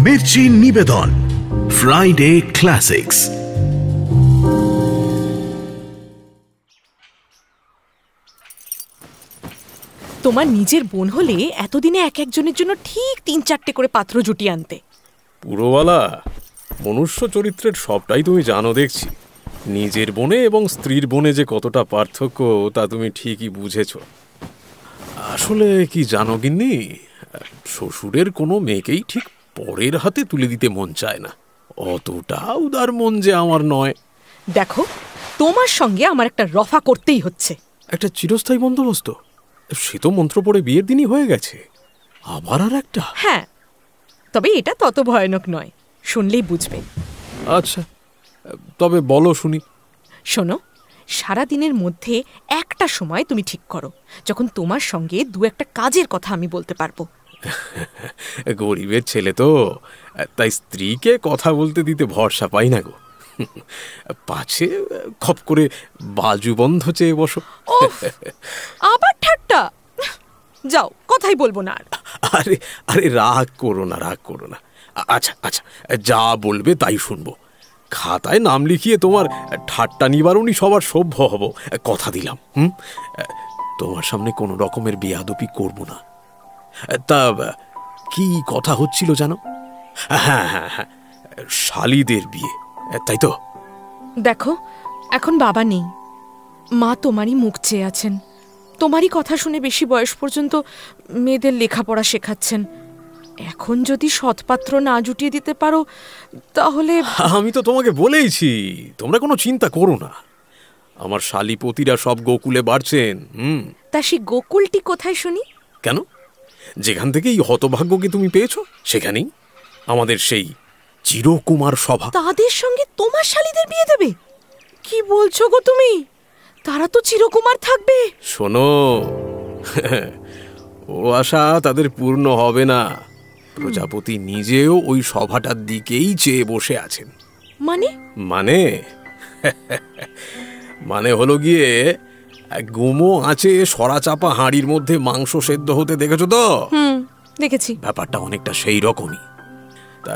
মির্চি নিবেদন Friday classics. তোমার নিজের বোন হলে এতদিনে এক একজনের জন্য ঠিক ৩-৪টে করে পাত্র জুটিয়ে আনতে। পুরোবালা মনুষ্য চরিত্রের সবটাই তুমি জানো দেখছি। নিজের বোনে এবং স্ত্রীর বোনে যে কতটা পার্থক্য তা তুমি ঠিকই বুঝেছ। আসলে কি জানো গিন্নি, শ্বশুরের কোনো মেয়েকেই ঠিক পরের হাতে তুলে দিতে মন চায় না। অতটা উদার মন যে আমার নয়। দেখো, তোমার সঙ্গে আমার একটা রফা করতেই হচ্ছে। একটা চিরস্থায়ী বন্দোবস্ত? সে তো মন্ত্র পড়ে বিয়ের দিনই হয়ে গেছে, আবার আর একটা? হ্যাঁ, তবে এটা তত ভয়ানক নয়, শুনলেই বুঝবে। আচ্ছা, তবে বলো শুনি। শোনো, সারা দিনের মধ্যে একটা সময় তুমি ঠিক করো যখন তোমার সঙ্গে দু একটা কাজের কথা আমি বলতে পারবো। গরিবের ছেলে তো, তাই স্ত্রীকে কথা বলতে দিতে ভরসা পাই না গো। পাছে খপ করে বাজু বন্ধ চেয়ে বসো। আবার ঠাট্টা? যাও, কথাই বলবো না আর। আরে আরে রাগ করো না, রাগ করো না। আচ্ছা আচ্ছা, যা বলবে তাই শুনবো। খাতায় নাম লিখিয়ে তোমার ঠাট্টা নিবারণী সবার সভ্য হব, কথা দিলাম। তোমার সামনে কোনো রকমের বেয়াদবি করব না। তা কি কথা হচ্ছিল জানো? হ্যাঁ হ্যাঁ হ্যাঁ, শালিদের বিয়ে, তাই তো? দেখো, এখন বাবা নেই, মা তোমারই মুখ চেয়ে আছেন। তোমারই কথা শুনে বেশি বয়স পর্যন্ত মেয়েদের লেখাপড়া শেখাচ্ছেন। এখন যদি সৎপাত্র না জুটিয়ে দিতে পারো তাহলে... আমি তো তোমাকে বলেইছি, তোমরা কোনো চিন্তা করো না। আমার শালিপতিরা সব গোকুলে বাড়ছেন। তা সেই গোকুলটি কোথায় শুনি? কেন? যেখান থেকে এই হতভাগ্যকে তুমি পেয়েছো সেখানেই, আমাদের সেই চিরকুমার সভা। তাদের সঙ্গে তোমার শালিদের বিয়ে দেবে? কি বলছো গো তুমি? তারা তো চিরকুমার থাকবে। শোনো, ও আশা তাদের পূর্ণ হবে না। প্রজাপতি নিজেও ওই সভাটার দিকেই চেয়ে বসে আছেন। মানে? মানে মানে হলো গিয়ে, গুমো আঁচে সরা চাপা হাঁড়ির মধ্যে মাংস সেদ্ধ হতে দেখেছো তো? দেখেছি। ব্যাপারটা অনেকটা সেই রকমই। তা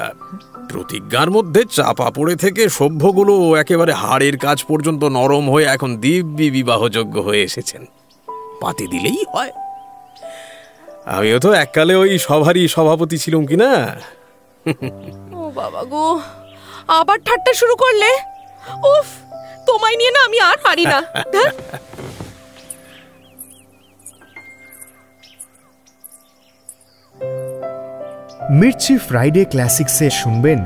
প্রতিজ্ঞার মধ্যে চাপা পড়ে থেকে সভ্যগুলো একেবারে হাড়ের কাজ পর্যন্ত নরম হয়ে এখন দিব্যি বিবাহযোগ্য হয়ে এসেছেন। পাতে দিলেই হয়। আমিও তো এককালে ওই সভারই সভাপতি ছিলাম কিনা। ও বাবা গো, আবার ঠাট্টা শুরু করলে? উফ, তোমায় নিয়ে না আমি আর পারি না। মির্চি ফ্রাইডে ক্লাসিক্সে শুনবেন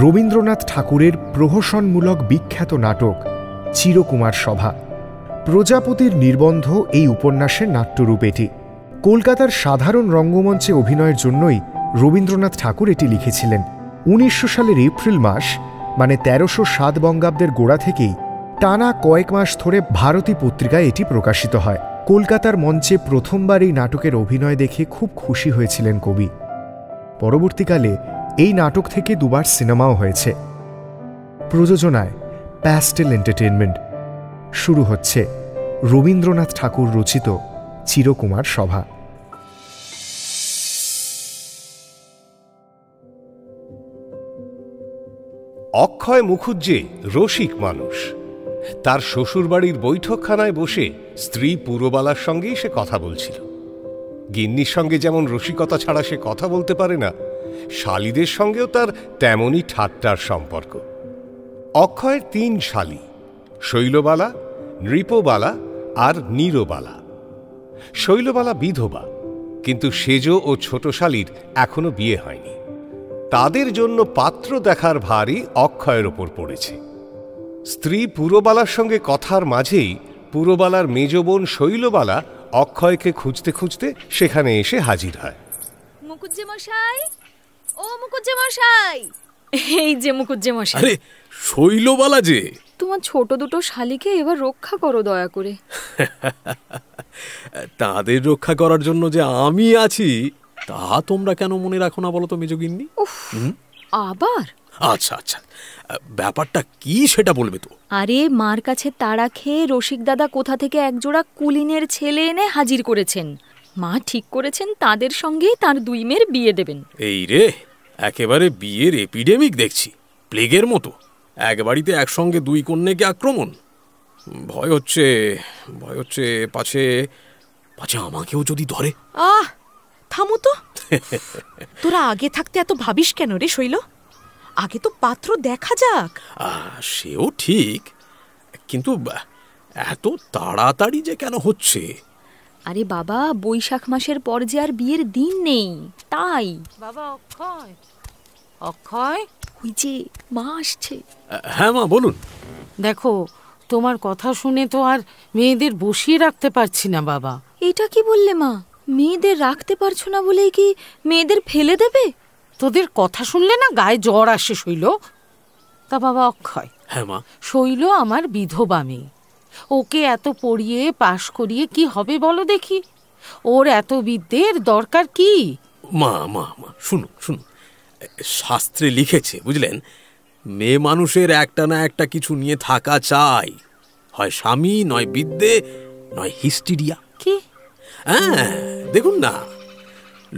রবীন্দ্রনাথ ঠাকুরের প্রহসনমূলক বিখ্যাত নাটক চিরকুমার সভা। প্রজাপতির নির্বন্ধ এই উপন্যাসের নাট্যরূপ এটি। কলকাতার সাধারণ রঙ্গমঞ্চে অভিনয়ের জন্যই রবীন্দ্রনাথ ঠাকুর এটি লিখেছিলেন। ১৯০০ সালের এপ্রিল মাস, মানে ১৩০৭ বঙ্গাব্দের গোড়া থেকেই টানা কয়েক মাস ধরে ভারতী পত্রিকায় এটি প্রকাশিত হয়। কলকাতার মঞ্চে প্রথমবার এই নাটকের অভিনয় দেখে খুব খুশি হয়েছিলেন কবি। পরবর্তীকালে এই নাটক থেকে দুবার সিনেমাও হয়েছে। প্রযোজনায় প্যাস্টেল এন্টারটেইনমেন্ট। শুরু হচ্ছে রবীন্দ্রনাথ ঠাকুর রচিত চিরকুমার সভা। অক্ষয় মুখুজ্জে রসিক মানুষ। তার শ্বশুরবাড়ির বৈঠকখানায় বসে স্ত্রী পুরবালার সঙ্গেই সে কথা বলছিল। গিন্নির সঙ্গে যেমন রসিকতা ছাড়া সে কথা বলতে পারে না, শালীদের সঙ্গেও তার তেমনই ঠাট্টার সম্পর্ক। অক্ষয়ের ৩ শালী, শৈলবালা, নৃপবালা আর নীরবালা। শৈলবালা বিধবা, কিন্তু সেজ ও ছোট শালীর এখনো বিয়ে হয়নি। তাদের জন্য পাত্র দেখার ভারই অক্ষয়ের ওপর পড়েছে। স্ত্রী পুরবালার সঙ্গে কথার মাঝেই পুরবালার মেজ বোন শৈলবালা অক্ষয়কে খুঁজতে খুঁজতে সেখানে এসে হাজির হয়। মুকুজ্জে মশাই, ও মুকুজ্জে মশাই। এই যে মুকুজ্জে মশাই। আরে শৈলবালা যে, তোমার ছোট দুটো শালীকে এবার রক্ষা করো দয়া করে। তাদের রক্ষা করার জন্য যে আমি আছি তা তোমরা কেন মনে রাখো না বলো তো মেজগিন্নি? আবার? আচ্ছা আচ্ছা, ব্যাপারটা কি সেটা বলবে তো। আরে মার কাছে তাড়া খেয়ে রসিক দাদা কোথা থেকে একজোড়া কুলিনের ছেলে এনে হাজির করেছেন। মা ঠিক করেছেন তাদের সঙ্গেই তার 2 মেয়ের বিয়ে দেবেন। এই রে, একেবারে বিয়ের এপিডেমিক দেখছি, প্লেগের মতো। এক বাড়িতে একসঙ্গে দুই কন্যাকে আক্রমণ। ভয় হচ্ছে পাছে পাছে আমাকেও যদি ধরে। আহ, থামো তো। তোরা আগে থাকতে এত ভাবিস কেন রে শৈল? আগে তো পাত্র দেখা যাক। সেও ঠিক, কিন্তু এত তাড়াতাড়ি যে কেন হচ্ছে? আরে বাবা, বৈশাখ মাসের পর যে আর বিয়ের দিন নেই, তাই। বাবা অক্ষয়, অক্ষয়, ওই যে মা আসছে। হ্যাঁ মা, বলুন। দেখো, তোমার কথা শুনে তো আর মেয়েদের বসিয়ে রাখতে পারছি না বাবা। এটা কি বললে মা? মেয়েদের রাখতে পারছো না বলেই কি মেয়েদের ফেলে দেবে? তোদের কথা শুনলে না গায়ে জ্বর আসে শৈল। তা বাবা অক্ষয়, হ্যাঁ মা। শৈল আমার বিধবা মেয়ে, ওকে এত পড়িয়ে পাশ করিয়ে কি হবে বলো দেখি? ওর এত বিদ্যের দরকার কি? মা মা মা শুনুন শুনুন, শাস্ত্রে লিখেছে বুঝলেন, মেয়ে মানুষের একটা না একটা কিছু নিয়ে থাকা চাই, হয় স্বামী, নয় বিদ্যে, নয় হিস্টিরিয়া। কি? হ্যাঁ, দেখুন না,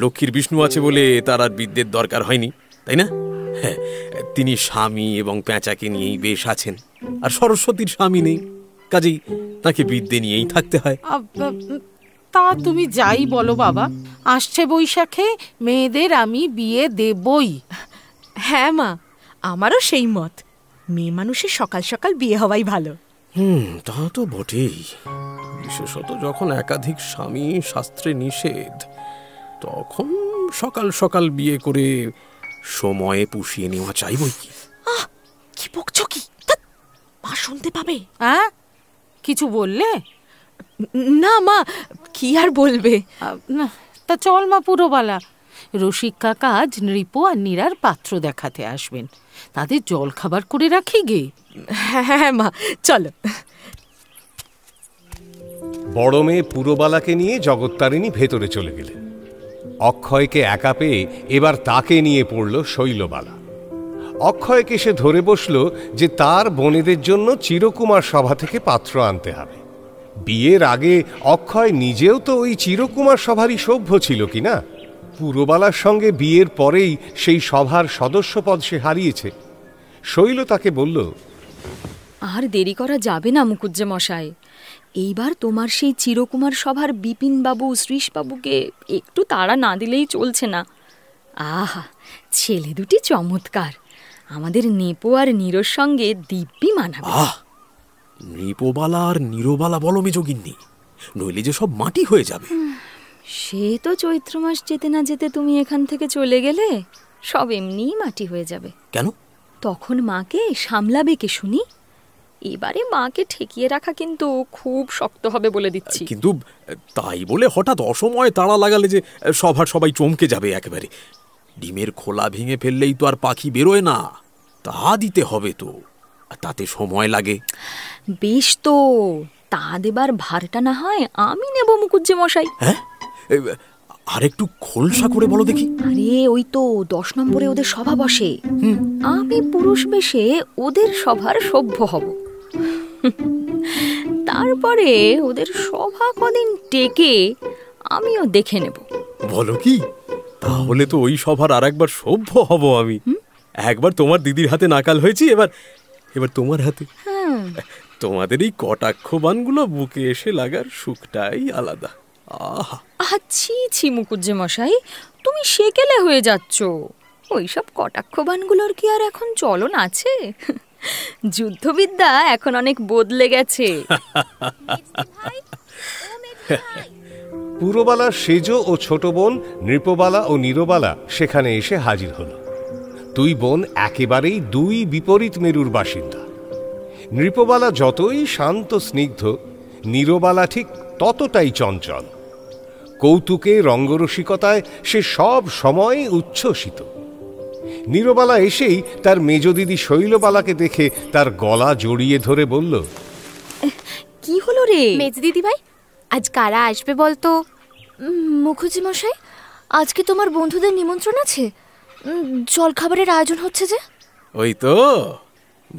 লক্ষ্মীর বিষ্ণু আছে বলে তার আর বিদ্যের দরকার হয়নি, তাই না? হ্যাঁ, তিনি স্বামী এবং পেঁচাকে নিয়েই বেশ আছেন। আর সরস্বতীর স্বামী নেই, কাজেই তাকে বিদ্যে নিয়েই থাকতে হয়। তা তুমি যাই বলো বাবা, আসছে বৈশাখে মেয়েদের আমি বিয়ে দেবই। হ্যাঁ মা, আমারও সেই মত। মেয়ে মানুষের সকাল সকাল বিয়ে হওয়াই ভালো। তা তো বটেই, বিশেষত যখন একাধিক স্বামী শাস্ত্রে নিষেধ, তখন সকাল সকাল বিয়ে করে সময়ে পুষিয়ে নেওয়া চাই বই কি। কি বকছ কি? মা শুনতে পাবে। হ্যাঁ, কিছু বললে? না মা, কি আর বলবে। না, তা চল মা পুরবালা, রসিক কাকা আজ নৃপ আর নীরার পাত্র দেখাতে আসবেন, তাদের জল খাবার করে রাখি গে। হ্যাঁ মা, চলো। বড় মেয়ে পুরবালাকে নিয়ে জগত্তারিণী ভেতরে চলে গেলেন। অক্ষয়কে একা পেয়ে এবার তাকে নিয়ে পড়ল শৈলবালা। অক্ষয়কে সে ধরে বসল যে তার বোনেদের জন্য চিরকুমার সভা থেকে পাত্র আনতে হবে। বিয়ের আগে অক্ষয় নিজেও তো ওই চিরকুমার সভারই সভ্য ছিল কিনা? পুরবালার সঙ্গে বিয়ের পরেই সেই সভার সদস্যপদ সে হারিয়েছে। শৈল তাকে বলল, আর দেরি করা যাবে না মুকুজ্জে মশাই, এইবার তোমার সেই চিরকুমার সভার বিপিনবাবু, শ্রীশবাবুকে একটু তাড়া না দিলেই চলছে না। আহা, ছেলে দুটি চমৎকার, আমাদের নেপো আর নীরোর সঙ্গে দিব্যি মানাবে। নৃপবালা আর নীরবালা বলো মেজগিন্নি, নইলে যে সব মাটি হয়ে যাবে। সে তো চৈত্র মাস যেতে না যেতে তুমি এখান থেকে চলে গেলে সব এমনিই মাটি হয়ে যাবে। কেন? তখন মাকে সামলাবে কে শুনি? এবারে মাকে ঠেকিয়ে রাখা কিন্তু খুব শক্ত হবে বলে দিচ্ছি। কিন্তু তাই বলে হঠাৎ অসময়ে তাড়া লাগালে যে সভার সবাই চমকে যাবে একেবারে। ডিমের খোলা ভেঙে ফেললেই তো আর পাখি বেরোয় না, তা দিতে হবে তো, তাতে সময় লাগে। বেশ তো, তা দেবার ভারটা না হয় আমি নেব মুকুজ্জে মশাই। হ্যাঁ, আর একটু খোলসা করে বলো দেখি। আরে ওই তো 10 নম্বরে ওদের সভা বসে, আমি পুরুষ বেশে ওদের সভার সভ্য হব। তারপরে ওদের সভা কদিন টেকে আমিও দেখে নেব। বলো কি? তাহলে তো ওই সভার আর একবার সভ্য হব আমি। একবার তোমার দিদির হাতে নাকাল হয়েছি, এবার তোমার হাতে। তোমাদের এই কটাক্ষ বানগুলো বুকে এসে লাগার সুখটাই আলাদা। আচ্ছি ছি মুকুজ্জে মশাই, তুমি সেকেলে হয়ে যাচ্ছ। ওইসব কটাক্ষ বানগুলোর কি আর এখন চলন আছে? যুদ্ধবিদ্যা এখন অনেক বদলে গেছে। পুরবালার সেজ ও ছোট বোন নৃপবালা ও নীরবালা সেখানে এসে হাজির হল। দুই বোন একেবারেই দুই বিপরীত মেরুর বাসিন্দা। নৃপবালা যতই শান্ত স্নিগ্ধ, নীরবালা ঠিক ততটাই চঞ্চল। কৌতুকে রঙ্গরসিকতায় সে সব সময় উচ্ছ্বসিত। নীরবালা এসেই তার মেজ দিদি শৈলবালাকে দেখে তার গলা জড়িয়ে ধরে বলল, কি হলো রে মেজ দিদি ভাই, আজ কারা আসবে বলতো? মুখুজ্জি মশাই, আজকে তোমার বন্ধুদের নিমন্ত্রণ আছে, জলখাবারের আয়োজন হচ্ছে যে। ওই তো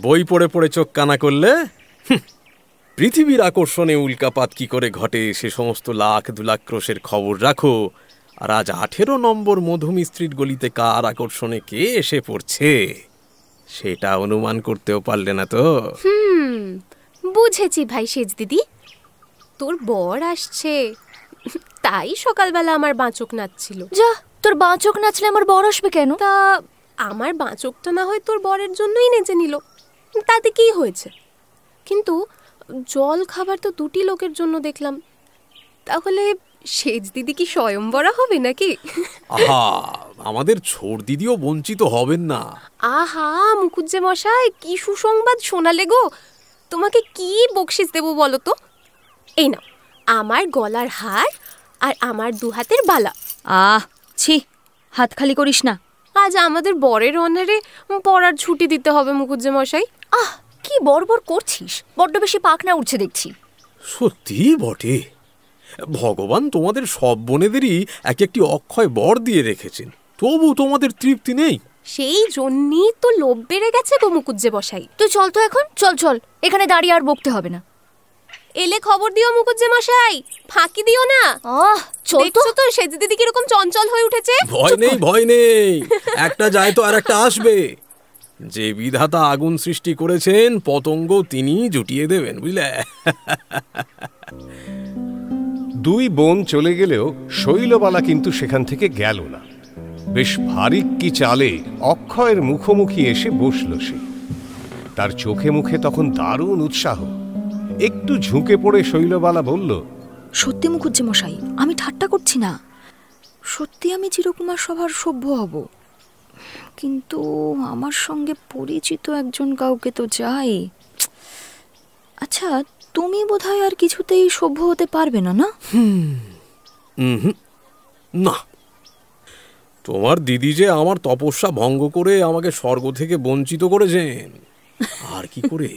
বই পড়ে পড়ে চোখ কানা করলে পৃথিবীর আকর্ষণে উল্কাপাত কি করে ঘটে সে সমস্ত লাখ 2 লাখ ক্রোশের খবর রাখো, আর আজ 18 নম্বর মধুমিস্ত্রির গলিতে কার আকর্ষণে কে এসে পড়ছে সেটা অনুমান করতেও পারলে না তো? বুঝেছি ভাই সেজ দিদি, তোর বর আসছে, তাই সকালবেলা আমার বাঁচক নাচছিল। যা, তোর বাঁচক নাচলে আমার বর আসবে কেন? তা আমার বাঁচকটা না হয় তোর বরের জন্যই নেচে নিল, তাতে কি হয়েছে? কিন্তু জল খাবার তো দুটি লোকের জন্য দেখলাম, তাহলে সেজ দিদি কি স্বয়ংবরা হবে নাকি? আহা, আমাদের ছোট দিদিও বঞ্চিত হবেন না। আহা মুখুজ্জে মশাই, কি সুসংবাদ শোনালে গো! তোমাকে কি বকশিস দেবো বলো তো? এই নাও আমার গলার হার আর আমার দু হাতের বালা। ছি, হাত খালি করিস না। আজ আমাদের বরের অনারে পড়ার ছুটি দিতে হবে মুখুজ্জে মশাই। কি বড় করছিস, বড্ড বেশি পাখনা উঠছে দেখছি। সত্যি বটে, ভগবান তোমাদের সব বোনেদেরই এক একটি অক্ষয় বর দিয়ে রেখেছেন, তবু তোমাদের তৃপ্তি নেই। সেই জন্যই তো লোভ বেড়ে গেছে গো মুখুজ্জে মশাই। তুই চল তো এখন, চল, এখানে দাঁড়িয়ে আর বকতে হবে না। এলে খবর দিও মুখুজ্জে মশাই, ফাঁকি দিও না। দেখছো তো সেজ দিদি কিরকম চঞ্চল হয়ে উঠেছে। ভয় নেই, একটা যায় তো আর একটা আসবে। যে বিধাতা আগুন সৃষ্টি করেছেন পতঙ্গ তিনি জুটিয়ে দেবেন, বুঝলে? দুই বোন চলে গেলেও শৈলবালা কিন্তু সেখান থেকে গেল না। বেশ ভারী কি চালে অক্ষয়ের মুখোমুখি এসে বসল সে। তার চোখে মুখে তখন দারুণ উৎসাহ। একটু ঝুঁকে পড়ে শৈলবালা বলল, সত্যি মুখুজ্জে মশাই, আমি ঠাট্টা করছি না, সত্যি আমি চিরকুমার সভার সভ্য হব, কিন্তু আমার সঙ্গে পরিচিত একজন কাউকে তো চাই। আচ্ছা, তুমি বোধহয় আর কিছুতেই সভ্য হতে পারবে না? না, না, তোমার দিদি যে আমার তপস্যা ভঙ্গ করে আমাকে স্বর্গ থেকে বঞ্চিত করেছেন, আর কি করে?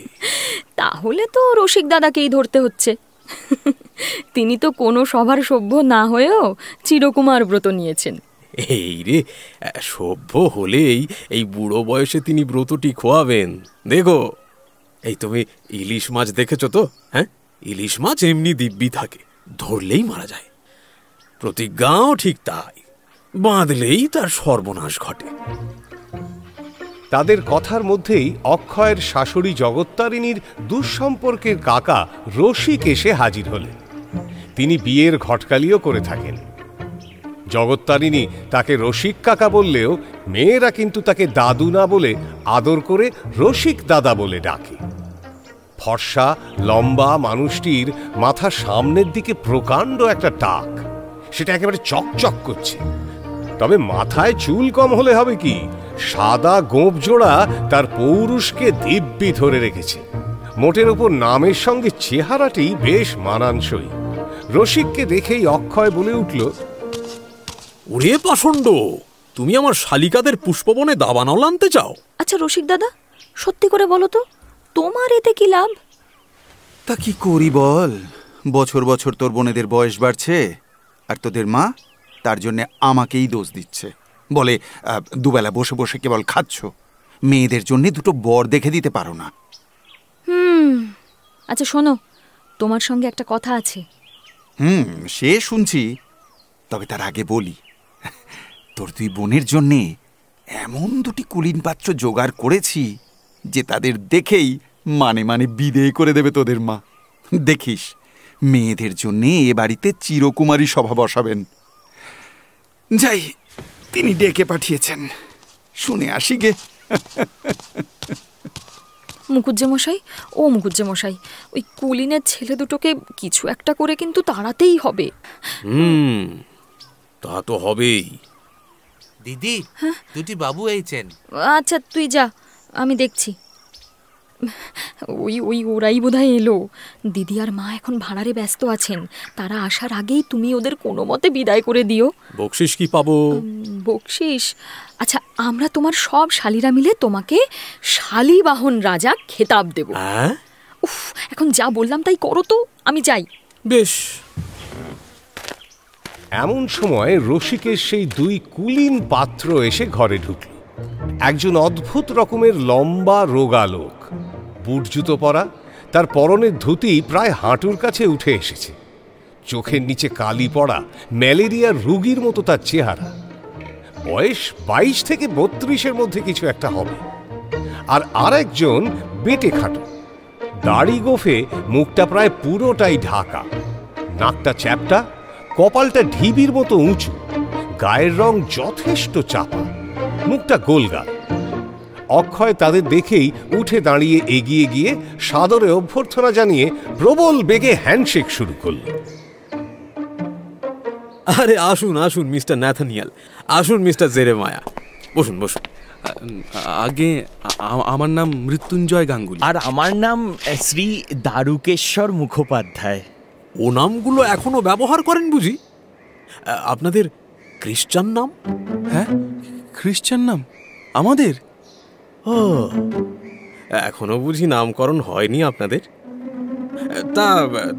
তাহলে তো রসিক দাদাকেই ধরতে হচ্ছে। তিনি তো কোনো সভার সভ্য না হয়েও চিরকুমার ব্রত নিয়েছেন। এই রে, সভ্য হলেই এই বুড়ো বয়সে তিনি ব্রতটি খোয়াবেন। দেখো, এই তুমি ইলিশ মাছ দেখেছো তো? হ্যাঁ, ইলিশ মাছ এমনি দিব্যি থাকে, ধরলেই মারা যায়। প্রতিজ্ঞাও ঠিক তাই, বাঁধলেই তার সর্বনাশ ঘটে। তাদের কথার মধ্যেই অক্ষয়ের শাশুড়ি জগত্তারিণীর দুঃসম্পর্কের কাকা রসিক এসে হাজির হলেন। তিনি বিয়ের ঘটকালিও করে থাকেন। জগত্তারিণী তাকে রসিক কাকা বললেও মেয়েরা কিন্তু তাকে দাদু না বলে আদর করে রসিক দাদা বলে ডাকে। ফর্সা লম্বা মানুষটির মাথা সামনের দিকে প্রকাণ্ড একটা টাক, সেটা একেবারে চকচক করছে। তবে মাথায় চুল কম হলে হবে কি, সাদা গোঁপ জোড়া তার পৌরুষকে দিব্যি ধরে রেখেছে। মোটের ওপর নামের সঙ্গে চেহারাটি বেশ মানানসই। রসিককে দেখেই অক্ষয় বলে উঠল, ওরে পাষণ্ড, তুমি আমার শালিকাদের পুষ্পবনে দাবানল আনতে চাও? আচ্ছা রসিক দাদা, সত্যি করে বলো তো, তোমার এতে কি লাভ? তা কি করি বল, বছর বছর তোর বোনেদের বয়স বাড়ছে, আর তোদের মা তার জন্য আমাকেই দোষ দিচ্ছে। বলে দুবেলা বসে বসে কেবল খাচ্ছ, মেয়েদের জন্য দুটো বর দেখে দিতে পারো না। আচ্ছা শোনো, তোমার সঙ্গে একটা কথা আছে। সে শুনছি, তবে তার আগে বলি, তোর দুই বোনের জন্যে এমন দুটি কুলীন পাত্র জোগাড় করেছি যে তাদের দেখেই মানে মানে বিদেয় করে দেবে তোদের মা। দেখিস, মেয়েদের জন্যে এ বাড়িতে চিরকুমারী সভা বসাবেন। যাই, তিনি ডেকে পাঠিয়েছেন, শুনে আসি গে। মুখুজ্জে মশাই, ও মুখুজ্জে মশাই, ওই কুলিনের ছেলে দুটোকে কিছু একটা করে কিন্তু তাড়াতেই হবে। তা তো হবেই। দিদি, দুটি বাবু এইছেন। আচ্ছা তুই যা, আমি দেখছি। ওরাই বোধহয় এলো। দিদি আর মা এখন ভাড়ারে ব্যস্ত আছেন, তারা আসার আগেই তুমি ওদের কোনো মতে বিদায় করে দিও। বকশিস কি পাবো? বকশিস, আচ্ছা আমরা তোমার সব শালিরা মিলে তোমাকে শালিবাহন রাজা খেতাব দেব। উফ, এখন যা বললাম তাই করো তো, আমি যাই। বেশ। এমন সময় রসিকের সেই দুই কুলীন পাত্র এসে ঘরে ঢুকল। একজন অদ্ভুত রকমের লম্বা রোগা লোক, বুট জুতো পরা, তার পরনের ধুতি প্রায় হাঁটুর কাছে উঠে এসেছে। চোখের নিচে কালি পড়া ম্যালেরিয়ার রোগীর মতো তার চেহারা। বয়স 22 থেকে 32-এর মধ্যে কিছু একটা হবে। আর একজন বেটে খাটো, দাড়ি গোফে, মুখটা প্রায় পুরোটাই ঢাকা, নাকটা চ্যাপটা, কপালটা ঢিবির মতো উঁচু, গায়ের রং যথেষ্ট চাপা, মুখটা গোলগাল। অক্ষয় তাদের দেখেই উঠে দাঁড়িয়ে এগিয়ে গিয়ে সাদরে অভ্যর্থনা জানিয়ে প্রবল বেগে হ্যান্ডশেক শুরু করল। আরে আসুন আসুন মিস্টার ন্যাথানিয়াল, আসুন মিস্টার জেরেমায়া, বসুন বসুন। আগে আমার নাম মৃত্যুঞ্জয় গাঙ্গুলি। আর আমার নাম শ্রী দারুকেশ্বর মুখোপাধ্যায়। ও নামগুলো এখনো ব্যবহার করেন বুঝি? আপনাদের খ্রিস্টান নাম? হ্যাঁ, খ্রিস্টান নাম আমাদের? ও, এখনো বুঝি নামকরণ হয়নি আপনাদের?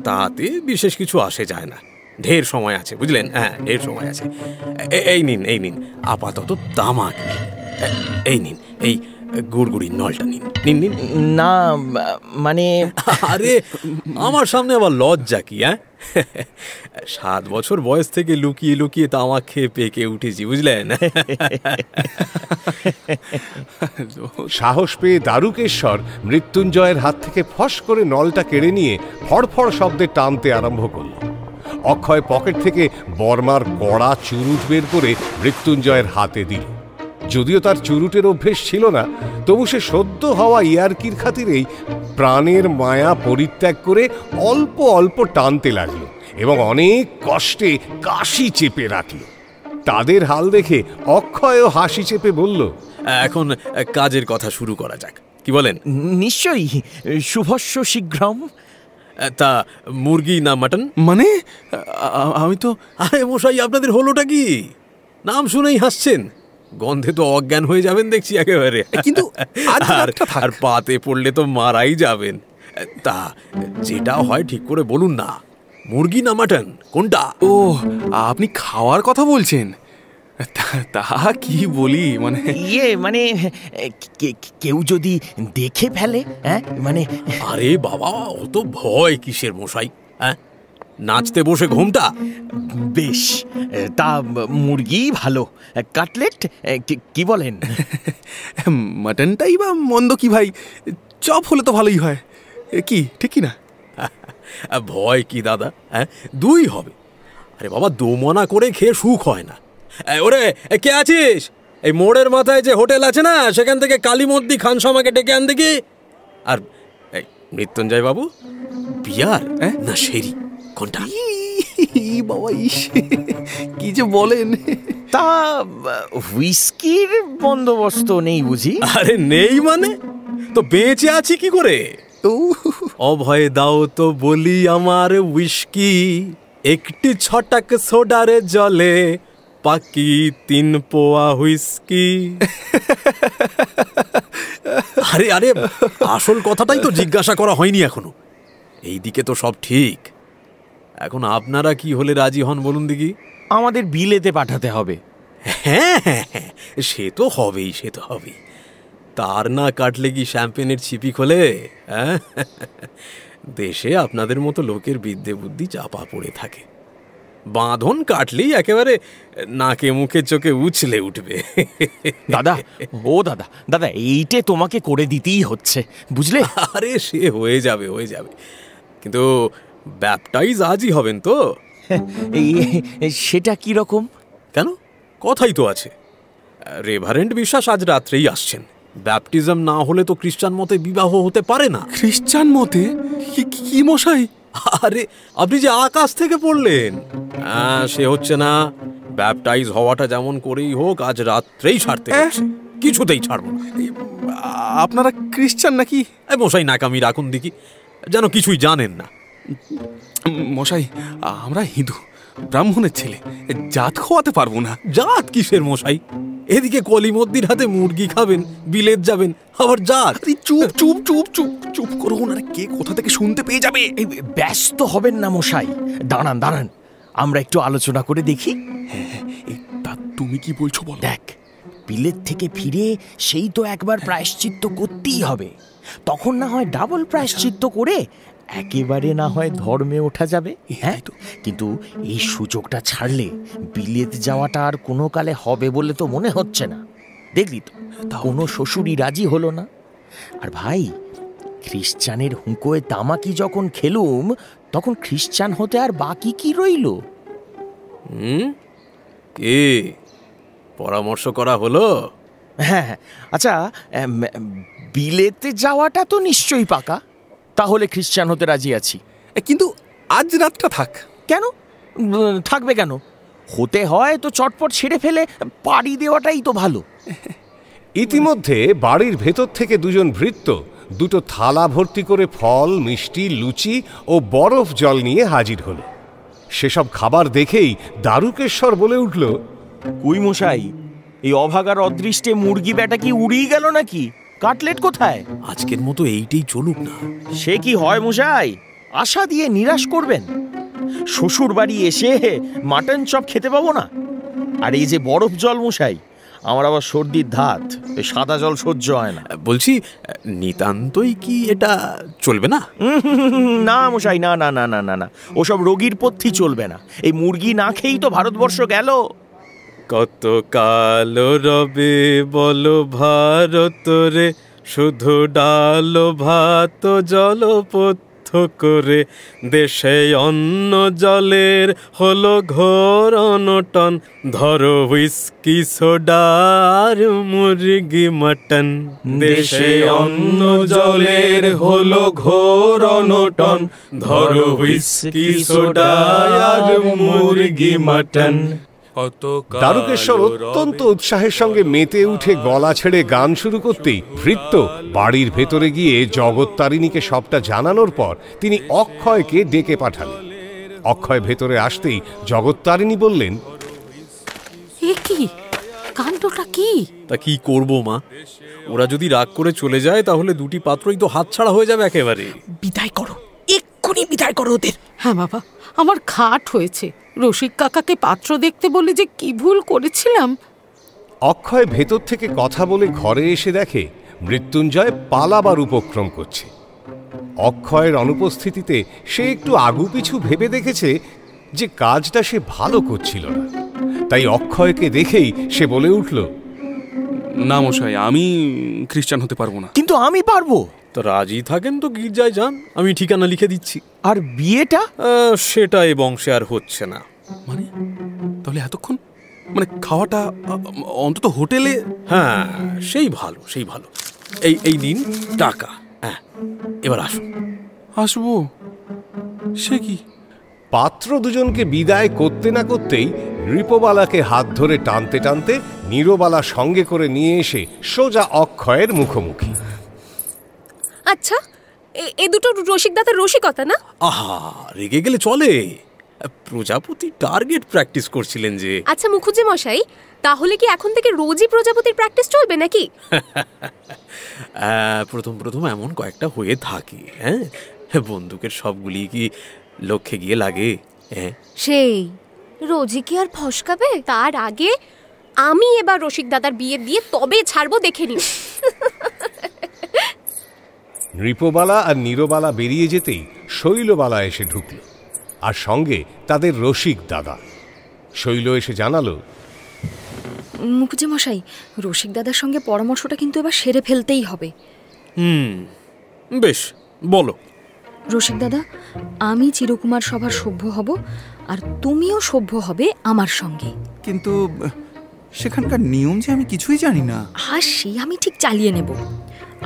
তাতে বিশেষ কিছু আসে যায় না, ঢের সময় আছে বুঝলেন। হ্যাঁ, ঢের সময় আছে। এই নিন আপাতত তামাক নিন। এই নিন, এই গুড়গুড়ির নলটা নিন। নিন। না মানে আরে আমার সামনে আবার লজ্জা কি? 7 বছর বয়স থেকে লুকিয়ে লুকিয়ে তামাক খেয়ে পেকে উঠেছি বুঝলেন। সাহস পেয়ে দারুকেশ্বর মৃত্যুঞ্জয়ের হাত থেকে ফস করে নলটা কেড়ে নিয়ে ফড়ফড় শব্দে টানতে আরম্ভ করল। অক্ষয় পকেট থেকে বর্মার কড়া চুরুট বের করে মৃত্যুঞ্জয়ের হাতে দিল। যদিও তার চুরুটের অভ্যেস ছিল না, তবু সে সদ্য হওয়া ইয়ার্কির খাতিরেই প্রাণের মায়া পরিত্যাগ করে অল্প অল্প টানতে লাগলো এবং অনেক কষ্টে কাশি চেপে রাখল। তাদের হাল দেখে অক্ষয়ও হাসি চেপে বলল, এখন কাজের কথা শুরু করা যাক, কি বলেন? নিশ্চয়ই, শুভস্য শীঘ্রম। তা মুরগি না মাটন? মানে আমি তো... আরে মশাই, আপনাদের হলোটা কি? নাম শুনেই হাসছেন, গন্ধে তো অজ্ঞান হয়ে যাবেন দেখছি একেবারে। কিন্তু আর পাতে পড়লে তো মারাই যাবেন। তা যেটা হয় ঠিক করে বলুন না, মুরগি না মাটন, কোনটা? ও, আপনি খাওয়ার কথা বলছেন? তা কি বলি, মানে মানে কেউ যদি দেখে ফেলে? মানে আরে বাবা, অত ভয় কিসের মশাই? নাচতে বসে ঘুমটা? বেশ, তা মুরগি ভালো, কাটলেট কি বলেন? মাটনটাই বা মন্দ কি ভাই, চপ হলে তো ভালোই হয়, কি ঠিক কি না? ভয় কি দাদা, 2 হবে। আরে বাবা, দোমনা করে খেয়ে সুখ হয় না। ওরে, কে আছিস? এই মোড়ের মাথায় যে হোটেল আছে না, সেখান থেকে কালীমদ্দি খানসামাকে ডেকে আন দেখি। আর এই মৃত্যুঞ্জয় বাবু, বিয়ার না শেরি, কোনটা? বাবা, কি যে বলেন! তা হুইস্কির বন্দোবস্ত নেই বুঝি? আরে নেই মানে, তো বেঁচে আছি কি করে? অভয় দাও তো বলি আমার হুইস্কি, একটি ছটাক সোডারে জলে পাকি 3 পোয়া হুইস্কি। আরে আরে, আসল কথাটাই তো জিজ্ঞাসা করা হয়নি এখনো। এইদিকে তো সব ঠিক। এখন আপনারা কি হলে রাজি হন বলুন দেখি? আমাদের বিলেতে পাঠাতে হবে। হ্যাঁ, সে তো হবেই, সে তো হবেই। তার না কাটলে কি শ্যাম্পেনের ছিপি খোলে? দেশে আপনাদের মতো লোকের বিদ্যে বুদ্ধি চাপা পড়ে থাকে। বাঁধন কাটলেই একেবারে নাকে মুখে চোখে উছলে উঠবে। দাদা, ও দাদা, দাদা এইটে তোমাকে করে দিতেই হচ্ছে বুঝলে। আরে সে হয়ে যাবে, হয়ে যাবে, কিন্তু ব্যাপটাইজ আজই হবেন তো? সেটা কি রকম? কেন, কথাই তো আছে। রেভারেন্ড বিশ্বাস আজ রাত্রেই আসছেন। ব্যাপটিজম না হলে তো খ্রিস্টান মতে বিবাহ হতে পারে না। খ্রিস্টান মতে? কি মশাই? আরে আপনি যে আকাশ থেকে পড়লেন, সে হচ্ছে না। ব্যাপটাইজ হওয়াটা যেমন করেই হোক আজ রাত্রেই ছাড়তে হচ্ছে, কিছুতেই ছাড়বো না। আপনারা খ্রিস্টান নাকি? মশাই নাকামি রাখুন দেখি, যেন কিছুই জানেন না। মশাই, আমরা হিন্দু ব্রাহ্মণের ছেলে, জাত খোয়াতে পারবো না। জাত কিসের মশাই? এদিকে কলিমদ্দির হাতে মুরগি খাবেন, বিলেত যাবেন, আবার জাত? চুপ চুপ চুপ চুপ চুপ করুন, আর কে কোথা থেকে শুনতে পেয়ে যাবে। ব্যস্ত হবেন না মশাই, দাঁড়ান দাঁড়ান, আমরা একটু আলোচনা করে দেখি। তা তুমি কি বলছো বল। দেখ, বিলেত থেকে ফিরে সেই তো একবার প্রায়শ্চিত্ত করতেই হবে। তখন না হয় ডাবল প্রায়শ্চিত্ত করে একেবারে না হয় ধর্মে ওঠা যাবে। হ্যাঁ, কিন্তু এই সুযোগটা ছাড়লে বিলেত যাওয়াটা আর কোনো কালে হবে বলে তো মনে হচ্ছে না। দেখলি তো কোনো শ্বশুরই রাজি হলো না। আর ভাই, খ্রিস্টানের হুঁকোয় তামাকি যখন খেলুম, তখন খ্রিস্টান হতে আর বাকি কি রইল? কে পরামর্শ করা হলো? হ্যাঁ, আচ্ছা, বিলেতে যাওয়াটা তো নিশ্চয়ই পাকা। তাহলে খ্রিস্টান হতে রাজি আছি, কিন্তু আজ রাতটা থাক। কেন থাকবে? কেন হতে হয় তো চটপট ছেড়ে ফেলে পাড়ি দেওয়াটাই তো ভালো। ইতিমধ্যে বাড়ির ভেতর থেকে দুজন ভৃত্য দুটো থালা ভর্তি করে ফল, মিষ্টি, লুচি ও বরফ জল নিয়ে হাজির হলো। সেসব খাবার দেখেই দারুকেশ্বর বলে উঠল, কুই মশাই, এই অভাগার অদৃষ্টে মুরগি ব্যাটা কি উড়িয়ে গেল নাকি? কাটলেট কোথায়? আজকের মতো এইটাই চলুক না। সে কি হয় মশাই, আশা দিয়ে নিরাশ করবেন? শ্বশুর বাড়ি এসে মাটন চপ খেতে পাবো না? আর এই যে বরফ জল মশাই, আমার আবার সর্দির ধাত, সাদা জল সহ্য হয় না। বলছি, নিতান্তই কি এটা চলবে না? না মশাই, না না না না না না, ওসব রোগীর পথ্যি চলবে না। এই মুরগি না খেয়েই তো ভারতবর্ষ গেল। কত কালো রবে বলো ভারত রে, শুধু ডাল ভাত জলপথ্য করে, দেশে অন্ন জলের হলো ঘোর অনটন, ধরো হুইস্কি সোডার মুরগি মটন। দেশে অন্ন জলের হলো ঘোর অনটন, ধরো হুইস্কি সোডার মুরগি মটন। দারুকেশ্বর অত্যন্ত উৎসাহের সঙ্গে মেতে উঠে গলা ছেড়ে গান শুরু করতেই ভৃত্য বাড়ির ভেতরে গিয়ে জগত্তারিণীকে সবটা জানানোর পর তিনি অক্ষয়কে ডেকে পাঠালেন। অক্ষয় ভেতরে আসতেই জগত্তারিণী বললেন, এ কি কাণ্ডটা? কি তা কি করব মা, ওরা যদি রাগ করে চলে যায় তাহলে দুটি পাত্রই তো হাতছাড়া হয়ে যাবে একেবারে। বিদায় করো, এক্ষুনি বিদায় করো ওদের। হ্যাঁ বাবা, আমার খাট হয়েছে। রসিক কাকাকে পাত্র দেখতে বলে যে কি ভুল করেছিলাম। অক্ষয় ভেতর থেকে কথা বলে ঘরে এসে দেখে মৃত্যুঞ্জয় পালাবার উপক্রম করছে। অক্ষয়ের অনুপস্থিতিতে সে একটু আগুপিছু ভেবে দেখেছে যে কাজটা সে ভালো করছিল না। তাই অক্ষয়কে দেখেই সে বলে উঠল, না মশাই, আমি খ্রিস্টান হতে পারবো না। কিন্তু আমি পারবো। তো রাজি থাকেন তো গির্জায় যান, আমি ঠিকানা লিখে দিচ্ছি। আর বিয়েটা? সেটা এই বংশে আর হচ্ছে না। মানে তাহলে এতক্ষণ মানে খাওয়াটা অন্তত হোটেলে? হ্যাঁ, সেই ভালো, সেই ভালো। এই নিন টাকা। হ্যাঁ, এবার আসুন। আসবো? সে কি? পাত্র দুজনকে বিদায় করতে না করতেই নৃপবালাকে হাত ধরে টানতে টানতে নীরবালা সঙ্গে করে নিয়ে এসে সোজা অক্ষয়ের মুখোমুখি। আচ্ছা, এ দুটো রসিক দাদার রসিকতা না? আহা, রেগে গেলে চলে। প্রজাপতি টার্গেট প্র্যাকটিস করছিলেন যে। আচ্ছা মুখুজ্জে মশাই, তাহলে কি এখন থেকে রোজই প্রজাপতির প্র্যাকটিস চলবে নাকি? প্রথম প্রথম এমন কয়েকটা হয়ে থাকে। হ্যাঁ, বন্দুকের সবগুলি কি লক্ষ্যে গিয়ে লাগে? সেই রোজই কি আর ফসকাবে? তার আগে আমি এবার রসিক দাদার বিয়ে দিয়ে তবে ছাড়বো, দেখে নিন। নৃপবালা আর নীরবালা বেরিয়ে যেতেই শৈলবালা এসে ঢুকল, আর সঙ্গে তাদের রসিক দাদা। শৈল এসে জানালো, মুখুজ্জে মশাই, রসিক দাদার সঙ্গে পরামর্শটা কিন্তু এবার সেরে ফেলতেই হবে। বেশ, বলো। রসিক দাদা, আমি চিরকুমার সভার সভ্য হব, আর তুমিও সভ্য হবে আমার সঙ্গে। কিন্তু সেখানকার নিয়ম যে আমি কিছুই জানি না। হাসি আমি ঠিক চালিয়ে নেব।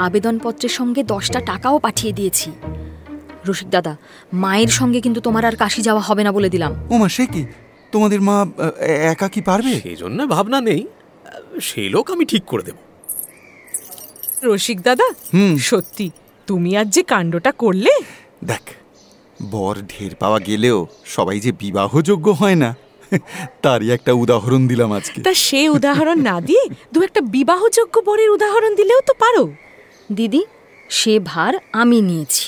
আবেদনপত্রের সঙ্গে 10টা টাকাও পাঠিয়ে দিয়েছি। রসিক দাদা, মায়ের সঙ্গে কিন্তু তোমার আর কাশি যাওয়া হবে না বলে দিলাম। ওমা, সে কি? তোমাদের মা একা কি পারবে? সেই জন্য ভাবনা নেই, সেই লোক আমি ঠিক করে দেব। রসিক দাদা, সত্যি তুমি আজ যে কাণ্ডটা করলে। দেখ, বর ঢের পাওয়া গেলেও সবাই যে বিবাহযোগ্য হয় না, তারই একটা উদাহরণ দিলাম আজকে। তা সে উদাহরণ না দিয়ে দু একটা বিবাহযোগ্য বরের উদাহরণ দিলেও তো পারো। দিদি, সে ভার আমি নিয়েছি।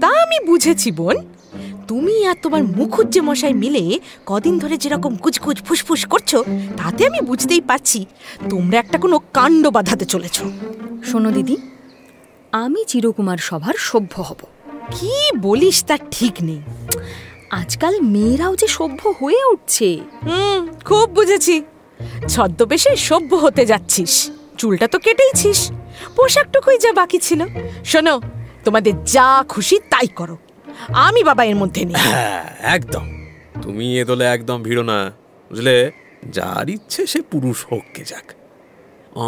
তা আমি বুঝেছি বোন। তুমি আর তোমার মুখুজ্জে মশাই মিলে কদিন ধরে যেরকম কুচকুচ ফুসফুস করছো, তাতে আমি বুঝতেই পারছি তোমরা একটা কোনো কাণ্ড বাঁধাতে চলেছ। শোনো দিদি, আমি চিরকুমার সভার সভ্য হব। কি বলিস তার ঠিক নেই। আজকাল মেয়েরাও যে সভ্য হয়ে উঠছে। খুব বুঝেছি। ছদ্মবেশে সভ্য হতে যাচ্ছিস, চুলটা তো কেটেইছিস, পোশাকটুকুই যা বাকি ছিল। শোনো, তোমাদের যা খুশি তাই করো, আমি বাবা এর মধ্যে নেই। একদম, তুমি এ দলে একদম ভিড়ো না, বুঝলে? যার ইচ্ছে সে পুরুষ হোক কে যাক,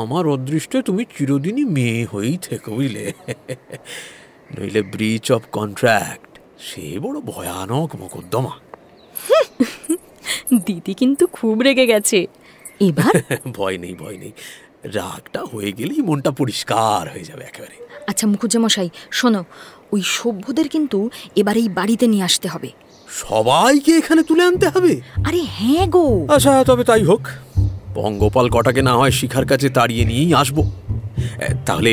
আমার অদৃষ্টে তুমি চিরদিনই মেয়ে হয়েই থেকো, বুঝলে? নইলে ব্রিচ অফ কন্ট্রাক্ট সে বড় ভয়ানক মোকদ্দমা। দিদি কিন্তু খুব রেগে গেছে এবার। ভয় নেই, ভয় নেই, রাগটা হয়ে গেলেই মনটা পরিষ্কার হয়ে যাবে একেবারে। আচ্ছা মুখুজ্জে মশাই, শোনো, ওই সভ্যদের কিন্তু এবার এই বাড়িতে নিয়ে আসতে হবে। সবাইকে এখানে তুলে আনতে হবে? আরে হ্যাঁ গো। আচ্ছা, তবে তাই হোক। পঙ্গপাল কটাকে না হয় শিখার কাছে তাড়িয়ে নিয়েই আসবো। তাহলে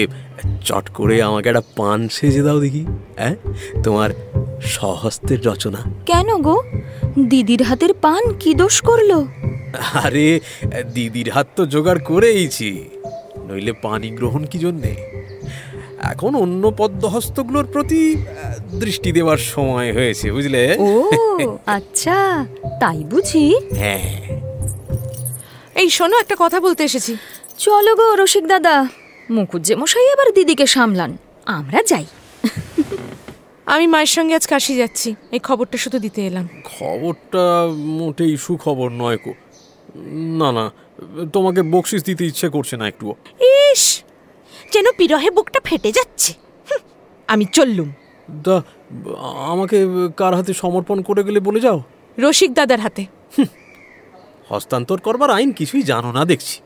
চট করে আমাকে একটা পান সেজে দাও দেখি, হ্যাঁ, তোমার স্বহস্তের রচনা। কেন গো, দিদির হাতের পান কি দোষ করলো? আরে দিদির হাত তো জোগাড় করেইছি, নইলে পানি গ্রহণ কি জন্যে? এখন অন্য পদ্মহস্তগুলোর প্রতি দৃষ্টি দেওয়ার সময় হয়েছে, বুঝলে? ও আচ্ছা, তাই বুঝি। হ্যাঁ। এই শোনো, একটা কথা বলতে এসেছি। চলো গো রসিক দাদা, মুখুজ্জে মশাই এবার দিদিকে সামলান, আমরা যাই। আমি মায়ের সঙ্গে আজ কাশি যাচ্ছি, এই খবরটা শুধু দিতে এলাম। খবরটা মোটেই সুখবর নয় কো। না না, তোমাকে বকশিস দিতে ইচ্ছে করছে না একটুও। ইস, যেন বিরহে বুকটা ফেটে যাচ্ছে। আমি চললুম। তা আমাকে কার হাতে সমর্পণ করে গেলে বলে যাও? রসিক দাদার হাতে। হস্তান্তর করবার আইন কিছুই জানো না দেখছি,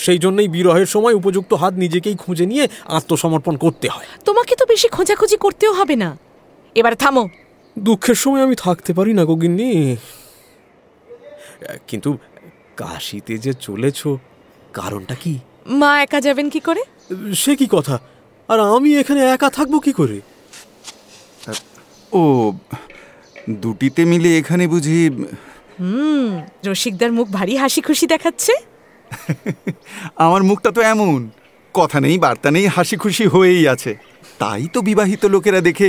সেই জন্যই বিরহের সময় উপযুক্ত হাত নিজেকেই খুঁজে নিয়ে আত্মসমর্পণ করতে হয়। তোমাকে তো বেশি খোঁজাখুঁজি করতেও হবে না, এবার থামো। দুঃখের সময় আমি থাকতে পারি না গিন্নি। কিন্তু কাশিতে যে চলেছ, কারণটা কি? মা একা যাবেন কি করে? সে কি কথা, আর আমি এখানে একা থাকবো কি করে? ও, দুটিতে মিলে এখানে বুঝি? রসিকদার মুখ ভারী হাসি খুশি দেখাচ্ছে। আমার মুখটা তো এমন, কথা নেই বার্তা নেই, হাসি খুশি হয়েই আছে। তাই তো বিবাহিত লোকেরা দেখে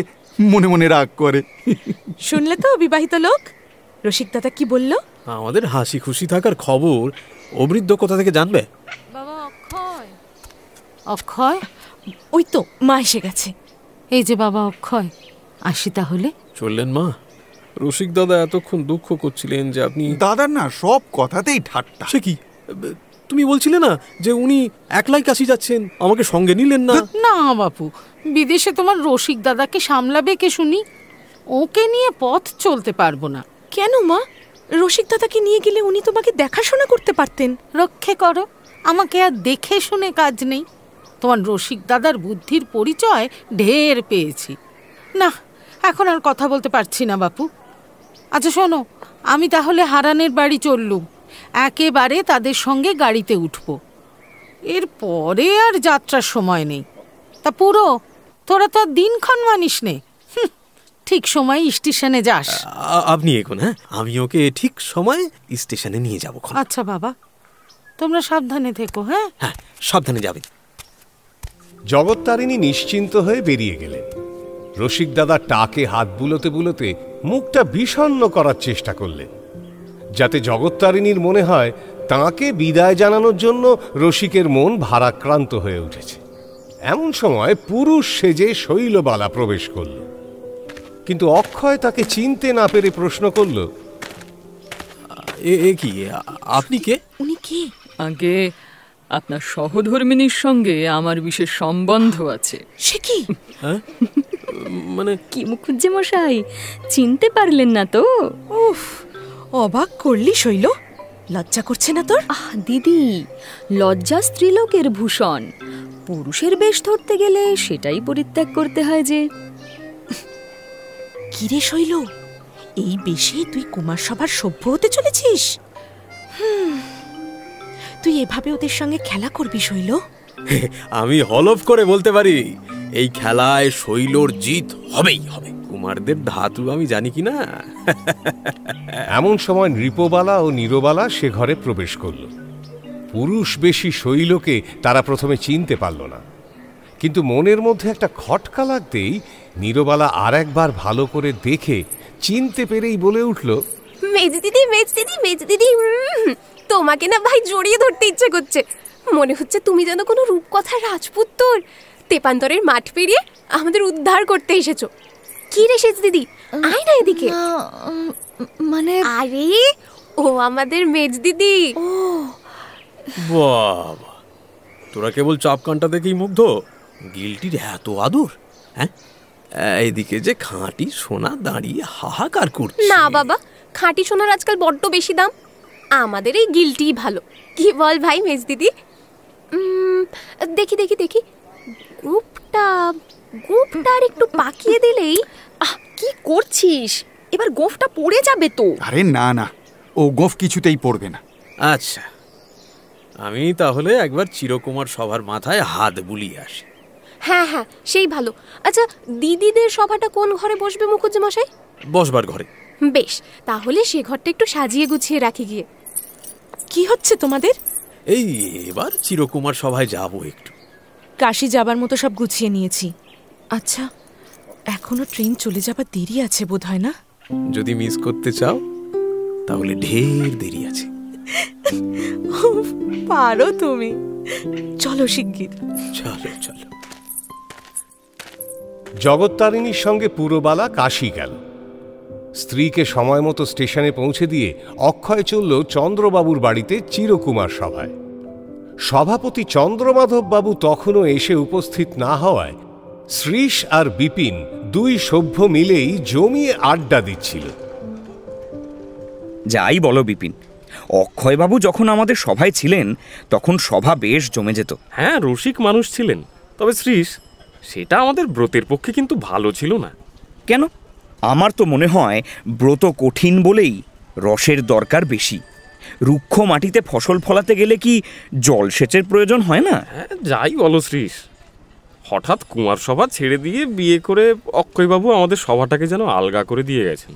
মনে মনে রাগ করে। শুনলে তো বিবাহিত লোক, রসিক দাদা কি বলল? আমাদের হাসি খুশি থাকার খবর অবৃদ্ধ কোথা থেকে জানবে? বাবা অক্ষয়, অক্ষয়, ওই তো মা এসে গেছে। এই যে বাবা অক্ষয়, আসি তাহলে। চললেন মা? রসিক দাদা এতক্ষণ দুঃখ করছিলেন যে আপনি। দাদার না সব কথাতেই ঠাট্টা। সে কি, তুমি বলছিলে না যে উনি একলাই কাশি যাচ্ছেন, আমাকে সঙ্গে নিলেন না? না বাপু, বিদেশে তোমার রসিক দাদাকে সামলাবে কে শুনি? ওকে নিয়ে পথ চলতে পারবো না। কেন মা? রসিক দাদাকে নিয়ে গেলে উনি তোমাকে দেখাশোনা করতে পারতেন। রক্ষে করো, আমাকে আর দেখে শুনে কাজ নেই। তোমার রসিক দাদার বুদ্ধির পরিচয় ঢের পেয়েছি। না, এখন আর কথা বলতে পারছি না বাপু। আচ্ছা শোনো, আমি তাহলে হারানের বাড়ি চললুম, একেবারে তাদের সঙ্গে গাড়িতে উঠবো। এরপরে আর যাত্রার সময় নেই। তা পুরো তোরা তো আর দিনক্ষণ মানিস নে, ঠিক সময় স্টেশনে যাস। আপনি এগোন, হ্যাঁ, আমি ওকে ঠিক সময় স্টেশনে নিয়ে যাবো। আচ্ছা বাবা, তোমরা সাবধানে থেকো। হ্যাঁ হ্যাঁ, সাবধানে যাবেন। জগত্তারিণী নিশ্চিন্ত হয়ে বেরিয়ে গেলেন। রসিক দাদা টাকে হাত বুলোতে বুলোতে মুখটা বিষণ্ণ করার চেষ্টা করলেন, যাতে জগত্তারিণীর মনে হয় তাঁকে বিদায় জানানোর জন্য রসিকের মন ভারাক্রান্ত হয়ে উঠেছে। এমন সময় পুরুষ সেজে শৈলবালা প্রবেশ করল, কিন্তু অক্ষয় তাকে চিনতে না পেরে প্রশ্ন করল, এ কি, আপনি কে? উনি কে? আগে আপনার সহধর্মিনীর সঙ্গে আমার বিশেষ সম্বন্ধ আছে। সে কি? মানে কি মুখুজ্জে মশাই, চিনতে পারলেন না তো? উফ, অবাক করলি শৈল, লজ্জা করছে না তোর? দিদি, লজ্জা স্ত্রীলোকের ভূষণ, পুরুষের বেশ ধরতে গেলে সেটাই পরিত্যাগ করতে হয় যে। কিরে শৈল, এই বেশে তুই কুমার সভার সভ্য হতে চলেছিস? তুই এভাবে ওদের সঙ্গে খেলা করবি শৈল? আমি হলফ করে বলতে পারি, এই খেলায় শৈলর জিত হবেই হবে। কুমারদের ধাতু আমি জানি কি না। এমন সময় নৃপবালা ও নীরবালা সে ঘরে প্রবেশ করল। পুরুষ বেশি শৈলকে তারা প্রথমে চিনতে পারল না, কিন্তু মনের মধ্যে একটা খটকা লাগতেই নীরবালা আর একবার ভালো করে দেখে চিনতে পেরেই বলে উঠল, মেজ দিদি, মেজ দিদি, মেজ দিদি, তোমাকে না ভাই জড়িয়ে ধরতে ইচ্ছে করছে। মনে হচ্ছে তুমি যেন কোনো রূপকথার রাজপুত্তর তেপান্তরের মাঠ পেরিয়ে আমাদের উদ্ধার করতে এসেছো। কি রে সেজ দিদি, আয় না এদিকে। মানে আরে ও আমাদের মেজ দিদি। ও বাবা, তোরা কেবল চাপ কানটা দেখেই মুগ্ধ? গিলটির এত আদর? হ্যাঁ, এইদিকে যে খাঁটি সোনা দাঁড়িয়ে হাহাকার করছে। না বাবা, খাঁটি সোনার আজকাল বড্ড বেশি দাম। আমাদের এই গিলটিই ভালো। কি বল ভাই মেজ দিদি? দেখি দেখি দেখি, গোঁফটা আর একটু পাকিয়ে দিলেই। কি করছিস? এবার গোঁফটা পড়ে যাবে তো। আরে না না, ও গোঁফ কিছুতেই পড়বে না। আচ্ছা, আমি তাহলে একবার চিরকুমার সভার মাথায় হাত বুলিয়ে আসি। হ্যাঁ হ্যাঁ, সেই ভালো। আচ্ছা, দিদিদের সভাটা কোন ঘরে বসবে মুখুজ্জে মশাই? বসবার ঘরে। বেশ, তাহলে সে ঘরটা একটু সাজিয়ে গুছিয়ে রাখি গিয়ে। কি হচ্ছে তোমাদের? এই এবার চিরকুমার সভায় যাব একটু। কাশি যাবার মতো সব গুছিয়ে নিয়েছি। আচ্ছা, এখনো ট্রেন চলে যাবার দেরি আছে বোধ হয় না? যদি মিস করতে চাও তাহলে ঢের দেরি আছে। পারো তুমি। চলো শিগগির। চলো চলো। জগত্তারিণীর সঙ্গে পুরবালা কাশী গেল। স্ত্রীকে সময় মতো স্টেশনে পৌঁছে দিয়ে অক্ষয় চলল চন্দ্রবাবুর বাড়িতে চিরকুমার সভায়। সভাপতি চন্দ্রমাধব বাবু তখনও এসে উপস্থিত না হওয়ায় শ্রীশ আর বিপিন দুই সভ্য মিলেই জমিয়ে আড্ডা দিচ্ছিল। যাই বলো বিপিন, অক্ষয়বাবু যখন আমাদের সভায় ছিলেন তখন সভা বেশ জমে যেত। হ্যাঁ, রসিক মানুষ ছিলেন। তবে শ্রীশ, সেটা আমাদের ব্রতের পক্ষে কিন্তু ভালো ছিল না। কেন? আমার তো মনে হয় ব্রত কঠিন বলেই রসের দরকার বেশি। রুক্ষ মাটিতে ফসল ফলাতে গেলে কি জলসেচের প্রয়োজন হয় না? হ্যাঁ, যাই বলো শ্রীশ, হঠাৎ কুমার সভা ছেড়ে দিয়ে বিয়ে করে অক্ষয়বাবু আমাদের সভাটাকে যেন আলগা করে দিয়ে গেছেন।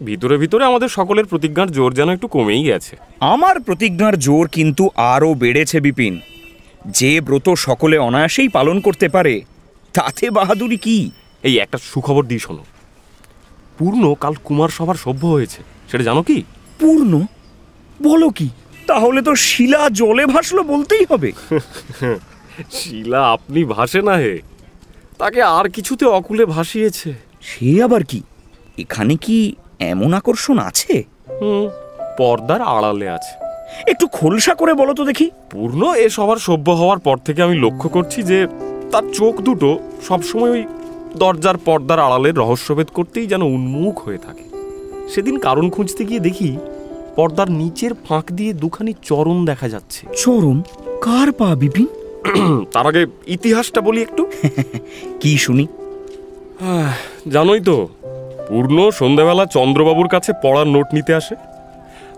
ভিতরে ভিতরে আমাদের সকলের প্রতিজ্ঞার জোর যেন একটু কমেই গেছে। আমার প্রতিজ্ঞার জোর কিন্তু আরও বেড়েছে বিপিন। যে ব্রত সকলে অনায়াসেই পালন করতে পারে তাতে বাহাদুরি কি? এই একটা সুখবর দিই শোনো, পূর্ণ কাল কুমার সভার সভ্য হয়েছে। সেটা জানো কি? পূর্ণ? বলো কি? তাহলে তো শিলা জলে ভাসলো বলতেই হবে। শিলা আপনি ভাসে না হে, তাকে আর কিছুতে অকুলে ভাসিয়েছে। সে আবার কি? এখানে কি এমন আকর্ষণ আছে? পর্দার আড়ালে আছে। একটু খোলসা করে বলো তো দেখি। পূর্ণ এ সবার সভ্য হওয়ার পর থেকে আমি লক্ষ্য করছি যে তার চোখ দুটো সবসময় ওই দরজার পর্দার আড়ালের রহস্যভেদ করতেই যেন উন্মুখ হয়ে থাকে। সেদিন কারণ খুঁজতে গিয়ে দেখি পর্দার নিচের ফাঁক দিয়ে দুখানি চরণ দেখা যাচ্ছে। চরণ? কার পা বিপিন? তার আগে ইতিহাসটা বলি একটু। কি শুনি? জানোই তো, পূর্ণ সন্ধ্যাবেলা চন্দ্রবাবুর কাছে পড়ার নোট নিতে আসে।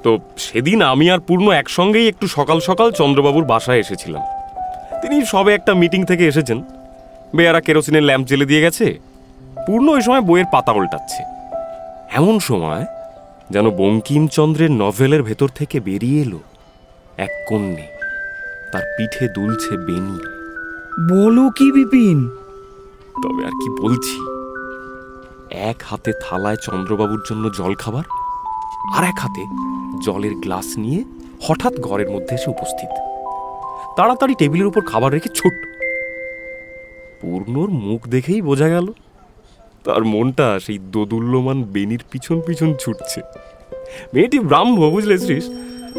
তো সেদিন আমি আর পূর্ণ একসঙ্গেই একটু সকাল সকাল চন্দ্রবাবুর বাসায় এসেছিলাম। তিনি সবে একটা মিটিং থেকে এসেছেন। বেয়ারা কেরোসিনের ল্যাম্প জ্বেলে দিয়ে গেছে। পূর্ণ ওই সময় বইয়ের পাতা উল্টাচ্ছে। এমন সময় যেন বঙ্কিমচন্দ্রের নভেলের ভেতর থেকে বেরিয়ে এলো এক কন্যে, তার পিঠে দুলছে বেনি। বলো কি বিপিন? তবে আর কি বলছি, এক হাতে থালায় চন্দ্রবাবুর জন্য জল খাবার, আর এক হাতে জলের গ্লাস নিয়ে হঠাৎ ঘরের মধ্যে এসে উপস্থিত। তাড়াতাড়ি টেবিলের উপর খাবার রেখে ছুট। পূর্ণর মুখ দেখেই বোঝা গেল তার মনটা সেই দোদুল্যমান বেনির পিছন পিছন ছুটছে। মেয়েটি ব্রাহ্ম, বুঝলে শ্রীশ।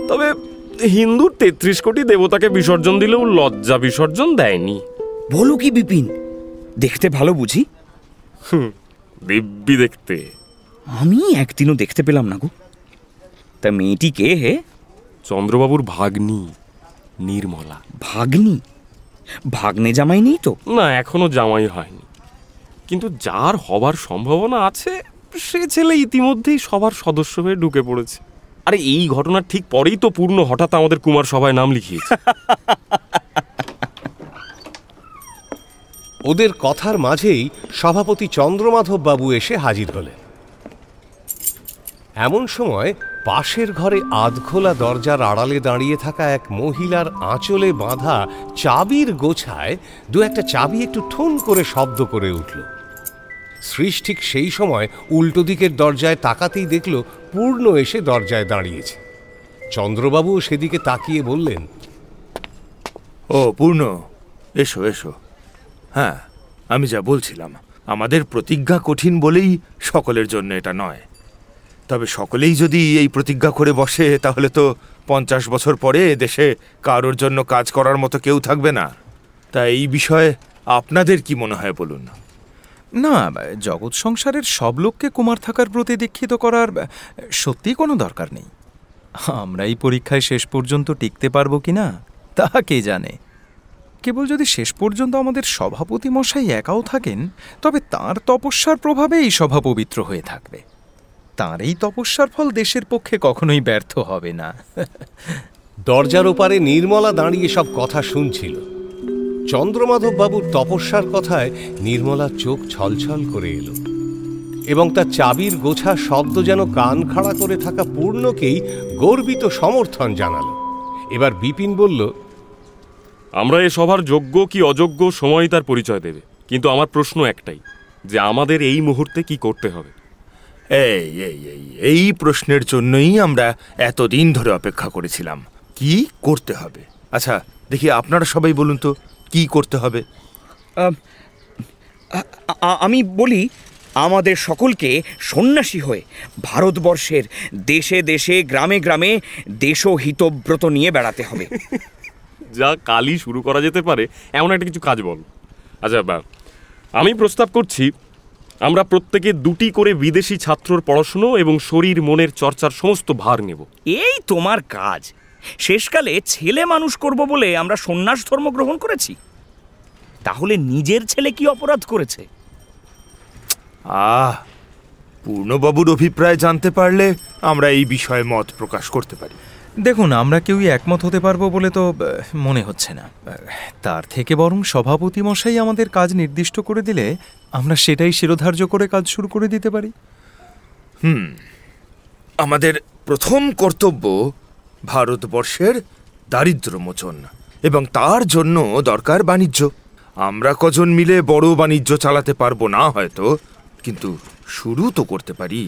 তবে হিন্দুর ৩৩ কোটি দেবতাকে বিসর্জন দিলেও লজ্জা বিসর্জন দেয়নি। বলো কি বিপিন? দেখতে ভালো বুঝি? দিব্যি দেখতে। আমি একদিনও দেখতে পেলাম না গো। তা মেয়েটি কে হে? চন্দ্রবাবুর ভাগ্নি নির্মলা। ভাগ্নি? ভাগ্নে জামাই নেই তো? না, এখনো জামাই হয়নি, কিন্তু যার হবার সম্ভাবনা আছে সে ছেলে ইতিমধ্যেই সবার সদস্য হয়ে ঢুকে পড়েছে। আরে এই ঘটনার ঠিক পরেই তো পূর্ণ হঠাৎ আমাদের কুমার সভায় নাম লিখিয়েছে। ওদের কথার মাঝেই সভাপতি চন্দ্রমাধব বাবু এসে হাজির হলেন। এমন সময় পাশের ঘরে আধখোলা দরজার আড়ালে দাঁড়িয়ে থাকা এক মহিলার আঁচলে বাঁধা চাবির গোছায় দু একটা চাবি একটু ঠুন করে শব্দ করে উঠল। শ্রীশ ঠিক সেই সময় উল্টো দিকের দরজায় তাকাতেই দেখল পূর্ণ এসে দরজায় দাঁড়িয়েছে। চন্দ্রবাবু সেদিকে তাকিয়ে বললেন, ও পূর্ণ, এসো এসো। হ্যাঁ, আমি যা বলছিলাম, আমাদের প্রতিজ্ঞা কঠিন বলেই সকলের জন্য এটা নয়। তবে সকলেই যদি এই প্রতিজ্ঞা করে বসে তাহলে তো 50 বছর পরে দেশে কারোর জন্য কাজ করার মতো কেউ থাকবে না। তা এই বিষয়ে আপনাদের কি মনে হয় বলুন। না, জগৎ সংসারের সব লোককে কুমার থাকার প্রতি দীক্ষিত করার সত্যি কোনো দরকার নেই। আমরা এই পরীক্ষায় শেষ পর্যন্ত টিকতে পারবো কিনা তা কে জানে। কেবল যদি শেষ পর্যন্ত আমাদের সভাপতি মশাই একাও থাকেন, তবে তাঁর তপস্যার প্রভাবে এই সভা পবিত্র হয়ে থাকবে। তাঁর এই তপস্যার ফল দেশের পক্ষে কখনোই ব্যর্থ হবে না। দরজার ওপারে নির্মলা দাঁড়িয়ে সব কথা শুনছিল। চন্দ্রমাধব বাবুর তপস্যার কথায় নির্মলার চোখ ছলছল করে এলো এবং তার চাবির গোছা শব্দ যেন কান খাড়া করে থাকা পূর্ণকেই গর্বিত সমর্থন জানালো। এবার বিপিন বলল, আমরা এ সভার যোগ্য কি অযোগ্য সময় তার পরিচয় দেবে, কিন্তু আমার প্রশ্ন একটাই, যে আমাদের এই মুহূর্তে কি করতে হবে। এই প্রশ্নের জন্যই আমরা এতদিন ধরে অপেক্ষা করেছিলাম। কি করতে হবে? আচ্ছা দেখি, আপনারা সবাই বলুন তো কি করতে হবে। আমি বলি, আমাদের সকলকে সন্ন্যাসী হয়ে ভারতবর্ষের দেশে দেশে গ্রামে গ্রামে দেশহিতব্রত নিয়ে বেড়াতে হবে। যা কালই শুরু করা যেতে পারে এমন একটা কিছু কাজ বল। আচ্ছা, আমি প্রস্তাব করছি আমরা প্রত্যেকে 2টি করে বিদেশি ছাত্রর পড়াশুনো এবং শরীর মনের চর্চার সমস্ত ভার নেব। এই তোমার কাজ। শেষকালে ছেলে মানুষ করব বলে আমরা সন্ন্যাস ধর্ম গ্রহণ করেছি, তাহলে নিজের ছেলে কি অপরাধ করেছে? পূর্ণবাবুর অভিপ্রায় জানতে পারলে আমরা এই বিষয়ে মত প্রকাশ করতে পারি। দেখুন, আমরা কেউই একমত হতে পারবো বলে তো মনে হচ্ছে না। তার থেকে বরং সভাপতি মশাই আমাদের কাজ নির্দিষ্ট করে দিলে আমরা সেটাই শিরোধার্য করে কাজ শুরু করে দিতে পারি। আমাদের প্রথম কর্তব্য ভারতবর্ষের দারিদ্র্য মোচন, এবং তার জন্য দরকার বাণিজ্য। আমরা কজন মিলে বড় বাণিজ্য চালাতে পারবো না হয়তো, কিন্তু শুরু তো করতে পারি।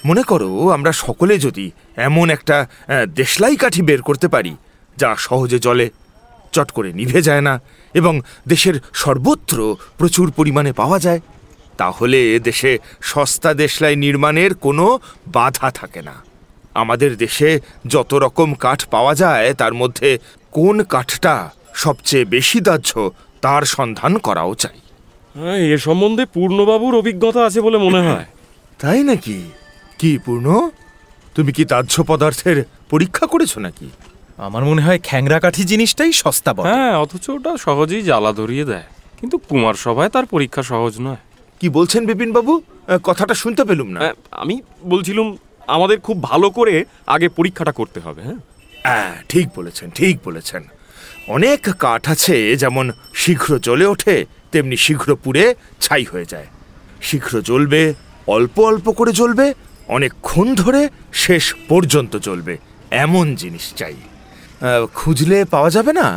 মনে করো, আমরা সকলে যদি এমন একটা দেশলাই কাঠি বের করতে পারি যা সহজে জলে চট করে নিভে যায় না এবং দেশের সর্বত্র প্রচুর পরিমাণে পাওয়া যায়, তাহলে দেশে সস্তা দেশলাই নির্মাণের কোনো বাধা থাকে না। আমাদের দেশে যত রকম কাঠ পাওয়া যায় তার মধ্যে কোন কাঠটা সবচেয়ে বেশি দাহ্য তার সন্ধান করাও চাই। এ সম্বন্ধে পূর্ণবাবুর অভিজ্ঞতা আছে বলে মনে হয়। তাই নাকি? কি পূর্ণ, তুমি কি দাহ্য পদার্থের পরীক্ষা করেছো নাকি? আমার মনে হয় খ্যাংরা কাঠি জিনিসটাই সস্তা বটে। হ্যাঁ, অথচ ওটা সহজেই জ্বালা ধরিয়ে দেয়, কিন্তু কুমার সভায় তার পরীক্ষা সহজ নয়। কি বলছেন বিপিন বাবু? কথাটা শুনতে পেলুম না। আমি বলছিলাম আমাদের খুব ভালো করে আগে পরীক্ষাটা করতে হবে। হ্যাঁ, ঠিক বলেছেন, ঠিক বলেছেন। অনেক কাঠ আছে যেমন শীঘ্র জ্বলে ওঠে, তেমনি শীঘ্র পুড়ে ছাই হয়ে যায়। শীঘ্র জ্বলবে, অল্প অল্প করে জ্বলবে, অনেকক্ষণ ধরে শেষ পর্যন্ত জ্বলবে, এমন জিনিস চাই। খুঁজলে পাওয়া যাবে না?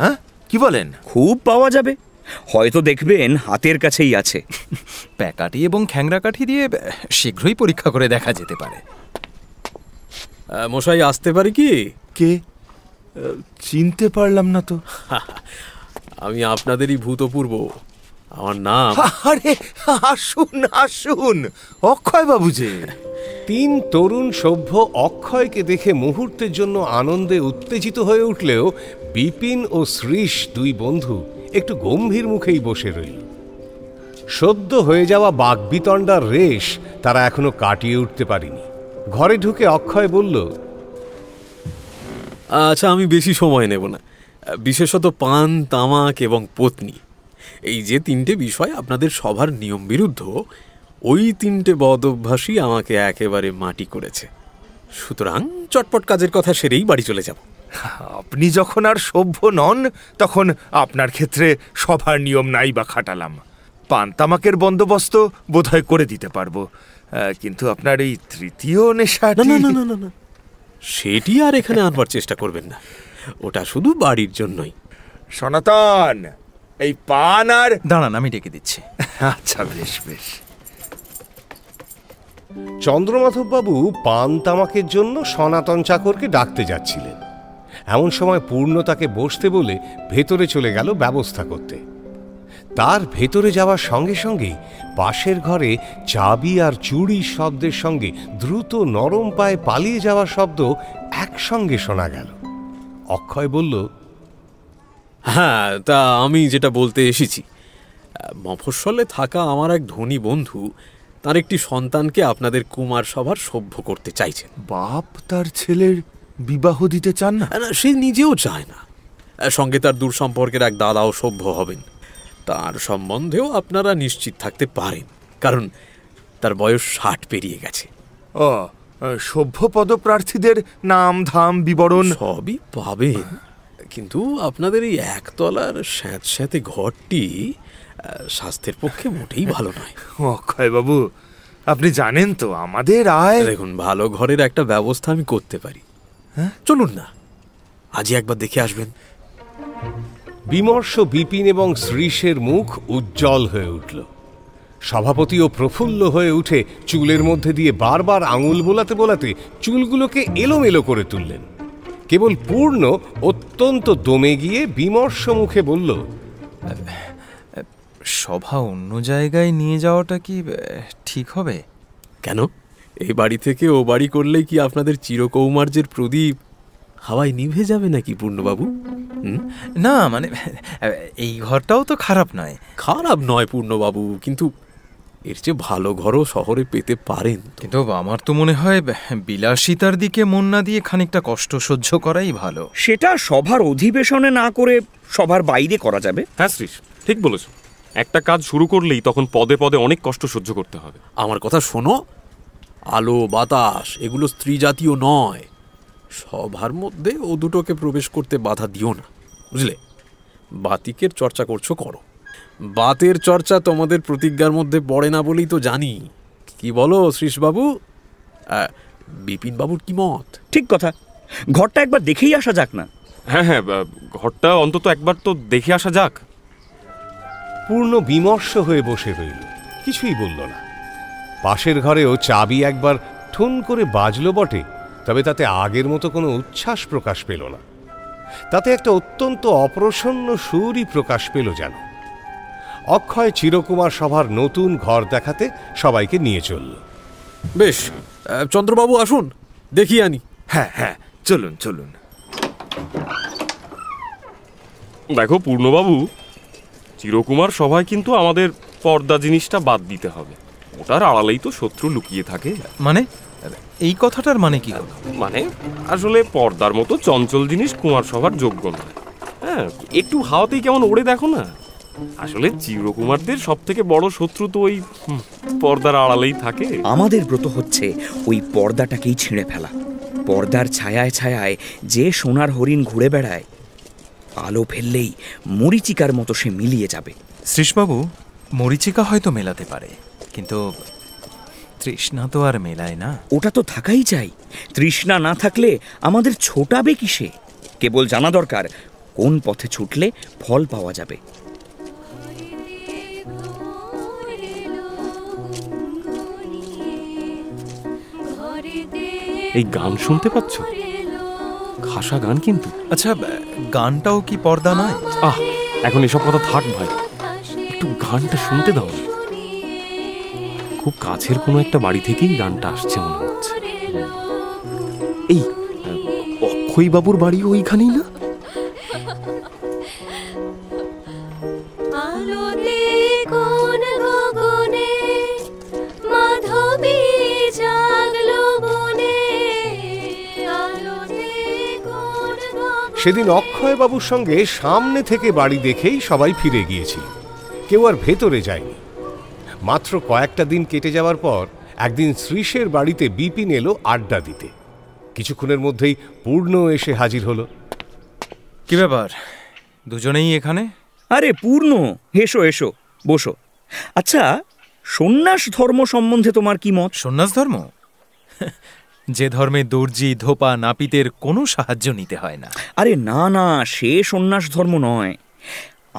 কি বলেন? খুব পাওয়া যাবে, হয়তো দেখবেন হাতের কাছেই আছে। প্যাকাটি এবং খ্যাংরা কাঠি দিয়ে শীঘ্রই পরীক্ষা করে দেখা যেতে পারে। মশাই, আসতে পারি কি? কে? চিনতে পারলাম না তো। আমি আপনাদেরই ভূতপূর্ব। আমার নাম। আরে আসুন আসুন, অক্ষয় বাবু যে। 3 তরুণ সভ্য অক্ষয়কে দেখে মুহূর্তের জন্য আনন্দে উত্তেজিত হয়ে উঠলেও বিপিন ও শ্রীশ 2 বন্ধু একটু গম্ভীর মুখেই বসে রইল। সদ্য হয়ে যাওয়া বাগবিতণ্ডার রেশ তারা এখনো কাটিয়ে উঠতে পারেনি। ঘরে ঢুকে অক্ষয় বলল, আচ্ছা, আমি বেশি সময় নেব না। বিশেষত পান, তামাক এবং পত্নী, এই যে 3টে বিষয় আপনাদের সভার নিয়ম বিরুদ্ধ, ওই 3টে বদ অভ্যাসই আমাকে একেবারে মাটি করেছে। সুতরাং চটপট কাজের কথা সেরেই বাড়ি চলে যাব। আপনি যখন আর সভ্য নন, তখন আপনার ক্ষেত্রে সভার নিয়ম নাই বা খাটালাম। পান্তামাকের বন্দোবস্ত বোধহয় করে দিতে পারবো, কিন্তু আপনার এই তৃতীয় নেশাটি... না না না না না, সেটি আর এখানে আনবার চেষ্টা করবেন না, ওটা শুধু বাড়ির জন্যই। সনাতন, এই পান আর... দাঁড়ান, আমি ডেকে দিচ্ছি। আচ্ছা, বেশ বেশ। চন্দ্রমাধববাবু পান তামাকের জন্য সনাতন চাকরকে ডাকতে যাচ্ছিলেন। এমন সময় পূর্ণ তাকে বসতে বলে ভেতরে চলে গেল ব্যবস্থা করতে। তার ভেতরে যাওয়ার সঙ্গে সঙ্গেই পাশের ঘরে চাবি আর চুড়ির শব্দের সঙ্গে দ্রুত নরম পায়ে পালিয়ে যাওয়ার শব্দ একসঙ্গে শোনা গেল। অক্ষয় বলল, হ্যাঁ, তা আমি যেটা বলতে এসেছি, মফস্বলে থাকা আমার এক ধনী বন্ধু তার একটি সন্তানকে আপনাদের কুমার সভার সভ্য করতে চাইছেন। বাপ তার ছেলের বিবাহ দিতে চান না? সে নিজেও চায় না, সঙ্গে তার দূর সম্পর্কের এক দাদাও সভ্য হবেন। তার সম্বন্ধেও আপনারা নিশ্চিত থাকতে পারেন, কারণ তার বয়স 60 পেরিয়ে গেছে। ও, সভ্য পদপ্রার্থীদের নাম ধাম বিবরণ সবই পাবেন, কিন্তু আপনাদের এই একতলার স্যাঁতস্যাঁতে ঘরটি স্বাস্থ্যের পক্ষে মোটেই ভালো নয়। অক্ষয় বাবু, আপনি জানেন তো আমাদের আয়... দেখুন, ভালো ঘরের একটা ব্যবস্থা আমি করতে পারি। হ্যাঁ, চলুন না, আজই একবার দেখে আসবেন। বিমর্ষ বিপিন এবং শ্রীশের মুখ উজ্জ্বল হয়ে উঠল। সভাপতিও প্রফুল্ল হয়ে উঠে চুলের মধ্যে দিয়ে বারবার আঙুল বোলাতে বোলাতে চুলগুলোকে এলোমেলো করে তুললেন। কেবল পূর্ণ অত্যন্ত দমে গিয়ে বিমর্ষ মুখে বলল, সভা অন্য জায়গায় নিয়ে যাওয়াটা কি ঠিক হবে? কেন? এই বাড়ি থেকে ও বাড়ি করলে কি আপনাদের চিরকৌমার্যের প্রদীপ হাওয়ায় নিভে যাবে নাকি পূর্ণবাবু? না, মানে এই ঘরটাও তো খারাপ নয়। খারাপ নয় পূর্ণবাবু, কিন্তু এর চেয়ে ভালো ঘরও শহরে পেতে পারেন। কিন্তু আমার তো মনে হয় বিলাসিতার দিকে মন না দিয়ে খানিকটা কষ্ট সহ্য করাই ভালো। সেটা সভার অধিবেশনে না করে সভার বাইরে করা যাবে। হ্যাঁ শ্রীশ, ঠিক বলেছ। একটা কাজ শুরু করলেই তখন পদে পদে অনেক কষ্ট সহ্য করতে হবে। আমার কথা শোনো, আলো বাতাস এগুলো স্ত্রী জাতীয় নয়। সভার মধ্যে ও দুটোকে প্রবেশ করতে বাধা দিও না, বুঝলে? বাতিকের চর্চা করছো করো, বাতের চর্চা তোমাদের প্রতিজ্ঞার মধ্যে পড়ে না বলেই তো জানি। কি বলো শ্রীশবাবু? বিপিন বাবুর কি মত? ঠিক কথা, ঘরটা একবার দেখেই আসা যাক না? হ্যাঁ হ্যাঁ, ঘরটা অন্তত একবার তো দেখে আসা যাক। পূর্ণ বিমর্ষ হয়ে বসে রইল, কিছুই বলল না। পাশের ঘরেও চাবি একবার ঠুন করে বাজল বটে, তবে তাতে আগের মতো কোনো উচ্ছ্বাস প্রকাশ পেল না। তাতে একটা অত্যন্ত অপ্রসন্ন সুরই প্রকাশ পেল যেন। অক্ষয় চিরকুমার সভার নতুন ঘর দেখাতে সবাইকে নিয়ে চলল। বেশ, চন্দ্রবাবু আসুন, দেখিয়ে আনি। হ্যাঁ হ্যাঁ, চলুন চলুন। দেখো পূর্ণবাবু, চিরকুমার সভায় কিন্তু আমাদের পর্দা জিনিসটা বাদ দিতে হবে। ওটার আড়ালেই তো শত্রু লুকিয়ে থাকে। মানে এই কথাটার মানে কি হলো? মানে আসলে পর্দার মতো চঞ্চল জিনিস কুমার সভার যোগ্য নয়। হ্যাঁ, একটু হাওয়াতেই কেমন ওড়ে দেখো না। আসলে চিরকুমারদের সব থেকে বড় শত্রু তো ওই পর্দার আড়ালেই থাকে। আমাদের ব্রত হচ্ছে ওই পর্দাটাকেই ছিঁড়ে ফেলা। পর্দার ছায়ায় ছায়ায় যে সোনার হরিণ ঘুরে বেড়ায়, আলো ফেললেই মরিচিকার মতো সে মিলিয়ে যাবে। শ্রীশবাবু, মরিচিকা হয়তো মেলাতে পারে, কিন্তু তৃষ্ণা তো আর মেলায় না। ওটা তো থাকাই চাই। তৃষ্ণা না থাকলে আমাদের ছোটাবে কিসে? কেবল জানা দরকার কোন পথে ছুটলে ফল পাওয়া যাবে। এই গান শুনতে পাচ্ছ? খাসা গান কিন্তু। আচ্ছা, গানটাও কি পর্দা নয়? এখন এসব কথা থাক ভাই, একটু গানটা শুনতে দাও। খুব কাছের কোনো একটা বাড়ি থেকেই গানটা আসছে মনে হচ্ছে। এই অক্ষয় বাবুর বাড়ি ওইখানেই না? সেদিন অক্ষয়বাবুর সঙ্গে সামনে থেকে বাড়ি দেখেই সবাই ফিরে গিয়েছিল, কেউ আর ভেতরে যায়নি। মাত্র কয়েকটা দিন কেটে যাওয়ার পর একদিন শ্রীশের বাড়িতে বিপিন এলো আড্ডা দিতে। কিছুক্ষণের মধ্যেই পূর্ণ এসে হাজির হলো। কি ব্যাপার, দুজনেই এখানে? আরে পূর্ণ, এসো এসো, বসো। আচ্ছা, সন্ন্যাস ধর্ম সম্বন্ধে তোমার কি মত? সন্ন্যাস ধর্ম? যে ধর্মে দর্জি, ধোপা, নাপিতের কোনো সাহায্য নিতে হয় না। আরে না না, সে সন্ন্যাস ধর্ম নয়।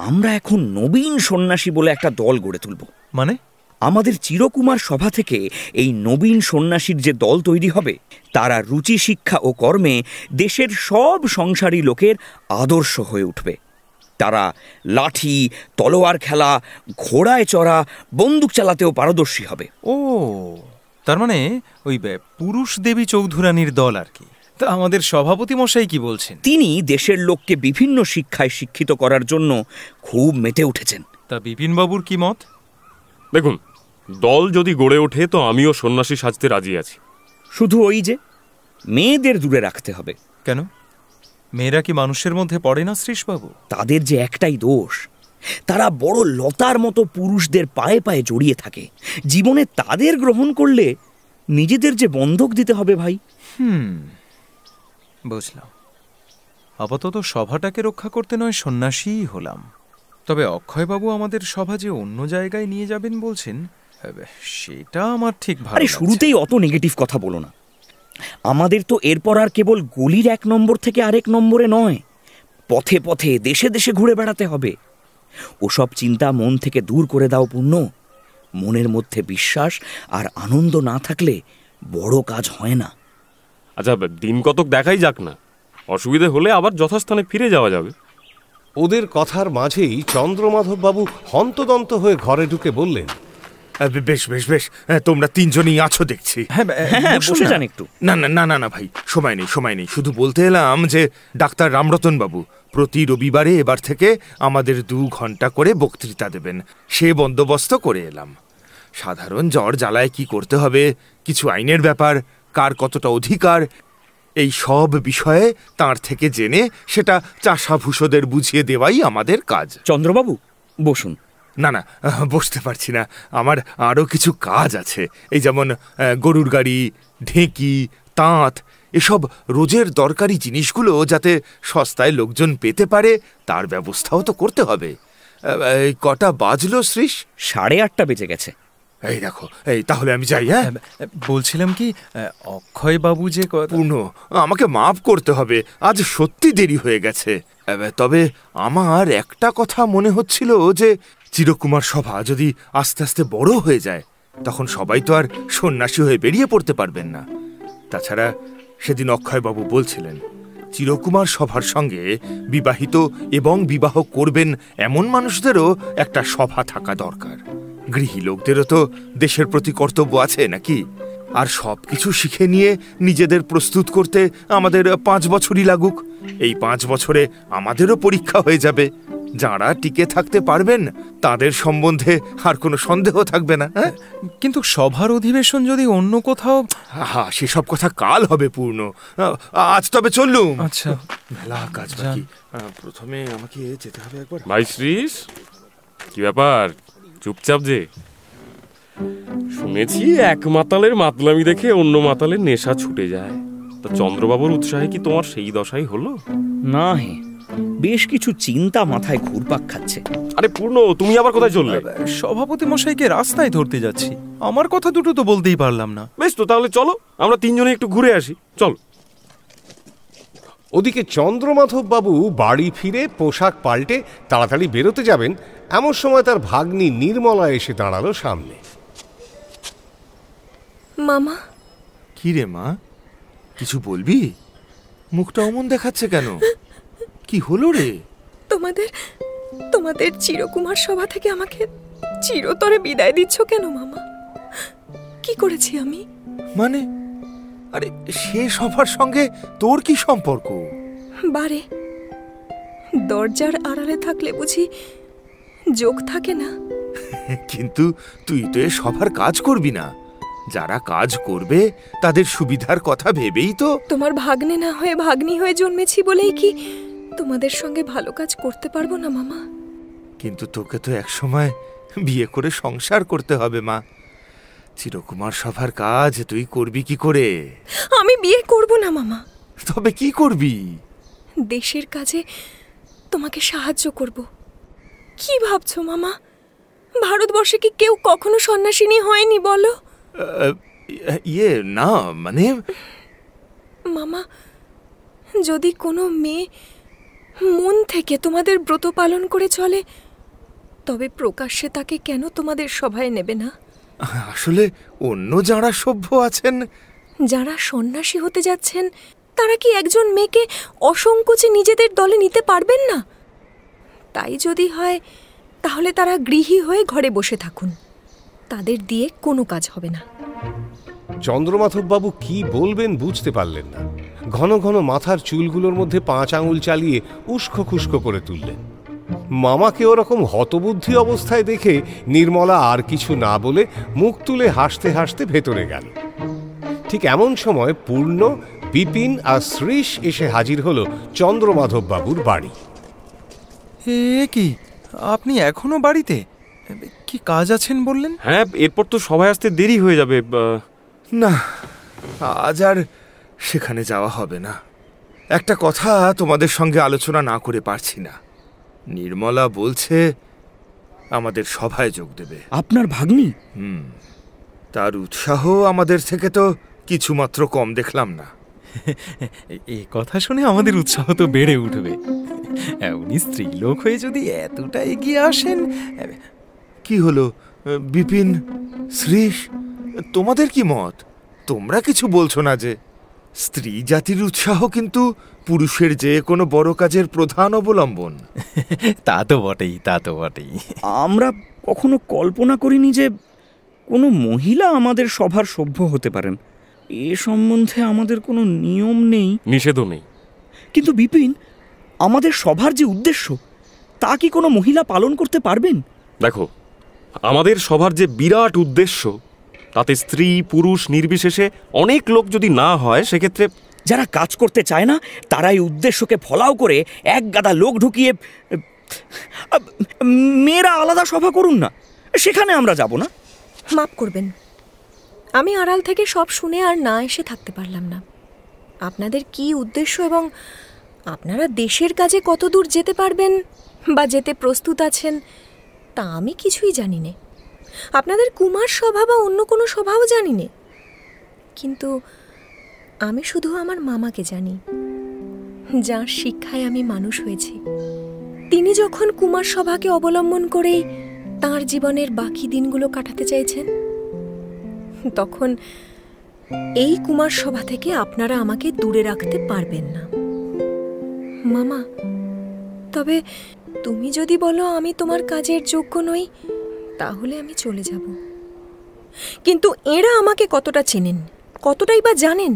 আমরা এখন নবীন সন্ন্যাসী বলে একটা দল গড়ে তুলব। মানে? আমাদের চিরকুমার সভা থেকে এই নবীন সন্ন্যাসীর যে দল তৈরি হবে, তারা রুচি, শিক্ষা ও কর্মে দেশের সব সংসারী লোকের আদর্শ হয়ে উঠবে। তারা লাঠি, তলোয়ার খেলা, ঘোড়ায় চড়া, বন্দুক চালাতেও পারদর্শী হবে। ও, তার মানে ওই পুরুষ দেবী চৌধুরানীর দল আর কি। তা আমাদের সভাপতি মশাই কি বলছেন? তিনি দেশের লোককে বিভিন্ন শিক্ষায় শিক্ষিত করার জন্য খুব মেতে উঠেছেন। তা বিপিনবাবুর কি মত? দেখুন, দল যদি গড়ে ওঠে তো আমিও সন্ন্যাসী সাজতে রাজি আছি। শুধু ওই যে মেয়েদের দূরে রাখতে হবে। কেন? মেয়েরা কি মানুষের মধ্যে পড়ে না শ্রীশবাবু? তাদের যে একটাই দোষ, তারা বড় লতার মতো পুরুষদের পায়ে পায়ে জড়িয়ে থাকে। জীবনে তাদের গ্রহণ করলে নিজেদের যে বন্ধক দিতে হবে ভাই। বুঝলাম। আপাতত সভাটাকে রক্ষা করতে নয় সন্ন্যাসীই হলাম। তবে অক্ষয়বাবু আমাদের সভা যে অন্য জায়গায় নিয়ে যাবেন বলছেন, সেটা আমার ঠিক ভালো। আরে শুরুতেই অত নেগেটিভ কথা বলো না। আমাদের তো এরপর আর কেবল গলির 1 নম্বর থেকে আরেক নম্বরে নয়, পথে পথে দেশে দেশে ঘুরে বেড়াতে হবে। ওসব চিন্তা মন থেকে দূর করে দাও পূর্ণ। মনের মধ্যে বিশ্বাস আর আনন্দ না থাকলে বড় কাজ হয় না। আচ্ছা, দিন কতক দেখাই যাক না, অসুবিধে হলে আবার যথাস্থানে ফিরে যাওয়া যাবে। ওদের কথার মাঝেই চন্দ্রমাধববাবু হন্তদন্ত হয়ে ঘরে ঢুকে বললেন, বেশ বেশ বেশ, তোমরা তিনজনই আছো দেখছি। বসে যান একটু। না না না না না ভাই, সময় নেই সময় নেই। শুধু বলতে এলাম যে ডাক্তার রামরতন বাবু প্রতি রবিবারে এবার থেকে আমাদের 2 ঘন্টা করে বক্তৃতা দেবেন, সে বন্দোবস্ত করে এলাম। সাধারণ জ্বর জ্বালায় কি করতে হবে, কিছু আইনের ব্যাপার, কার কতটা অধিকার, এই সব বিষয়ে তার থেকে জেনে সেটা চাষাভূষদের বুঝিয়ে দেওয়াই আমাদের কাজ। চন্দ্রবাবু বসুন। না না, বসতে পারছি না, আমার আরও কিছু কাজ আছে। এই যেমন গরুর গাড়ি, ঢেঁকি, তাঁত, এসব রোজের দরকারি জিনিসগুলো যাতে সস্তায় লোকজন পেতে পারে তার ব্যবস্থাও তো করতে হবে। কটা বাজলো শ্রীশ? 8:30 বেজে গেছে। এই দেখো, এই তাহলে আমি যাই। হ্যাঁ, বলছিলাম কি, অক্ষয়বাবু যে পূর্ণ, আমাকে মাফ করতে হবে, আজ সত্যি দেরি হয়ে গেছে। তবে আমার একটা কথা মনে হচ্ছিল যে চিরকুমার সভা যদি আস্তে আস্তে বড় হয়ে যায়, তখন সবাই তো আর সন্ন্যাসী হয়ে বেরিয়ে পড়তে পারবেন না। তাছাড়া সেদিন অক্ষয়বাবু বলছিলেন চিরকুমার সভার সঙ্গে বিবাহিত এবং বিবাহ করবেন এমন মানুষদেরও একটা সভা থাকা দরকার। গৃহী লোকদেরও তো দেশের প্রতি কর্তব্য আছে নাকি? আর সব কিছু শিখে নিয়ে নিজেদের প্রস্তুত করতে আমাদের 5 বছরই লাগুক। এই 5 বছরে আমাদেরও পরীক্ষা হয়ে যাবে। যারা টিকে থাকতে পারবেন তাদের সম্বন্ধে আর কোনো সন্দেহ থাকবে না। কিন্তু সভার অধিবেশন যদি অন্য কোথাও... হ্যাঁ, সেসব কথা কাল হবে পূর্ণ। আজ তবে চললুম। আচ্ছা, মেলা কাজ বাকি। প্রথমে আমাকে যেতে হবে একবার। ভাই শ্রীশ, কি ব্যাপার, চুপচাপ যে? শুনেছি এক মাতালের মাতলামি দেখে অন্য মাতালের নেশা ছুটে যায়। তা চন্দ্রবাবুর উৎসাহে কি তোমার সেই দশাই হলো? না হে, বেশ কিছু চিন্তা মাথায় ঘুরপাক খাচ্ছে। আরে পূর্ণ, তুমি আবার কোথায় চললে? সভাপতি মশাইকে রাস্তায় ধরতে যাচ্ছি, আমার কথা দুটো তো বলতেই পারলাম না। বেশ তো, তাহলে চলো আমরা 3 জনে একটু ঘুরে আসি। চলো। ওদিকে চন্দ্রমাধববাবু বাড়ি ফিরে পোশাক পাল্টে তাড়াতাড়ি বেরোতে যাবেন, এমন সময় তার ভাগ্নি নির্মলা এসে দাঁড়ালো সামনে। মামা। কি রে মা, কিছু বলবি? মুখটা অমন দেখাচ্ছে কেন? কি হলো রে? তোমাদের চিরকুমার সভা থেকে আমাকে চিরতরে বিদায় দিচ্ছ কেন মামা? কি করেছি আমি? মানে, আরে সে সভার সঙ্গে তোর কি সম্পর্ক? বারে দরজার আড়ালে থাকলে বুঝি যোগ থাকে না? কিন্তু তুই তো এ সভার কাজ করবি না। যারা কাজ করবে তাদের সুবিধার কথা ভেবেই তো। তোমার ভাগ্নে না হয়ে ভাগ্নি হয়ে জন্মেছি বলেই কি তোমাদের সঙ্গে ভালো কাজ করতে পারবো না মামা? কিন্তু তোকে তো একসময় বিয়ে করে সংসার করতে হবে মা। চিরকুমার সভার কাজ তুই করবি কি করে? আমি বিয়ে করব না মামা। তবে কি করবি? দেশের কাজে তোমাকে সাহায্য করব। কি ভাবছো মামা? ভারতবর্ষে কি কেউ কখনো সন্ন্যাসিনী হয়নি বলো? ইয়ে না, মানে মামা, যদি কোনো মেয়ে মন থেকে তোমাদের ব্রত পালন করে চলে, তবে প্রকাশ্যে তাকে কেন তোমাদের সভায় নেবে না? আসলে অন্য যারা সভ্য আছেন, যারা সন্ন্যাসী হতে যাচ্ছেন, তারা কি একজন মেয়েকে অসংকোচে নিজেদের দলে নিতে পারবেন না? তাই যদি হয়, তাহলে তারা গৃহী হয়ে ঘরে বসে থাকুন, তাদের দিয়ে কোনো কাজ হবে না। চন্দ্রমাধব বাবু কি বলবেন বুঝতে পারলেন না। ঘন ঘন মাথার চুলগুলোর মধ্যে 5 আঙুল চালিয়ে উস্কো খুস্কো করে তুললেন। মামাকে ওরকম হতবুদ্ধি অবস্থায় দেখে নির্মলা আর কিছু না বলে মুখ তুলে হাসতে হাসতে ভেতরে গেল। ঠিক এমন সময় পূর্ণ, বিপিন আর শ্রীশ এসে হাজির হলো চন্দ্রমাধব বাবুর বাড়ি। কি আপনি এখনো বাড়িতে? কি কাজ আছেন বললেন? হ্যাঁ, এরপর তো সবাই আসতে দেরি হয়ে যাবে। না, আজ আর সেখানে যাওয়া হবে না। একটা কথা তোমাদের সঙ্গে আলোচনা না করে পারছি না। নির্মলা বলছে আমাদের সভায় যোগ দেবে। আপনার ভাগ্নি? তার উৎসাহ আমাদের থেকে তো কিছুমাত্র কম দেখলাম না। এই কথা শুনে আমাদের উৎসাহ তো বেড়ে উঠবে। উনি স্ত্রীলোক হয়ে যদি এতটা এগিয়ে আসেন। কি হলো বিপিন, শ্রীশ, তোমাদের কি মত? তোমরা কিছু বলছো না যে? স্ত্রী জাতির উৎসাহ কিন্তু পুরুষের যে কোনো বড় কাজের প্রধান অবলম্বন। তা তো বটেই, তা তো বটেই। আমরা কখনো কল্পনা করিনি যে কোনো মহিলা আমাদের সভার সভ্য হতে পারেন। এ সম্বন্ধে আমাদের কোনো নিয়ম নেই, নিষেধও নেই। কিন্তু বিপিন, আমাদের সভার যে উদ্দেশ্য, তা কি কোনো মহিলা পালন করতে পারবেন? দেখো, আমাদের সভার যে বিরাট উদ্দেশ্য, তাতে স্ত্রী পুরুষ নির্বিশেষে অনেক লোক যদি না হয়, সেক্ষেত্রে যারা কাজ করতে চায় না তারাই উদ্দেশ্যকে ফলাও করে এক গাদা লোক ঢুকিয়ে মেয়েরা আলাদা সভা করুন না, সেখানে আমরা যাব না। মাফ করবেন, আমি আড়াল থেকে সব শুনে আর না এসে থাকতে পারলাম না। আপনাদের কি উদ্দেশ্য এবং আপনারা দেশের কাজে কত দূর যেতে পারবেন বা যেতে প্রস্তুত আছেন, তা আমি কিছুই জানি না। আপনাদের কুমার সভা বা অন্য কোনো সভাও জানি না। কিন্তু আমি শুধু আমার মামাকে জানি, যার শিক্ষায় আমি মানুষ হয়েছি। তিনি যখন কুমার সভাকে অবলম্বন করেই তাঁর জীবনের বাকি দিনগুলো কাটাতে চাইছেন, তখন এই কুমার সভা থেকে আপনারা আমাকে দূরে রাখতে পারবেন না। মামা, তবে তুমি যদি বলো আমি তোমার কাজের যোগ্য নই, তাহলে আমি চলে যাব। কিন্তু এরা আমাকে কতটা চেনেন, কতটাই বা জানেন?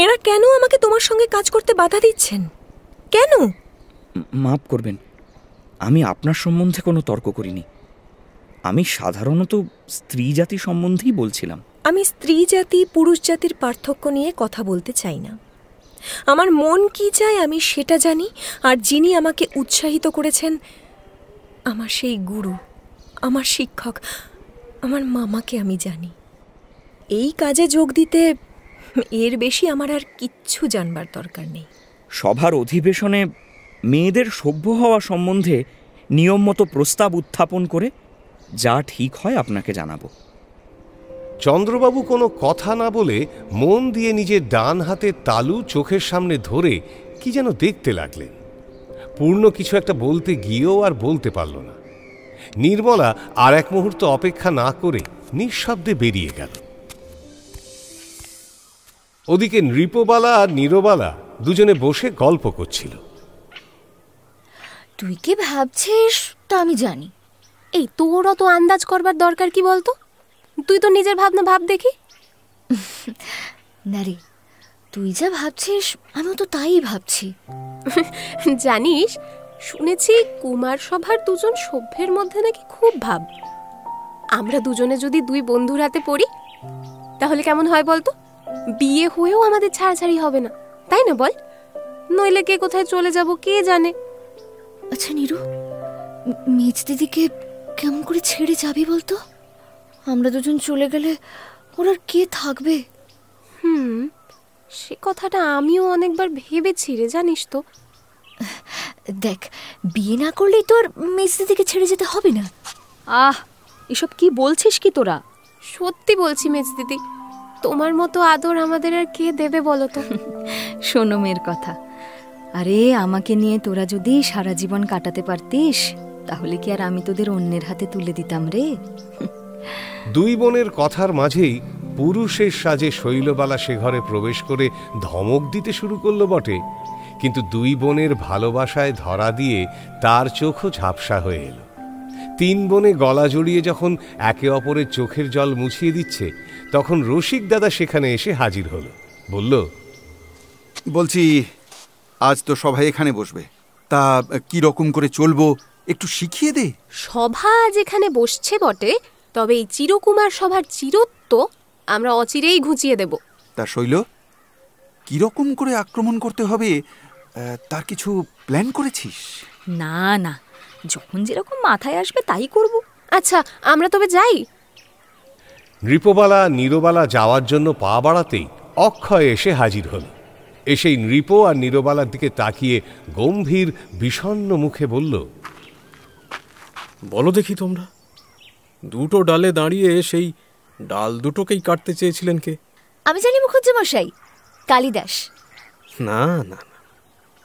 এরা কেন আমাকে তোমার সঙ্গে কাজ করতে বাধা দিচ্ছেন? কেন? মাফ করবেন, আমি আপনার সম্বন্ধে কোনো তর্ক করিনি। আমি সাধারণত স্ত্রী জাতি সম্বন্ধেই বলছিলাম। আমি স্ত্রী জাতি পুরুষ জাতির পার্থক্য নিয়ে কথা বলতে চাই না। আমার মন কি চায় আমি সেটা জানি, আর যিনি আমাকে উৎসাহিত করেছেন, আমার সেই গুরু, আমার শিক্ষক, আমার মামাকে আমি জানি। এই কাজে যোগ দিতে এর বেশি আমার আর কিচ্ছু জানবার দরকার নেই। সভার অধিবেশনে মেয়েদের সভ্য হওয়া সম্বন্ধে নিয়ম মতো প্রস্তাব উত্থাপন করে যা ঠিক হয় আপনাকে জানাবো। চন্দ্রবাবু কোনো কথা না বলে মন দিয়ে নিজের ডান হাতের তালু চোখের সামনে ধরে কি যেন দেখতে লাগলেন। পূর্ণ কিছু একটা বলতে গিয়েও আর বলতে পারল না। নির্মলা আর এক মুহূর্ত অপেক্ষা না করে নিঃশব্দে বেরিয়ে গেল। ওদিকে নৃপবালা আর নীরবালা দুজনে বসে গল্প করছিল। তুই কি ভাবছিস তা আমি জানি। এই তোর অত আন্দাজ করবার দরকার কি বলতো? তুই তো নিজের ভাবনা ভাব দেখি। না রে, তুই যা ভাবছিস আমিও তো তাই ভাবছি। জানিস, শুনেছি কুমার সভার দুজন সভ্যের মধ্যে নাকি খুব ভাব। আমরা দুজনে যদি দুই বন্ধুর হাতে পড়ি, তাহলে কেমন হয় বলতো? বিয়ে হয়েও আমাদের ছাড়াছাড়ি হবে না, তাই না বল? নইলে কে কোথায় চলে যাব কে জানে। আচ্ছা নীরু, মেজ দিদিকে কেমন করে ছেড়ে যাবি বলতো? আমরা দুজন চলে গেলে ওর আর কে থাকবে? সে কথাটা আমিও অনেকবার ভেবেছি রে, জানিস তো। দেখ, বিয়ে না করলেই তো আর মেজ দিদিকে ছেড়ে যেতে হবে না। আহ, এসব কি বলছিস কি তোরা? সত্যি বলছি মেজ দিদি, তোমার মতো আদর আমাদের আর কে দেবে বলো তো? শোনো মেয়ের কথা, আরে আমাকে নিয়ে তোরা যদি সারা জীবন কাটাতে পারতিস, তাহলে কি আর আমি তোদের অন্যের হাতে তুলে দিতাম রে? দুই বোনের কথার মাঝেই পুরুষের সাজে শৈলবালা সে ঘরে প্রবেশ করে ধমক দিতে শুরু করলো বটে, কিন্তু দুই বোনের ভালোবাসায় ধরা দিয়ে তার চোখও ঝাপসা হয়ে এলো। তিন বোনে গলা জড়িয়ে যখন একে অপরের চোখের জল মুছিয়ে দিচ্ছে, তখন রসিক দাদা সেখানে এসে হাজির হলো। বলল, বলছি আজ তো সবাই এখানে বসবে, তা কি রকম করে চলবো একটু শিখিয়ে দে। সভা আজ এখানে বসছে বটে, তবে এই চিরকুমার সভার চিরত্ব আমরা অচিরেই ঘুচিয়ে দেব। তা শৈল, কিরকম করে আক্রমণ করতে হবে তার কিছু প্ল্যান করেছিস? না না, যখন যেরকম মাথায় আসবে তাই করব। আচ্ছা, আমরা তবে যাই। নৃপবালা নীরবালা যাওয়ার জন্য পা বাড়াতেই অক্ষয় এসে হাজির হল। এসেই নৃপ আর নীরবালার দিকে তাকিয়ে গম্ভীর বিষণ্ণ মুখে বলল, বলো দেখি তোমরা, দুটো ডালে দাঁড়িয়ে সেই ডাল দুটোকেই কাটতে চেয়েছিলেন কে? আমি জানি মুখুজ্জে মশাই, কালিদাস। না না না,